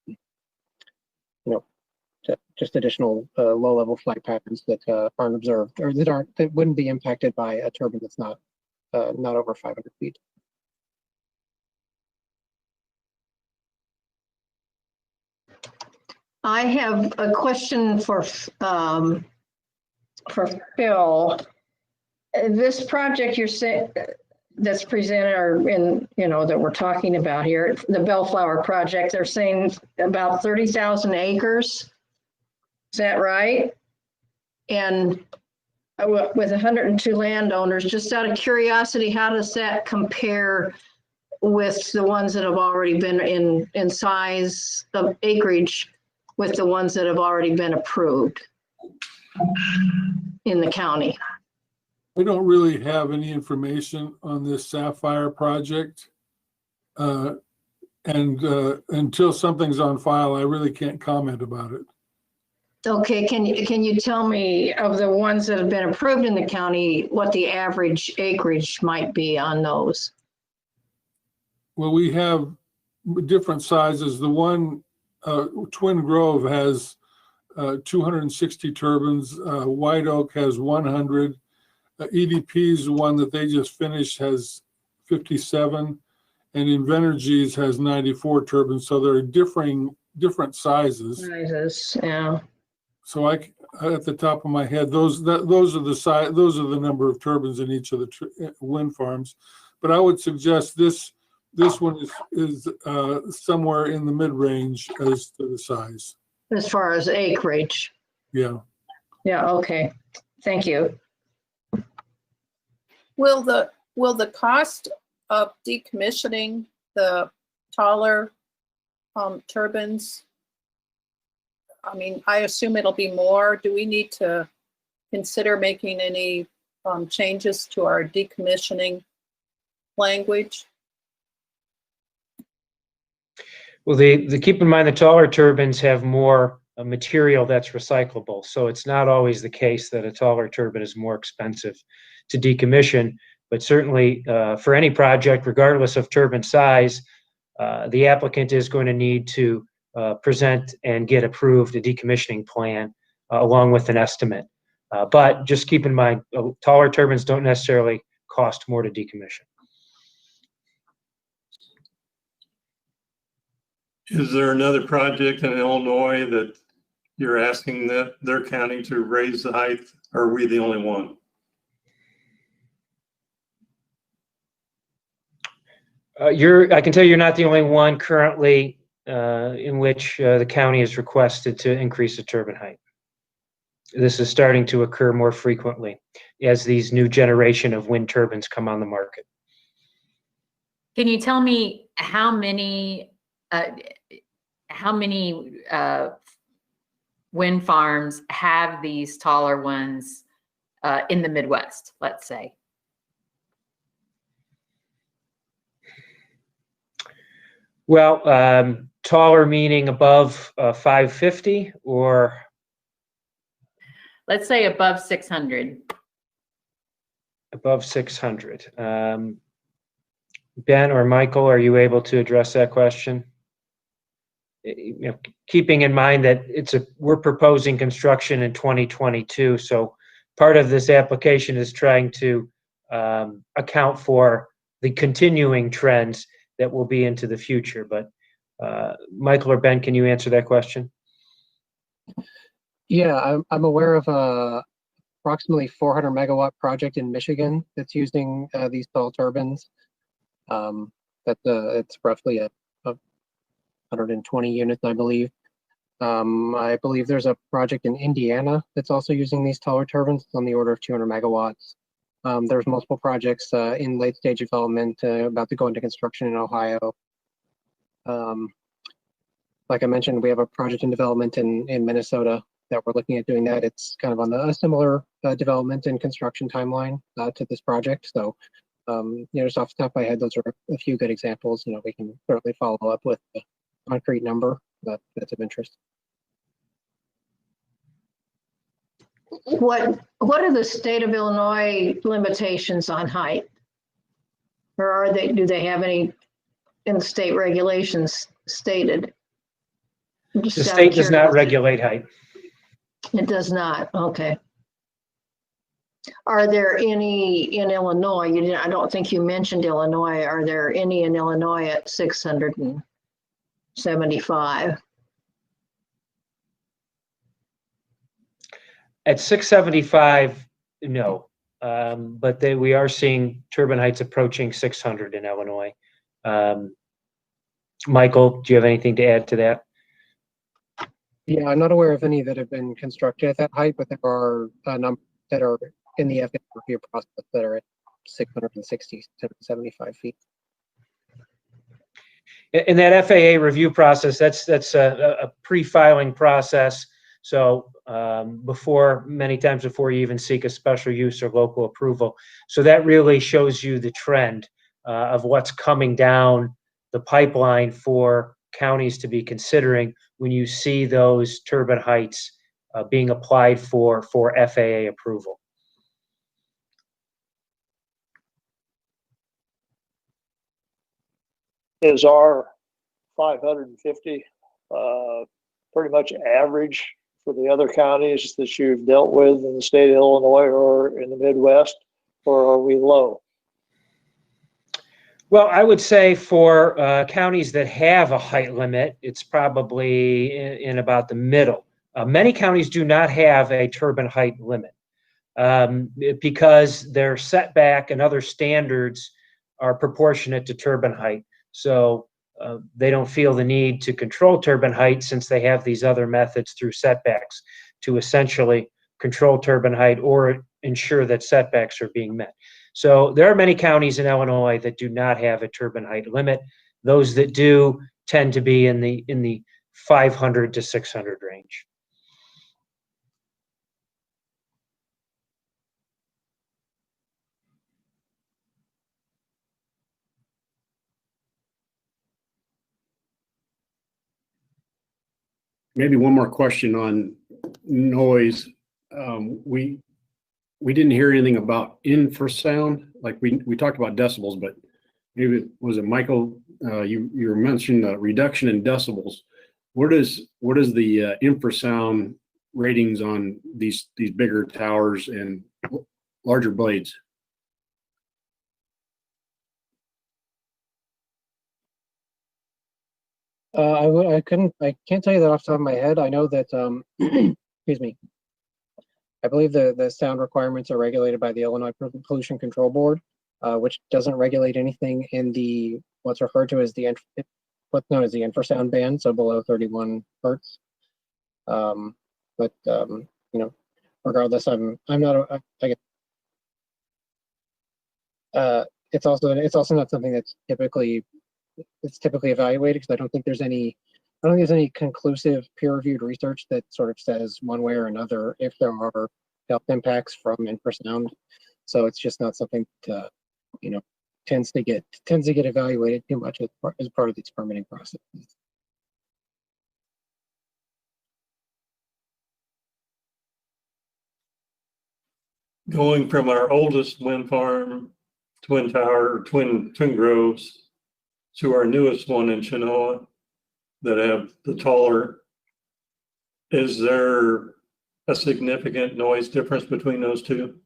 you know, just additional low-level flight patterns that aren't observed or that wouldn't be impacted by a turbine that's not over 500 feet. I have a question for Phil. This project you're saying that's presented or in, you know, that we're talking about here, the Bellflower project, they're saying about 30,000 acres. Is that right? And with 102 landowners, just out of curiosity, how does that compare with the ones that have already been in size of acreage with the ones that have already been approved in the county? We don't really have any information on this Sapphire project. And until something's on file, I really can't comment about it. Okay, can you tell me, of the ones that have been approved in the county, what the average acreage might be on those? Well, we have different sizes. The one, Twin Grove has 260 turbines. White Oak has 100. EDP's the one that they just finished has 57. And Invenergy's has 94 turbines. So there are different sizes. Sizes, yeah. So at the top of my head, those are the number of turbines in each of the wind farms. But I would suggest this one is somewhere in the mid-range as to the size. As far as acreage. Yeah. Yeah, okay. Thank you. Will the cost of decommissioning the taller turbines, I mean, I assume it'll be more. Do we need to consider making any changes to our decommissioning language? Well, keep in mind the taller turbines have more material that's recyclable. So it's not always the case that a taller turbine is more expensive to decommission. But certainly for any project, regardless of turbine size, the applicant is going to need to present and get approved a decommissioning plan along with an estimate. But just keep in mind, taller turbines don't necessarily cost more to decommission. Is there another project in Illinois that you're asking their county to raise the height, or are we the only one? I can tell you you're not the only one currently in which the county has requested to increase the turbine height. This is starting to occur more frequently as these new generation of wind turbines come on the market. Can you tell me how many wind farms have these taller ones in the Midwest, let's say? Well, taller meaning above 550 or? Let's say above 600. Above 600. Ben or Michael, are you able to address that question? You know, keeping in mind that we're proposing construction in 2022, so part of this application is trying to account for the continuing trends that will be into the future. But Michael or Ben, can you answer that question? Yeah, I'm aware of a approximately 400 megawatt project in Michigan that's using these tall turbines. It's roughly a 120 units, I believe. I believe there's a project in Indiana that's also using these taller turbines. It's on the order of 200 megawatts. There's multiple projects in late stage development about to go into construction in Ohio. Like I mentioned, we have a project in development in Minnesota that we're looking at doing that. It's kind of on a similar development and construction timeline to this project. So, just off the top of my head, those are a few good examples. We can certainly follow up with a concrete number that's of interest. What are the state of Illinois limitations on height? Or do they have any in the state regulations stated? The state does not regulate height. It does not, okay. Are there any in Illinois? I don't think you mentioned Illinois. Are there any in Illinois at 675? At 675, no. But we are seeing turbine heights approaching 600 in Illinois. Michael, do you have anything to add to that? Yeah, I'm not aware of any that have been constructed at that height, but there are a number that are in the FAA review process that are at 660, 75 feet. In that FAA review process, that's a pre-filing process. So many times before you even seek a special use or local approval. So that really shows you the trend of what's coming down the pipeline for counties to be considering when you see those turbine heights being applied for FAA approval. Is our 550 pretty much average for the other counties that you've dealt with in the state of Illinois or in the Midwest, or are we low? Well, I would say for counties that have a height limit, it's probably in about the middle. Many counties do not have a turbine height limit because their setback and other standards are proportionate to turbine height. So they don't feel the need to control turbine height since they have these other methods through setbacks to essentially control turbine height or ensure that setbacks are being met. So there are many counties in Illinois that do not have a turbine height limit. Those that do tend to be in the 500 to 600 range. Maybe one more question on noise. We didn't hear anything about infrasound. Like we talked about decibels, but maybe was it Michael? You were mentioning a reduction in decibels. What is the infrasound ratings on these bigger towers and larger blades? I can't tell you that off the top of my head. I know that, excuse me, I believe the sound requirements are regulated by the Illinois Pollution Control Board, which doesn't regulate anything in the what's referred to as what's known as the infrasound band, so below 31 hertz. Regardless, I'm not. It's also not something that's typically evaluated because I don't think there's any conclusive peer-reviewed research that sort of says one way or another if there are health impacts from infrasound. So it's just not something that tends to get evaluated too much as part of these permitting processes. Going from our oldest wind farm, Twin Tower, Twin Groves, to our newest one in Chenoa that have the taller, is there a significant noise difference between those two?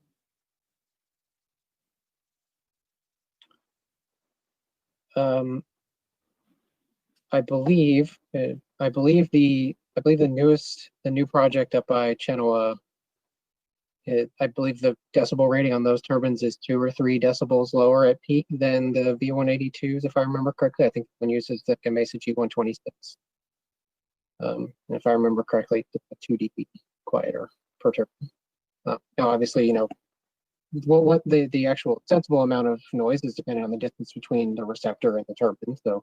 I believe the new project up by Chenoa, I believe the decibel rating on those turbines is 2 or 3 decibels lower at peak than the V182s, if I remember correctly. I think one uses the Gamesa G126. If I remember correctly, it's 2 dB quieter per turbine. Now, obviously, what the actual sensible amount of noise is depending on the distance between the receptor and the turbine. So,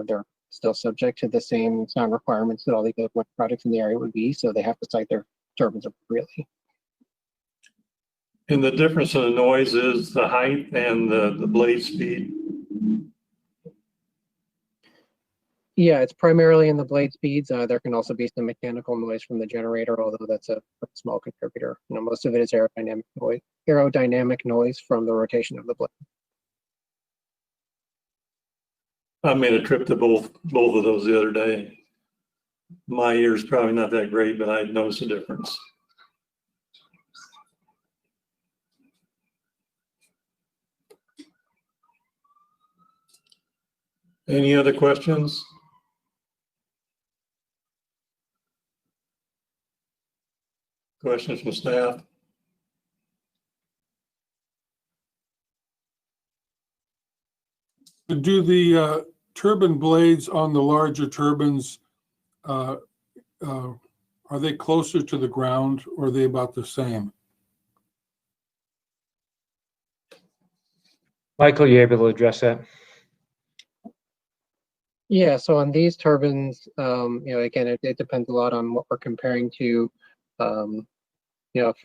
they're still subject to the same sound requirements that all the other projects in the area would be. So they have to site their turbines appropriately. And the difference in the noise is the height and the blade speed. Yeah, it's primarily in the blade speeds. There can also be some mechanical noise from the generator, although that's a small contributor. Most of it is aerodynamic noise from the rotation of the blade. I made a trip to both of those the other day. My ear's probably not that great, but I noticed a difference. Any other questions? Questions from staff? Do the turbine blades on the larger turbines, are they closer to the ground or are they about the same? Michael, you able to address that? Yeah, so on these turbines, again, it depends a lot on what we're comparing to. If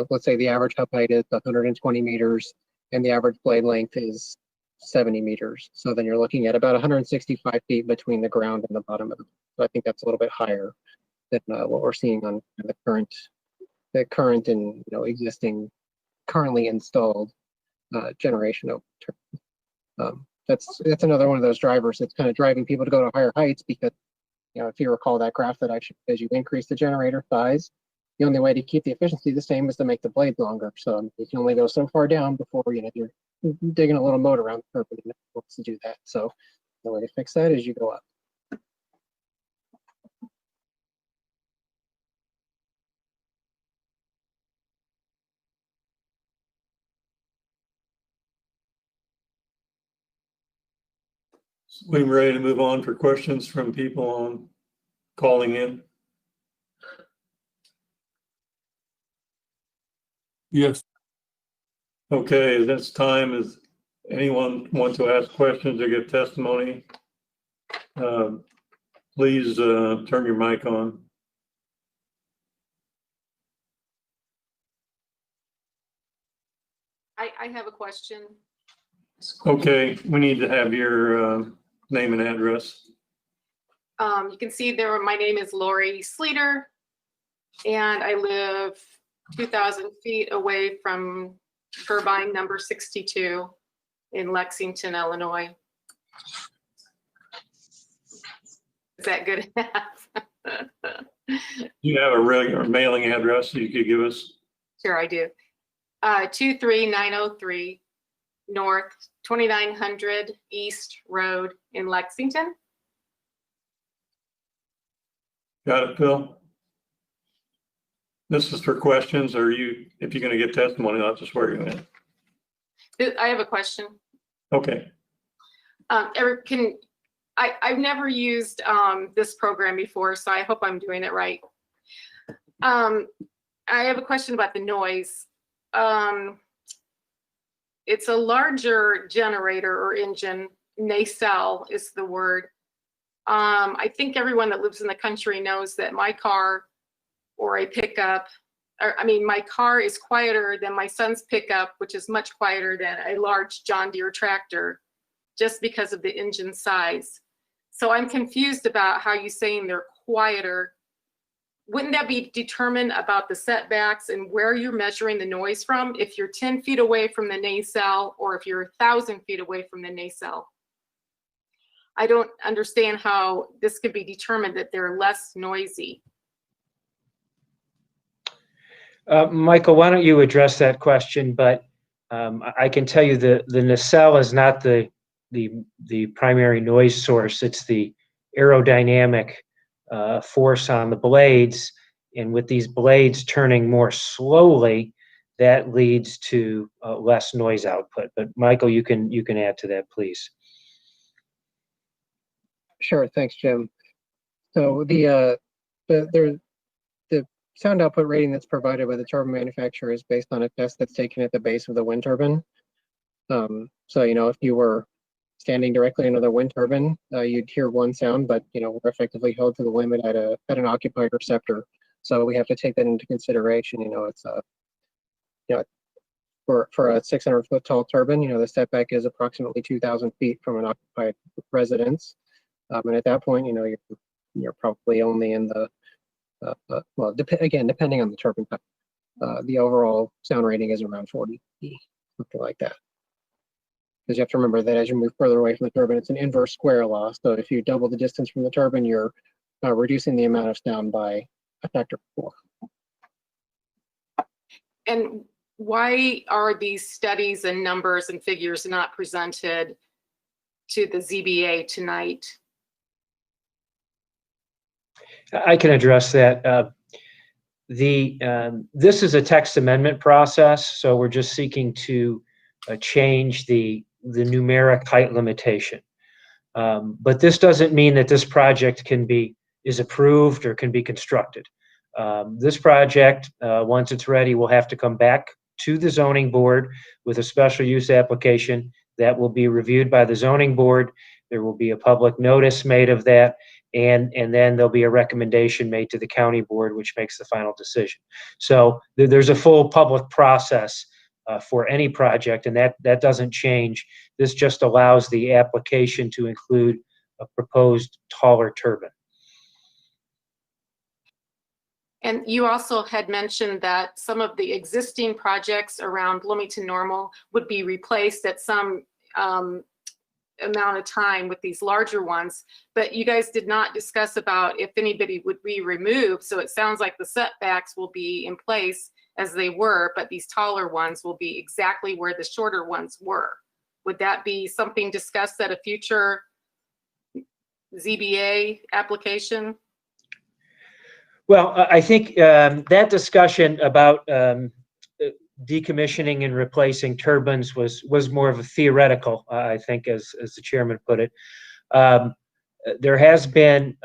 let's say the average hub height is 120 meters and the average blade length is 70 meters. So then you're looking at about 165 feet between the ground and the bottom of it. So I think that's a little bit higher than what we're seeing on the current and existing, currently installed generation of turbines. That's another one of those drivers that's kind of driving people to go to higher heights because, if you recall that graph that I showed, as you increase the generator size, the only way to keep the efficiency the same is to make the blades longer. So you can only go so far down before you're digging a little moat around the turbine and it wants to do that. So the way to fix that is you go up. We ready to move on for questions from people on calling in? Yes. Okay, this time is anyone want to ask questions or give testimony? Please turn your mic on. I have a question. Okay, we need to have your name and address. You can see there, my name is Lori Sleater, and I live 2,000 feet away from turbine number 62 in Lexington, Illinois. Is that good enough? Do you have a regular mailing address that you could give us? Sure, I do. 23903 North 2900 East Road in Lexington. Got it, Phil? This is for questions, or if you're going to get testimony, I'll just swear you in. I have a question. Okay. I've never used this program before, so I hope I'm doing it right. I have a question about the noise. It's a larger generator or engine. Nacelle is the word. I think everyone that lives in the country knows that my car or a pickup, my car is quieter than my son's pickup, which is much quieter than a large John Deere tractor, just because of the engine size. So I'm confused about how you're saying they're quieter. Wouldn't that be determined about the setbacks and where you're measuring the noise from? If you're 10 feet away from the nacelle or if you're 1,000 feet away from the nacelle? I don't understand how this could be determined that they're less noisy. Michael, why don't you address that question? But I can tell you the nacelle is not the primary noise source. It's the aerodynamic force on the blades, and with these blades turning more slowly, that leads to less noise output. But Michael, you can add to that, please. Sure, thanks, Jim. So the sound output rating that's provided by the turbine manufacturer is based on a test that's taken at the base of the wind turbine. So if you were standing directly under the wind turbine, you'd hear one sound, but we're effectively held to the limit at an occupied receptor. So we have to take that into consideration. It's for a 600-foot tall turbine, the setback is approximately 2,000 feet from an occupied residence. And at that point, you're probably only in the depending on the turbine type, the overall sound rating is around 40 dB, something like that. Because you have to remember that as you move further away from the turbine, it's an inverse square law. So if you double the distance from the turbine, you're reducing the amount of sound by a factor of 4. And why are these studies and numbers and figures not presented to the ZBA tonight? I can address that. This is a text amendment process, so we're just seeking to change the numeric height limitation. But this doesn't mean that this project is approved or can be constructed. This project, once it's ready, will have to come back to the zoning board with a special use application that will be reviewed by the zoning board. There will be a public notice made of that, and then there'll be a recommendation made to the county board, which makes the final decision. So there's a full public process for any project, and that doesn't change. This just allows the application to include a proposed taller turbine. And you also had mentioned that some of the existing projects around Bloomington Normal would be replaced at some amount of time with these larger ones, but you guys did not discuss about if anybody would be removed. So it sounds like the setbacks will be in place as they were, but these taller ones will be exactly where the shorter ones were. Would that be something discussed at a future ZBA application? Well, I think that discussion about decommissioning and replacing turbines was more of a theoretical, I think, as the chairman put it. There has been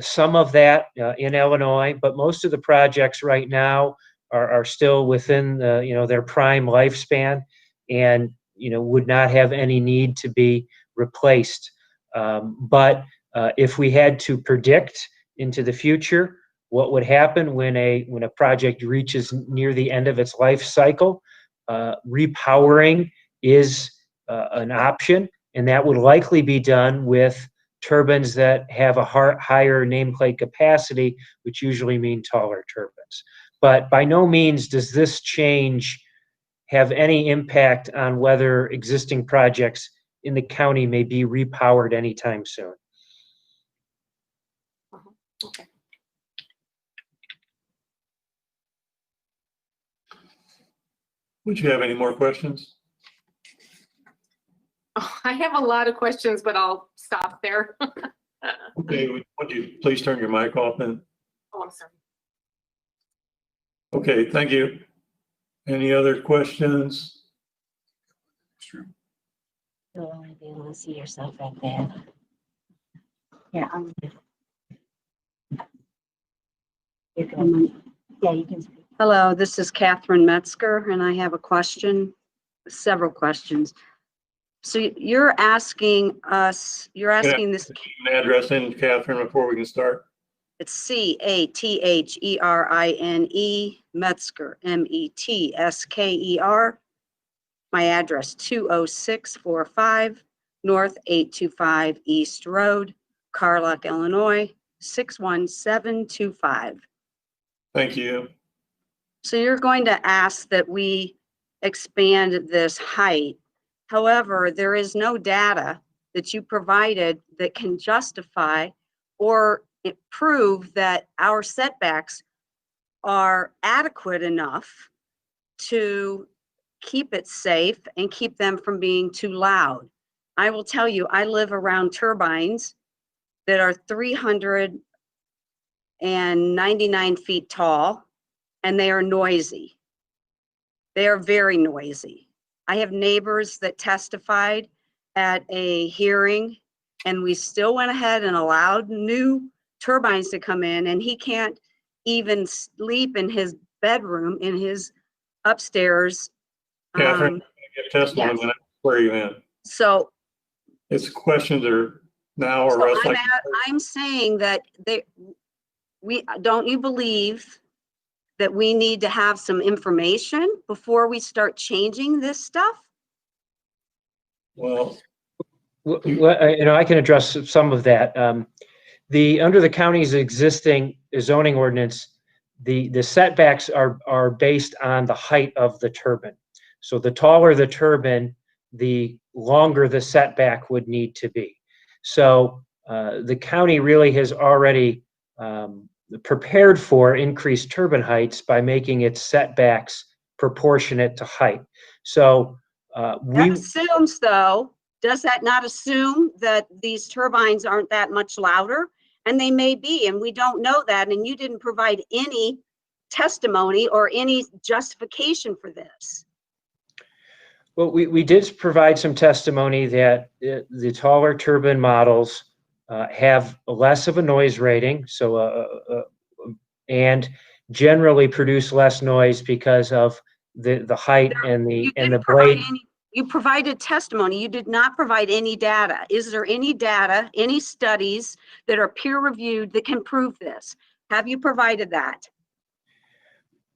some of that in Illinois, but most of the projects right now are still within their prime lifespan, and would not have any need to be replaced. But if we had to predict into the future what would happen when a project reaches near the end of its life cycle, repowering is an option, and that would likely be done with turbines that have a higher nameplate capacity, which usually mean taller turbines. But by no means does this change have any impact on whether existing projects in the county may be repowered anytime soon. Okay. Would you have any more questions? Oh, I have a lot of questions, but I'll stop there. Okay, would you please turn your mic off then? Oh, I'm sorry. Okay, thank you. Any other questions? You'll only be able to see yourself right there. Yeah, you can, yeah, you can speak. Hello, this is Catherine Metzger, and I have a question, several questions. So you're asking this. An address in, Catherine, before we can start. It's CATHERINE Metzger, METSKER. My address 20645 North 825 East Road, Carlock, Illinois 61725. Thank you. So you're going to ask that we expand this height. However, there is no data that you provided that can justify or prove that our setbacks are adequate enough to keep it safe and keep them from being too loud. I will tell you, I live around turbines that are 399 feet tall, and they are noisy. They are very noisy. I have neighbors that testified at a hearing, and we still went ahead and allowed new turbines to come in, and he can't even sleep in his bedroom in his upstairs. Catherine, give testimony when I swear you in. So It's questions are now or else like. I'm saying that don't you believe that we need to have some information before we start changing this stuff? Well, I can address some of that. Under the county's existing zoning ordinance, the setbacks are based on the height of the turbine. So the taller the turbine, the longer the setback would need to be. So the county really has already prepared for increased turbine heights by making its setbacks proportionate to height. So that assumes, though, does that not assume that these turbines aren't that much louder? And they may be, and we don't know that, and you didn't provide any testimony or any justification for this. Well, we did provide some testimony that the taller turbine models have less of a noise rating, so and generally produce less noise because of the height and You the didn't provide blade. you provided testimony. You did not provide any data. Is there any data, any studies that are peer reviewed that can prove this? Have you provided that?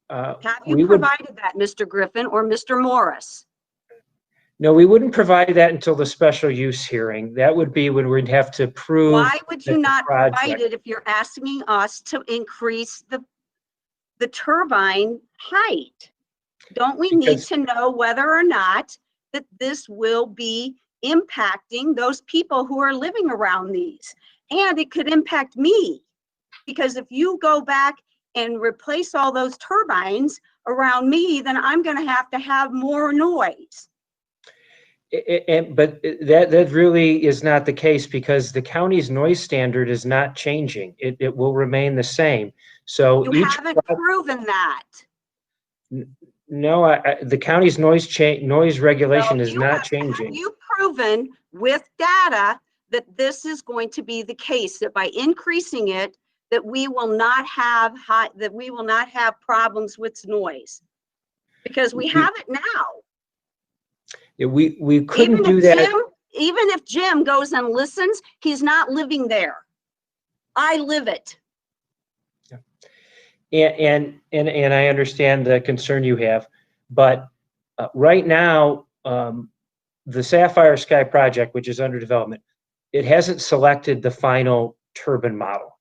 Have you provided that, Mr. Griffin or Mr. Morris? No, we wouldn't provide that until the special use hearing. That would be when we'd have to prove. Why would you that the not provide project- it if you're asking us to increase the turbine height? Don't we need Because- to know whether or not that this will be impacting those people who are living around these? And it could impact me, because if you go back and replace all those turbines around me, then I'm going to have more noise. But that really is not the case, because the county's noise standard is not changing. It will remain the same. So You haven't proven that. No, the county's noise regulation is not changing. Have you proven with data that this is going to be the case, that by increasing it, that we will not have problems with noise? Because we have it now. We couldn't do that. Even if Jim goes and listens, he's not living there. I live it. And I understand the concern you have, but right now, the Sapphire Sky project, which is under development, it hasn't selected the final turbine model.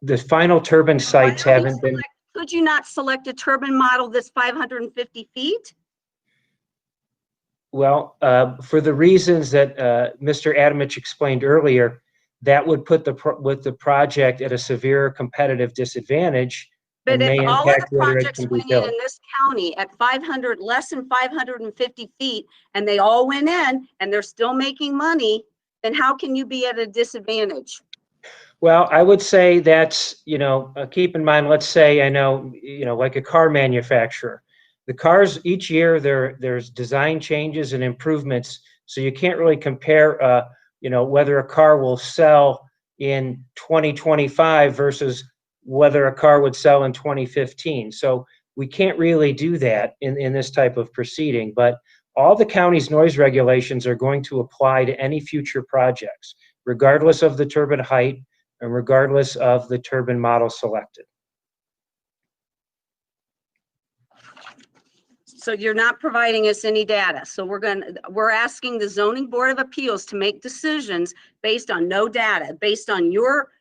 The final turbine sites haven't been. Could you not select a turbine model that's 550 feet? Well, for the reasons that Mr. Adamich explained earlier, that would put the project at a severe competitive disadvantage. But and may if all of impact the whether it projects can be went in built. this county at less than 550 feet, and they all went in and they're still making money, then how can you be at a disadvantage? Well, I would say that's, keep in mind, let's say, I know, like a car manufacturer, the cars each year there's design changes and improvements. So you can't really compare, whether a car will sell in 2025 versus whether a car would sell in 2015. So we can't really do that in this type of proceeding, but all the county's noise regulations are going to apply to any future projects, regardless of the turbine height and regardless of the turbine model selected. So you're not providing us any data. So we're asking the Zoning Board of Appeals to make decisions based on no data, based on your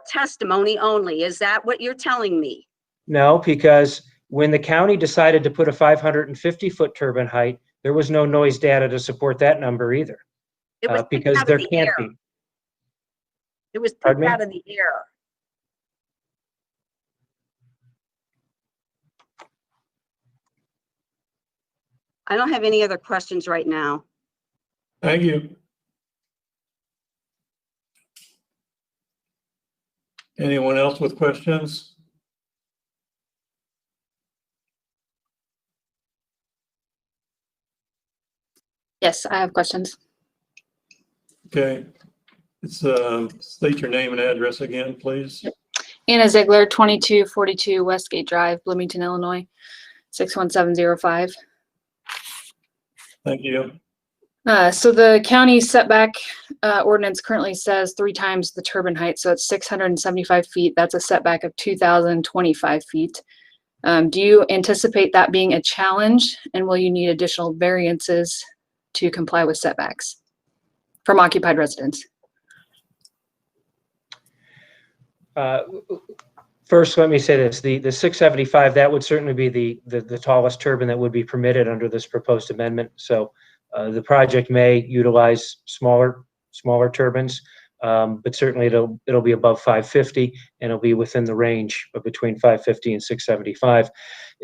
testimony only. Is that what you're telling me? No, because when the county decided to put a 550-foot turbine height, there was no noise data to support that number either. It was because there can't be. It was picked out of the air. I don't have any other questions right now. Thank you. Anyone else with questions? Yes, I have questions. Okay. It's state your name and address again, please. Anna Ziegler, 2242 Westgate Drive, Bloomington, Illinois, 61705. Thank you. So the county setback ordinance currently says 3 times the turbine height, so it's 675 feet. That's a setback of 2,025 feet. Do you anticipate that being a challenge, and will you need additional variances to comply with setbacks from occupied residents? First, let me say this: the 675, that would certainly be the tallest turbine that would be permitted under this proposed amendment. So the project may utilize smaller turbines, but certainly it'll be above 550, and it'll be within the range of between 550 and 675.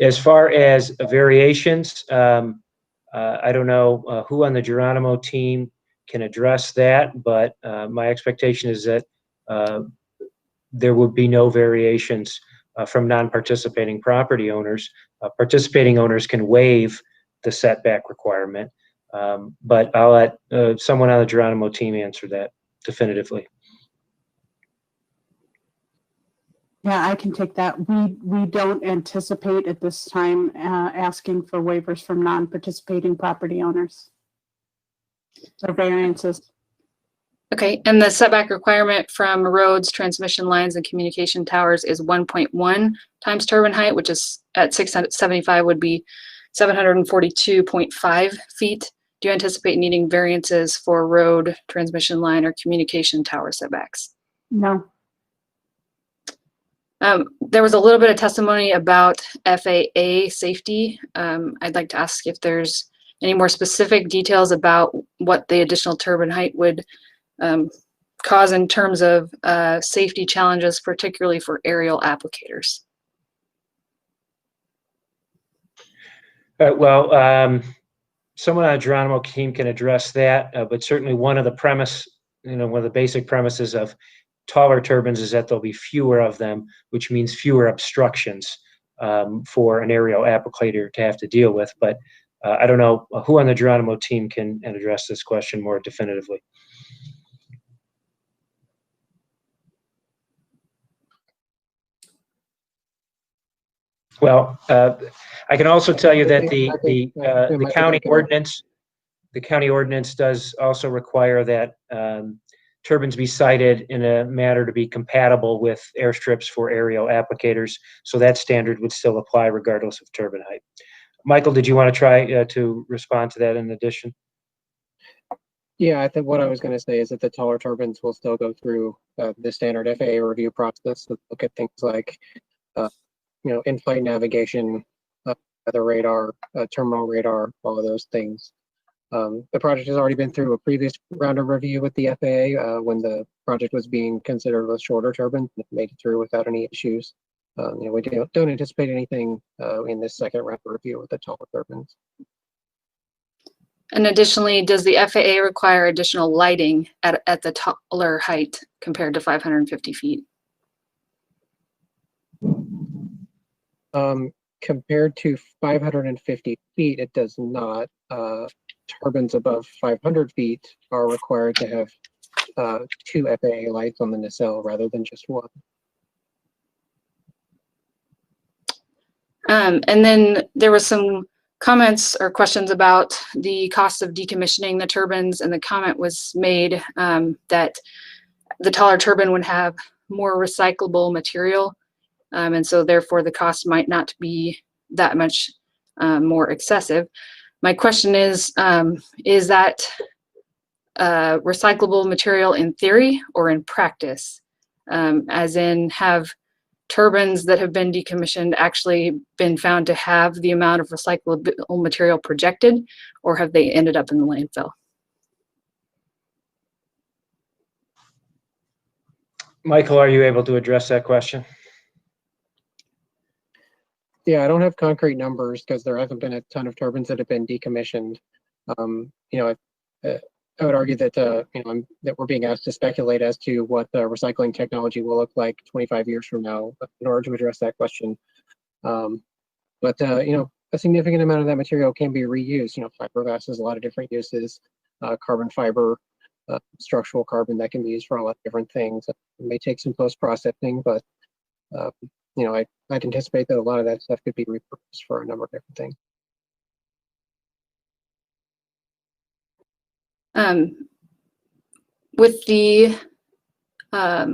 As far as variations, I don't know who on the Geronimo team can address that, but my expectation is that there would be no variations from non-participating property owners. Participating owners can waive the setback requirement, but I'll let someone on the Geronimo team answer that definitively. Yeah, I can take that. We don't anticipate at this time asking for waivers from non-participating property owners or variances. Okay, and the setback requirement from roads, transmission lines, and communication towers is 1.1 times turbine height, which is at 675 would be 742.5 feet. Do you anticipate needing variances for road, transmission line, or communication tower setbacks? No. There was a little bit of testimony about FAA safety. I'd like to ask if there's any more specific details about what the additional turbine height would cause in terms of safety challenges, particularly for aerial applicators. Well, someone on the Geronimo team can address that, but certainly one of the one of the basic premises of taller turbines is that there'll be fewer of them, which means fewer obstructions for an aerial applicator to have to deal with. But I don't know who on the Geronimo team can address this question more definitively. Well, I can also tell you that the county ordinance does also require that turbines be sited in a manner to be compatible with airstrips for aerial applicators. So that standard would still apply regardless of turbine height. Michael, did you want to try to respond to that in addition? Yeah, I think what I was going to say is that the taller turbines will still go through the standard FAA review process. Look at things like in-flight navigation, weather radar, terminal radar, all of those things. The project has already been through a previous round of review with the FAA when the project was being considered with shorter turbines. It made it through without any issues. We don't anticipate anything in this second round of review with the taller turbines. And additionally, does the FAA require additional lighting at the taller height compared to 550 feet? Compared to 550 feet, it does not. Turbines above 500 feet are required to have 2 FAA lights on the nacelle rather than just 1. And then there was some comments or questions about the cost of decommissioning the turbines, and the comment was made that the taller turbine would have more recyclable material, and so therefore the cost might not be that much more excessive. My question is that recyclable material in theory or in practice? As in, have turbines that have been decommissioned actually been found to have the amount of recyclable material projected, or have they ended up in the landfill? Michael, are you able to address that question? Yeah, I don't have concrete numbers because there hasn't been a ton of turbines that have been decommissioned. I would argue that that we're being asked to speculate as to what the recycling technology will look like 25 years from now in order to address that question. But a significant amount of that material can be reused. Fiberglass has a lot of different uses. Carbon fiber, structural carbon that can be used for a lot of different things. It may take some post-processing, but I'd anticipate that a lot of that stuff could be repurposed for a number of different things. With the, I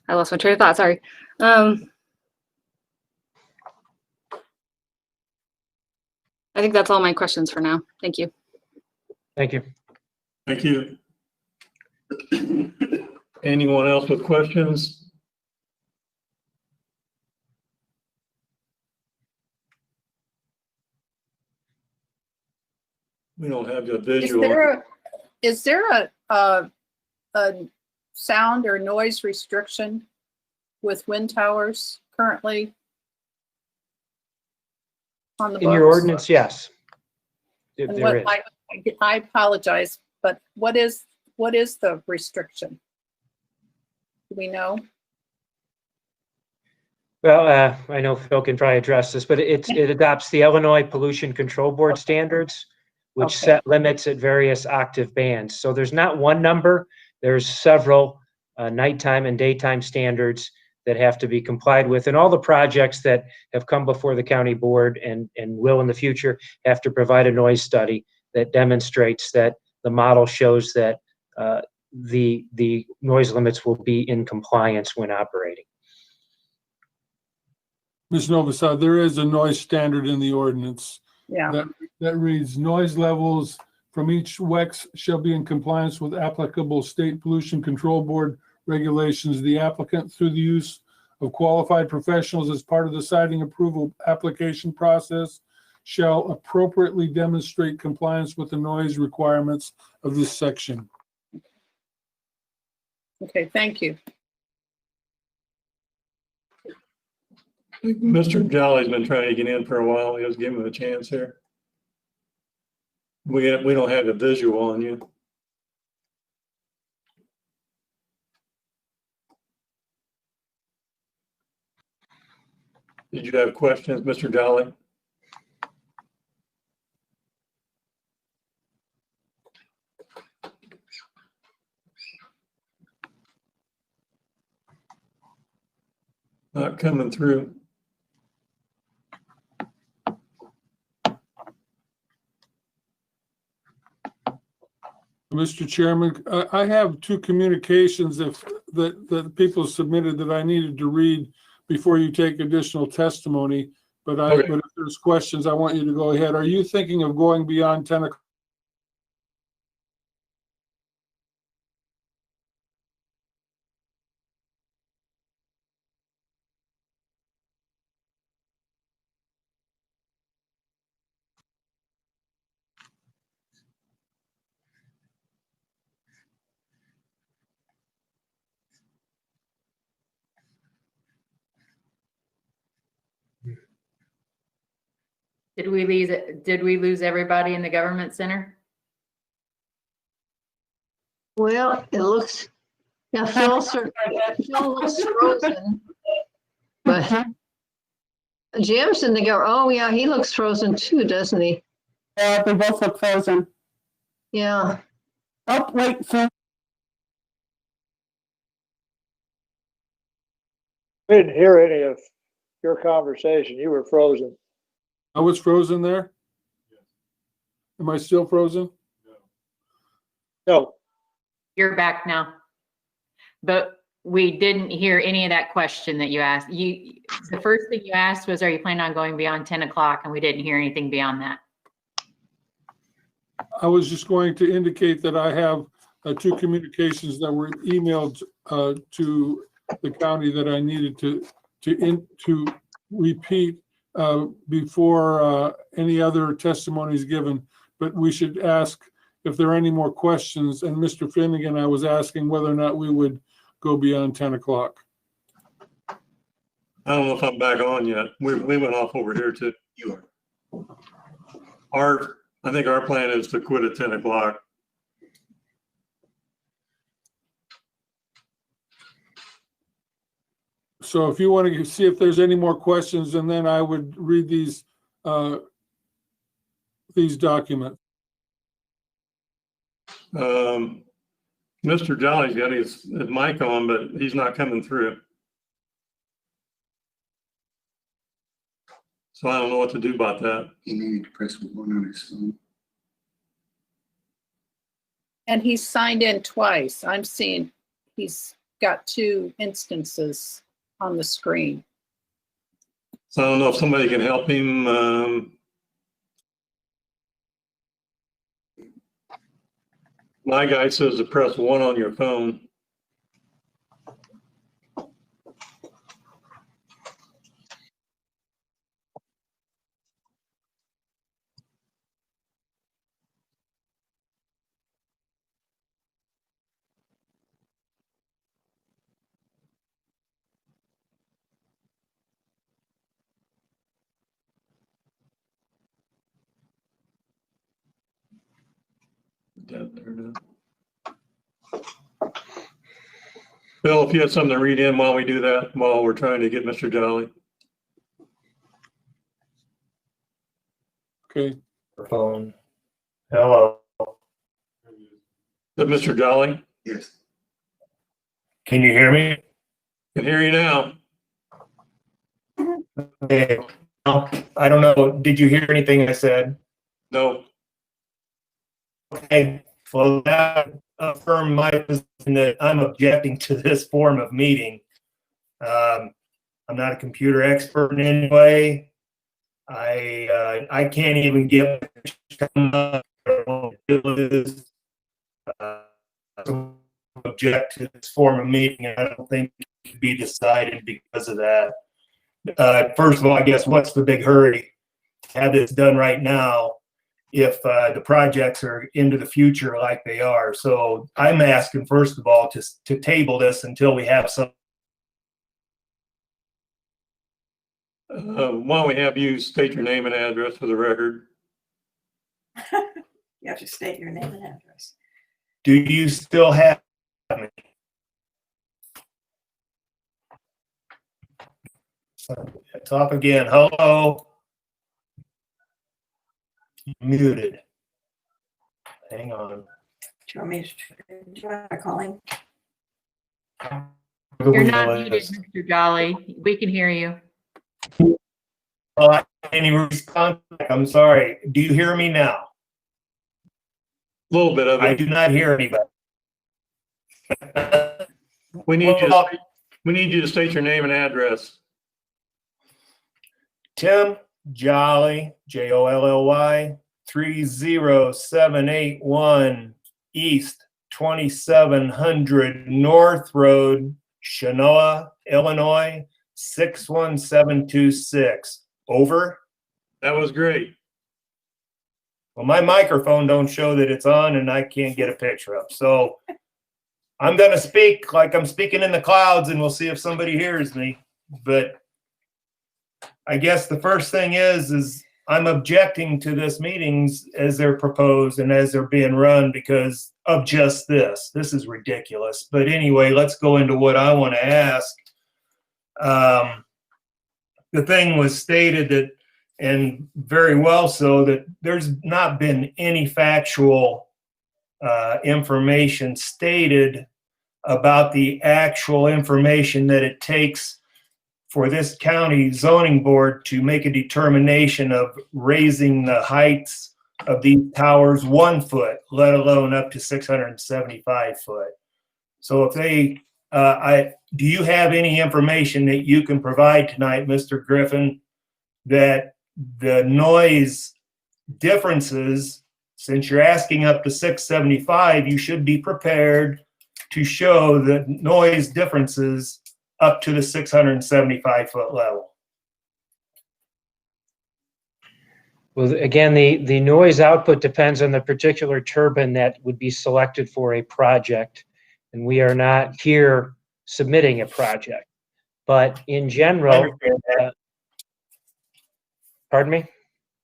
lost my train of thought, sorry. I think that's all my questions for now. Thank you. Thank you. Thank you. Anyone else with questions? We don't have the visual. Is there a sound or noise restriction with wind towers currently on the books? In your ordinance, yes. And There is. I apologize, but what is the restriction? Do we know? Well, I know Phil can probably address this, but it adopts the Illinois Pollution Control Board standards, which set limits at various octave bands. So there's not one number, there's several nighttime and daytime standards that have to be complied with. And all the projects that have come before the county board and will in the future have to provide a noise study that demonstrates that the model shows that the noise limits will be in compliance when operating. Ms. Novosad, there is a noise standard in the ordinance. Yeah. That reads, noise levels from each WEX shall be in compliance with applicable state pollution control board regulations. The applicant, through the use of qualified professionals as part of the siting approval application process, shall appropriately demonstrate compliance with the noise requirements of this section. Okay, thank you. Mr. Jolly's been trying to get in for a while. Let's give him a chance here. We don't have a visual on you. Did you have questions, Mr. Jolly? Not coming through. Mr. Chairman, I have two communications that people submitted that I needed to read before you take additional testimony. But Okay. But if there's questions, I want you to go ahead. Are you thinking of going beyond 10 o'clock? Did we lose everybody in the government center? Well, it looks, yeah, Phil looks frozen. But Jim's in the go, oh yeah, he looks frozen too, doesn't he? Yeah, they both look frozen. Yeah. Oh, wait, Phil. We didn't hear any of your conversation. You were frozen. I was frozen there? Am I still frozen? No. You're back now. But we didn't hear any of that question that you asked. The first thing you asked was, are you planning on going beyond 10 o'clock? And we didn't hear anything beyond that. I was just going to indicate that I have two communications that were emailed to the county that I needed to repeat before any other testimonies given. But we should ask if there are any more questions. And Mr. Finnegan, I was asking whether or not we would go beyond 10 o'clock. I don't know if I'm back on yet. We went off over here too. You are. I think our plan is to quit at 10 o'clock. So if you want to see if there's any more questions, and then I would read these documents. Mr. Jolly's got his mic on, but he's not coming through. So I don't know what to do about that. You need to press one on his phone. And he's signed in twice. I'm seeing he's got two instances on the screen. So I don't know if somebody can help him. My guy says to press one on your phone. Bill, if you have something to read in while we do that, while we're trying to get Mr. Jolly. Okay. Phone. Hello. Is that Mr. Jolly? Yes. Can you hear me? Can hear you now. Okay. I don't know. Did you hear anything I said? No. Okay. Well, that affirmed my position that I'm objecting to this form of meeting. I'm not a computer expert in any way. I can't even get object to this form of meeting, and I don't think it could be decided because of that. First of all, I guess what's the big hurry to have this done right now if the projects are into the future like they are? So I'm asking, first of all, to table this until we have some. Why don't we have you state your name and address for the record? You have to state your name and address. Do you still have me? Talk again. Hello. Muted. Hang on. Do you want to call him? You're not muted, Mr. Jolly. We can hear you. Well, I can't even respond. I'm sorry. Do you hear me now? A little bit of it. I do not hear anybody. We need you to state your name and address. Tim Jolly, Jolly, 30781 East 2700 North Road, Chenoa, Illinois, 61726. Over. That was great. Well, my microphone don't show that it's on and I can't get a picture up. So I'm going to speak like I'm speaking in the clouds and we'll see if somebody hears me. But I guess the first thing is I'm objecting to this meetings as they're proposed and as they're being run because of just this. This is ridiculous. But anyway, let's go into what I want to ask. The thing was stated that, and very well so, that there's not been any factual information stated about the actual information that it takes for this county zoning board to make a determination of raising the heights of these towers 1 foot, let alone up to 675 foot. So if they, do you have any information that you can provide tonight, Mr. Griffin, that the noise differences, since you're asking up to 675, you should be prepared to show the noise differences up to the 675 foot level? Well, again, the noise output depends on the particular turbine that would be selected for a project. And we are not here submitting a project. But in general, pardon me?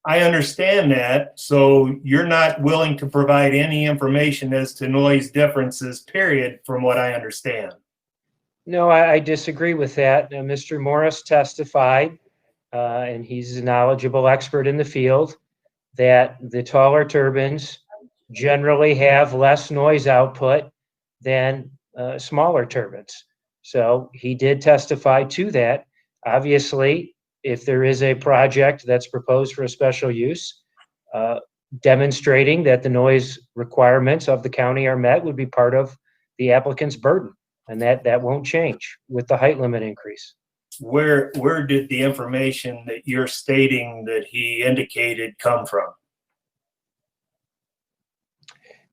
I understand that. So you're not willing to provide any information as to noise differences, period, from what I understand. No, I disagree with that. Mr. Morris testified, and he's a knowledgeable expert in the field, that the taller turbines generally have less noise output than smaller turbines. So he did testify to that. Obviously, if there is a project that's proposed for a special use, demonstrating that the noise requirements of the county are met would be part of the applicant's burden. And that won't change with the height limit increase. Where did the information that you're stating that he indicated come from?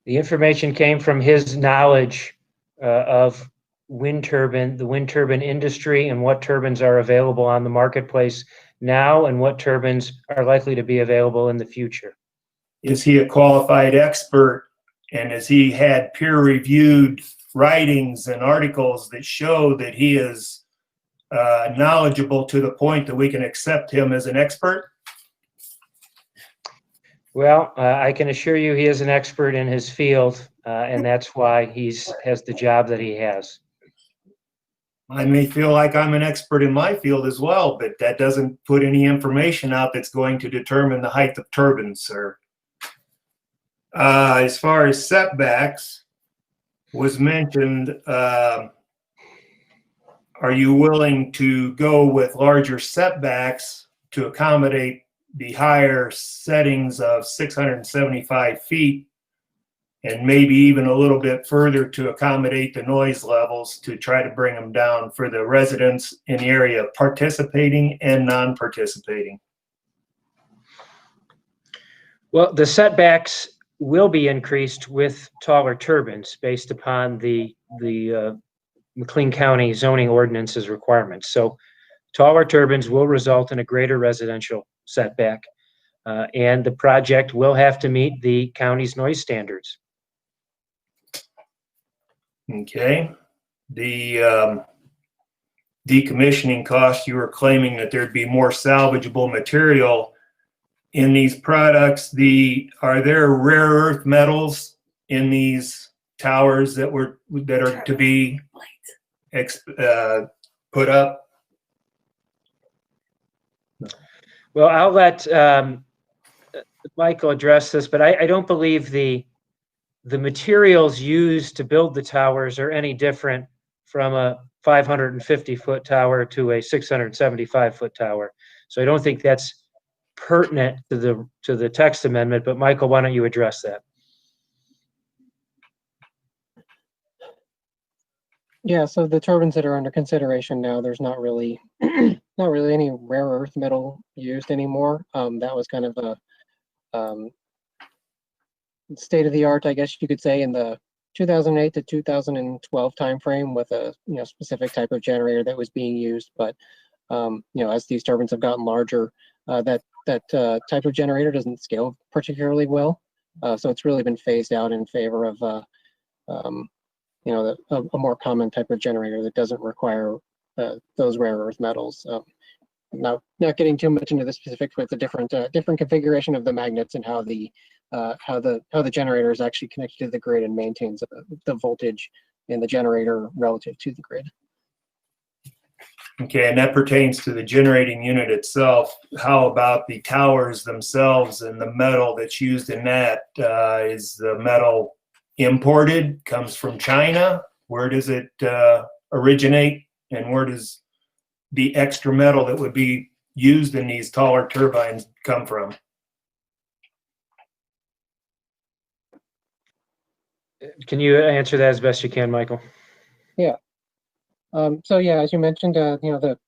The information came from his knowledge of the wind turbine industry and what turbines are available on the marketplace now and what turbines are likely to be available in the future. Is he a qualified expert, and has he had peer-reviewed writings and articles that show that he is knowledgeable to the point that we can accept him as an expert? Well, I can assure you he is an expert in his field, and that's why he has the job that he has. I may feel like I'm an expert in my field as well, but that doesn't put any information out that's going to determine the height of turbines, sir. As far as setbacks was mentioned, are you willing to go with larger setbacks to accommodate the higher settings of 675 feet and maybe even a little bit further to accommodate the noise levels to try to bring them down for the residents in the area participating and non-participating? Well, the setbacks will be increased with taller turbines based upon the McLean County zoning ordinance's requirements. So taller turbines will result in a greater residential setback, and the project will have to meet the county's noise standards. Okay. The decommissioning cost, you were claiming that there'd be more salvageable material in these products. Are there rare earth metals in these towers that are to be put up? Well, I'll let Michael address this, but I don't believe the materials used to build the towers are any different from a 550-foot tower to a 675-foot tower. So I don't think that's pertinent to the text amendment, but Michael, why don't you address that? Yeah, so the turbines that are under consideration now, there's not really any rare earth metal used anymore. That was kind of a state of the art, I guess you could say, in the 2008 to 2012 timeframe with a specific type of generator that was being used. But as these turbines have gotten larger, that type of generator doesn't scale particularly well. So it's really been phased out in favor of a more common type of generator that doesn't require those rare earth metals. Not getting too much into the specifics, but it's a different configuration of the magnets and how the generator is actually connected to the grid and maintains the voltage in the generator relative to the grid. Okay, and that pertains to the generating unit itself. How about the towers themselves and the metal that's used in that? Is the metal imported, comes from China? Where does it originate, and where does the extra metal that would be used in these taller turbines come from? Can you answer that as best you can, Michael? Yeah. So yeah, as you mentioned, the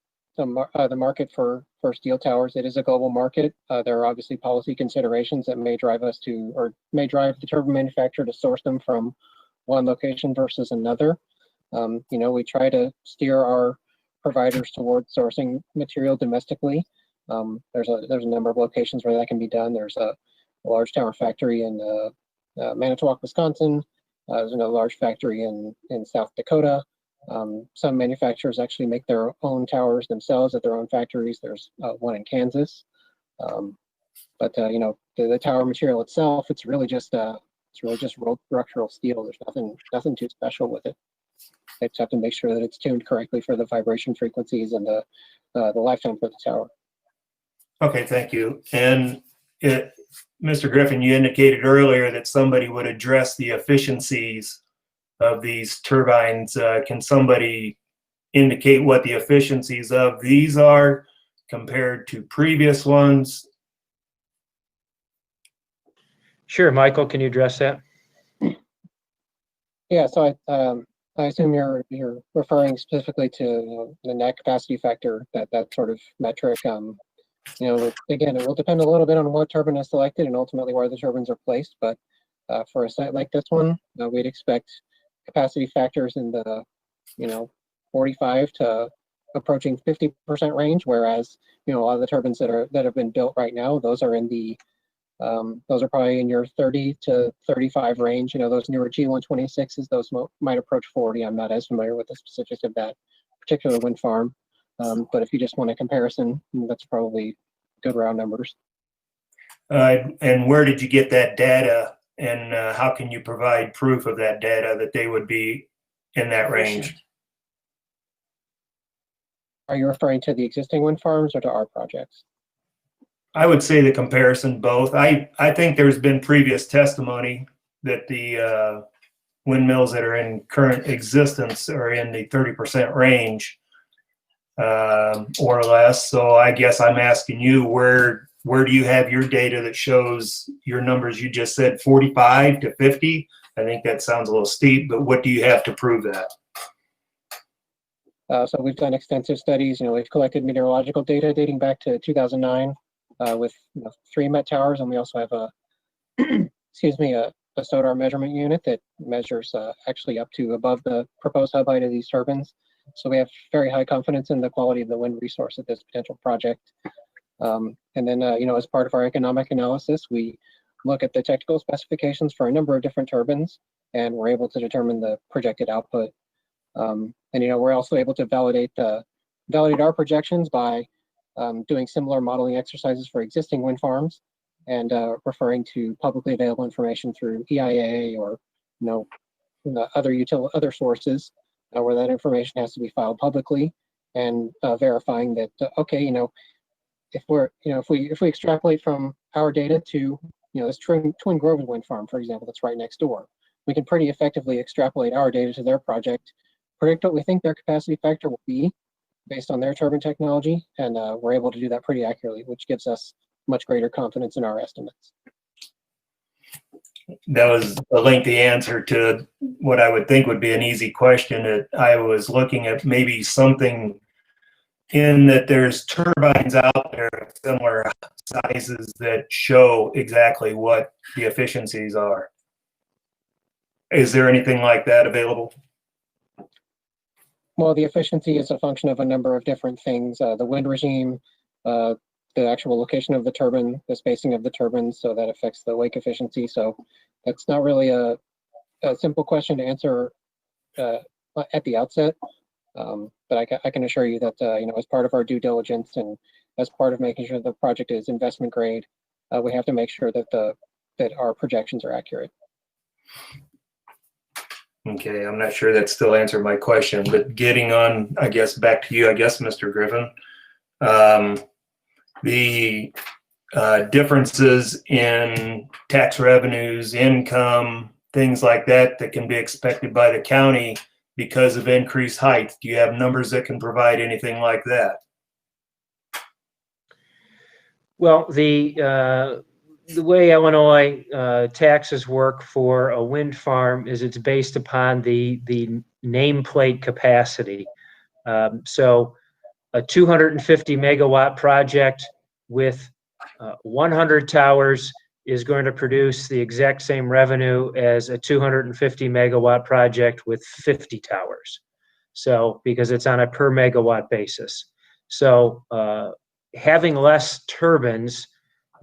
market for steel towers, it is a global market. There are obviously policy considerations that may drive the turbine manufacturer to source them from one location versus another. We try to steer our providers towards sourcing material domestically. There's a number of locations where that can be done. There's a large tower factory in Manitowoc, Wisconsin. There's another large factory in South Dakota. Some manufacturers actually make their own towers themselves at their own factories. There's one in Kansas. But the tower material itself, it's really just rolled structural steel. There's nothing too special with it. They just have to make sure that it's tuned correctly for the vibration frequencies and the lifetime for the tower. Okay, thank you. And Mr. Griffin, you indicated earlier that somebody would address the efficiencies of these turbines. Can somebody indicate what the efficiencies of these are compared to previous ones? Sure, Michael, can you address that? Yeah, so I assume you're referring specifically to the net capacity factor, that sort of metric. Again, it will depend a little bit on what turbine is selected and ultimately where the turbines are placed. But for a site like this one, we'd expect capacity factors in the 45 to approaching 50% range, whereas a lot of the turbines that have been built right now, those are probably in your 30 to 35 range. Those newer G126s, those might approach 40. I'm not as familiar with the specifics of that particular wind farm, but if you just want a comparison, that's probably good round numbers. And where did you get that data, and how can you provide proof of that data that they would be in that range? Are you referring to the existing wind farms or to our projects? I would say the comparison, both. I think there's been previous testimony that the windmills that are in current existence are in the 30% range. or less. So I guess I'm asking you, where do you have your data that shows your numbers? You just said 45 to 50. I think that sounds a little steep, but what do you have to prove that? So we've done extensive studies. We've collected meteorological data dating back to 2009 with 3 Met towers, and we also have a excuse me, a SODAR measurement unit that measures actually up to above the proposed hub height of these turbines. So we have very high confidence in the quality of the wind resource of this potential project. And then, as part of our economic analysis, we look at the technical specifications for a number of different turbines, and we're able to determine the projected output. And we're also able to validate our projections by doing similar modeling exercises for existing wind farms and referring to publicly available information through EIA or other sources where that information has to be filed publicly, and verifying that if we extrapolate from our data to this Twin Groves wind farm, for example, that's right next door, we can pretty effectively extrapolate our data to their project, predict what we think their capacity factor will be based on their turbine technology, and we're able to do that pretty accurately, which gives us much greater confidence in our estimates. That was a lengthy answer to what I would think would be an easy question. That I was looking at maybe something in that there's turbines out there of similar sizes that show exactly what the efficiencies are. Is there anything like that available? Well, the efficiency is a function of a number of different things. The wind regime, the actual location of the turbine, the spacing of the turbines, so that affects the wake efficiency. So that's not really a simple question to answer at the outset. But I can assure you that, as part of our due diligence and as part of making sure the project is investment grade, we have to make sure that that our projections are accurate. Okay, I'm not sure that still answered my question, but getting on, I guess, back to you, Mr. Griffin. The differences in tax revenues, income, things like that can be expected by the county because of increased height. Do you have numbers that can provide anything like that? Well, the way Illinois taxes work for a wind farm is it's based upon the nameplate capacity. So a 250 megawatt project with 100 towers is going to produce the exact same revenue as a 250 megawatt project with 50 towers. So, because it's on a per megawatt basis. So having less turbines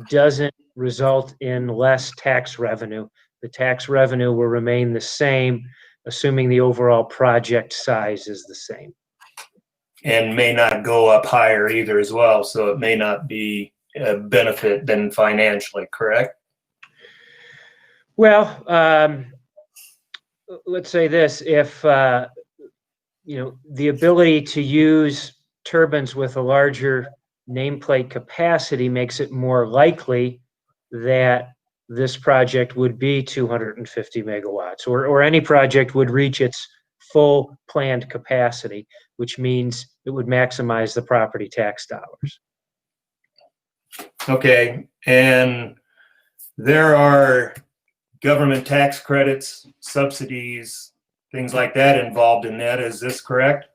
doesn't result in less tax revenue. The tax revenue will remain the same, assuming the overall project size is the same. And may not go up higher either as well. So it may not be a benefit then financially, correct? Well, let's say this, if, the ability to use turbines with a larger nameplate capacity makes it more likely that this project would be 250 megawatts, or any project would reach its full planned capacity, which means it would maximize the property tax dollars. Okay, and there are government tax credits, subsidies, things like that involved in that. Is this correct?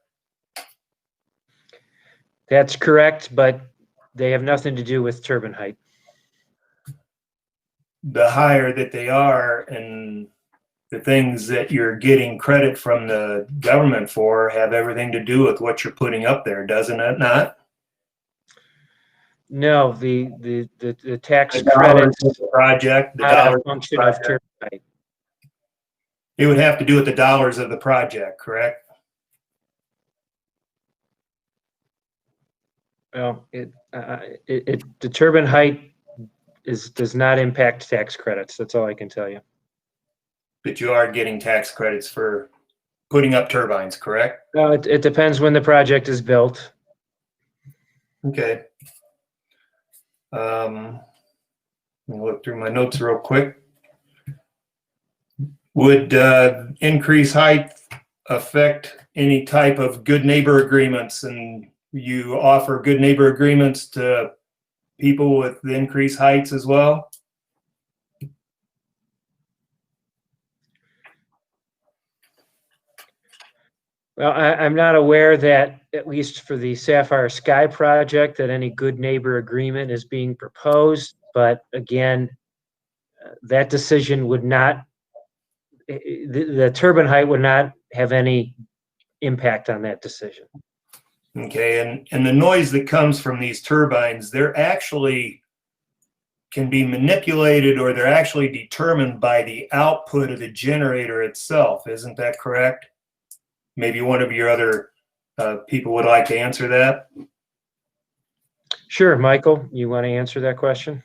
That's correct, but they have nothing to do with turbine height. The higher that they are, and the things that you're getting credit from the government for have everything to do with what you're putting up there, doesn't it not? No, the tax credits project, the not a dollars function of turbine height. It would have to do with the dollars of the project, correct? Well, the turbine height does not impact tax credits. That's all I can tell you. But you are getting tax credits for putting up turbines, correct? Well, it depends when the project is built. Okay. Let me look through my notes real quick. Would increased height affect any type of good neighbor agreements and you offer good neighbor agreements to people with the increased heights as well? Well, I'm not aware that, at least for the Sapphire Sky project, that any good neighbor agreement is being proposed. But again, that decision would not, the turbine height would not have any impact on that decision. Okay, and the noise that comes from these turbines, they're actually can be manipulated, or they're actually determined by the output of the generator itself. Isn't that correct? Maybe one of your other people would like to answer that. Sure, Michael, you want to answer that question?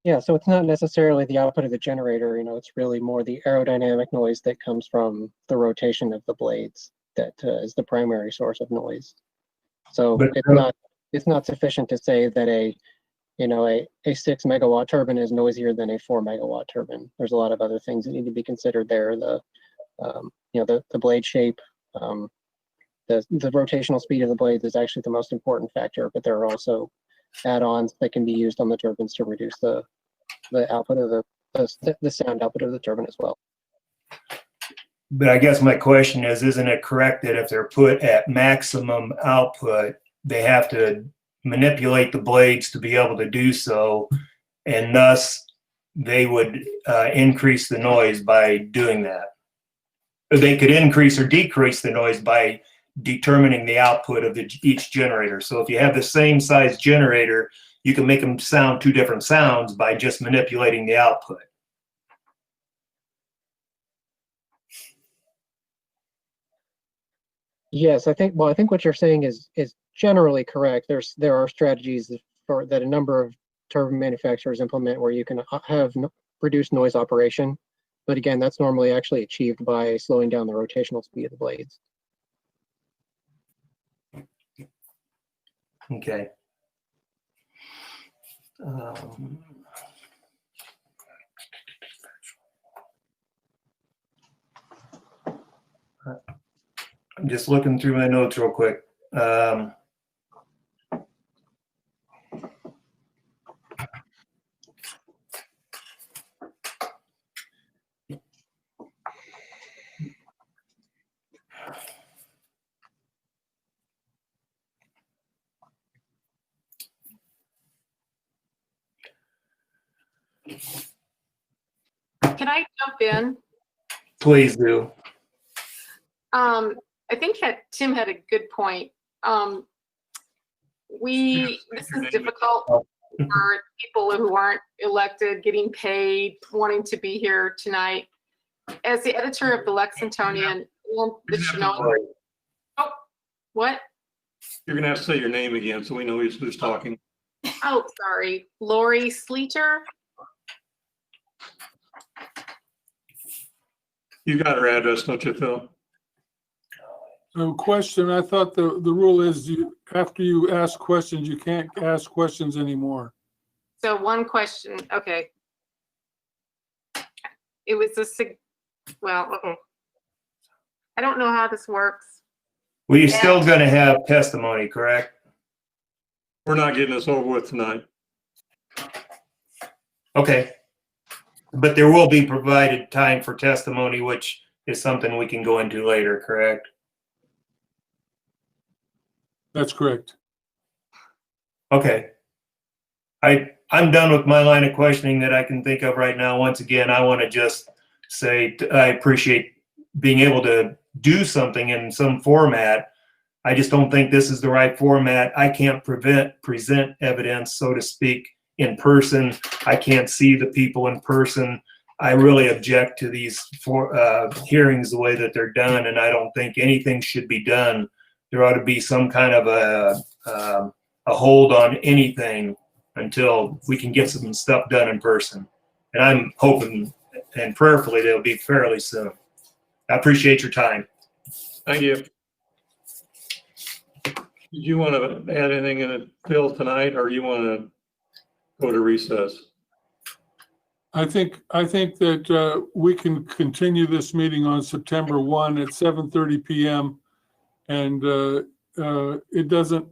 Yeah, so it's not necessarily the output of the generator, it's really more the aerodynamic noise that comes from the rotation of the blades that is the primary source of noise. So it's not sufficient to say that a 6 megawatt turbine is noisier than a 4 megawatt turbine. There's a lot of other things that need to be considered there. The blade shape, the rotational speed of the blades is actually the most important factor, but there are also add-ons that can be used on the turbines to reduce the output of the sound output of the turbine as well. But I guess my question is, isn't it correct that if they're put at maximum output, they have to manipulate the blades to be able to do so, and thus they would increase the noise by doing that? Or they could increase or decrease the noise by determining the output of each generator. So if you have the same size generator, you can make them sound two different sounds by just manipulating the output. Yes, I think what you're saying is generally correct. There are strategies that a number of turbine manufacturers implement where you can have reduced noise operation. But again, that's normally actually achieved by slowing down the rotational speed of the blades. Okay. I'm just looking through my notes real quick. Can I jump in? Please do. I think Tim had a good point. This is difficult for people who aren't elected, getting paid, wanting to be here tonight. As the editor of the Lexingtonian, what? You're gonna have to say your name again so we know who's talking. Oh, sorry, Lori Sleeter. You got her address, don't you, Phil? So question, I thought the rule is after you ask questions, you can't ask questions anymore. So one question, okay. It was I don't know how this works. Well, you're still going to have testimony, correct? We're not getting this over with tonight. Okay. But there will be provided time for testimony, which is something we can go into later, correct? That's correct. Okay. I'm done with my line of questioning that I can think of right now. Once again, I want to just say I appreciate being able to do something in some format. I just don't think this is the right format. I can't present evidence, so to speak, in person. I can't see the people in person. I really object to these hearings the way that they're done, and I don't think anything should be done. There ought to be some kind of a hold on anything until we can get some stuff done in person. And I'm hoping and prayerfully they'll be fairly soon. I appreciate your time. Thank you. Did you want to add anything in it, Phil, tonight, or you want to go to recess? I think that we can continue this meeting on September 1 at 7:30 p.m. And it doesn't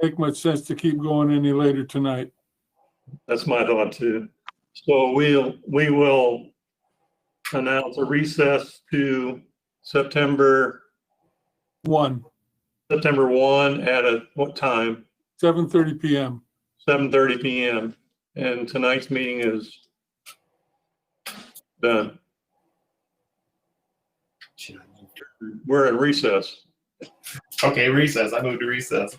make much sense to keep going any later tonight. That's my thought too. So we will announce a recess to September 1, 1 at what time? 7:30 p.m. 7:30 p.m. And tonight's meeting is done. We're in recess. Okay, recess. I moved to recess.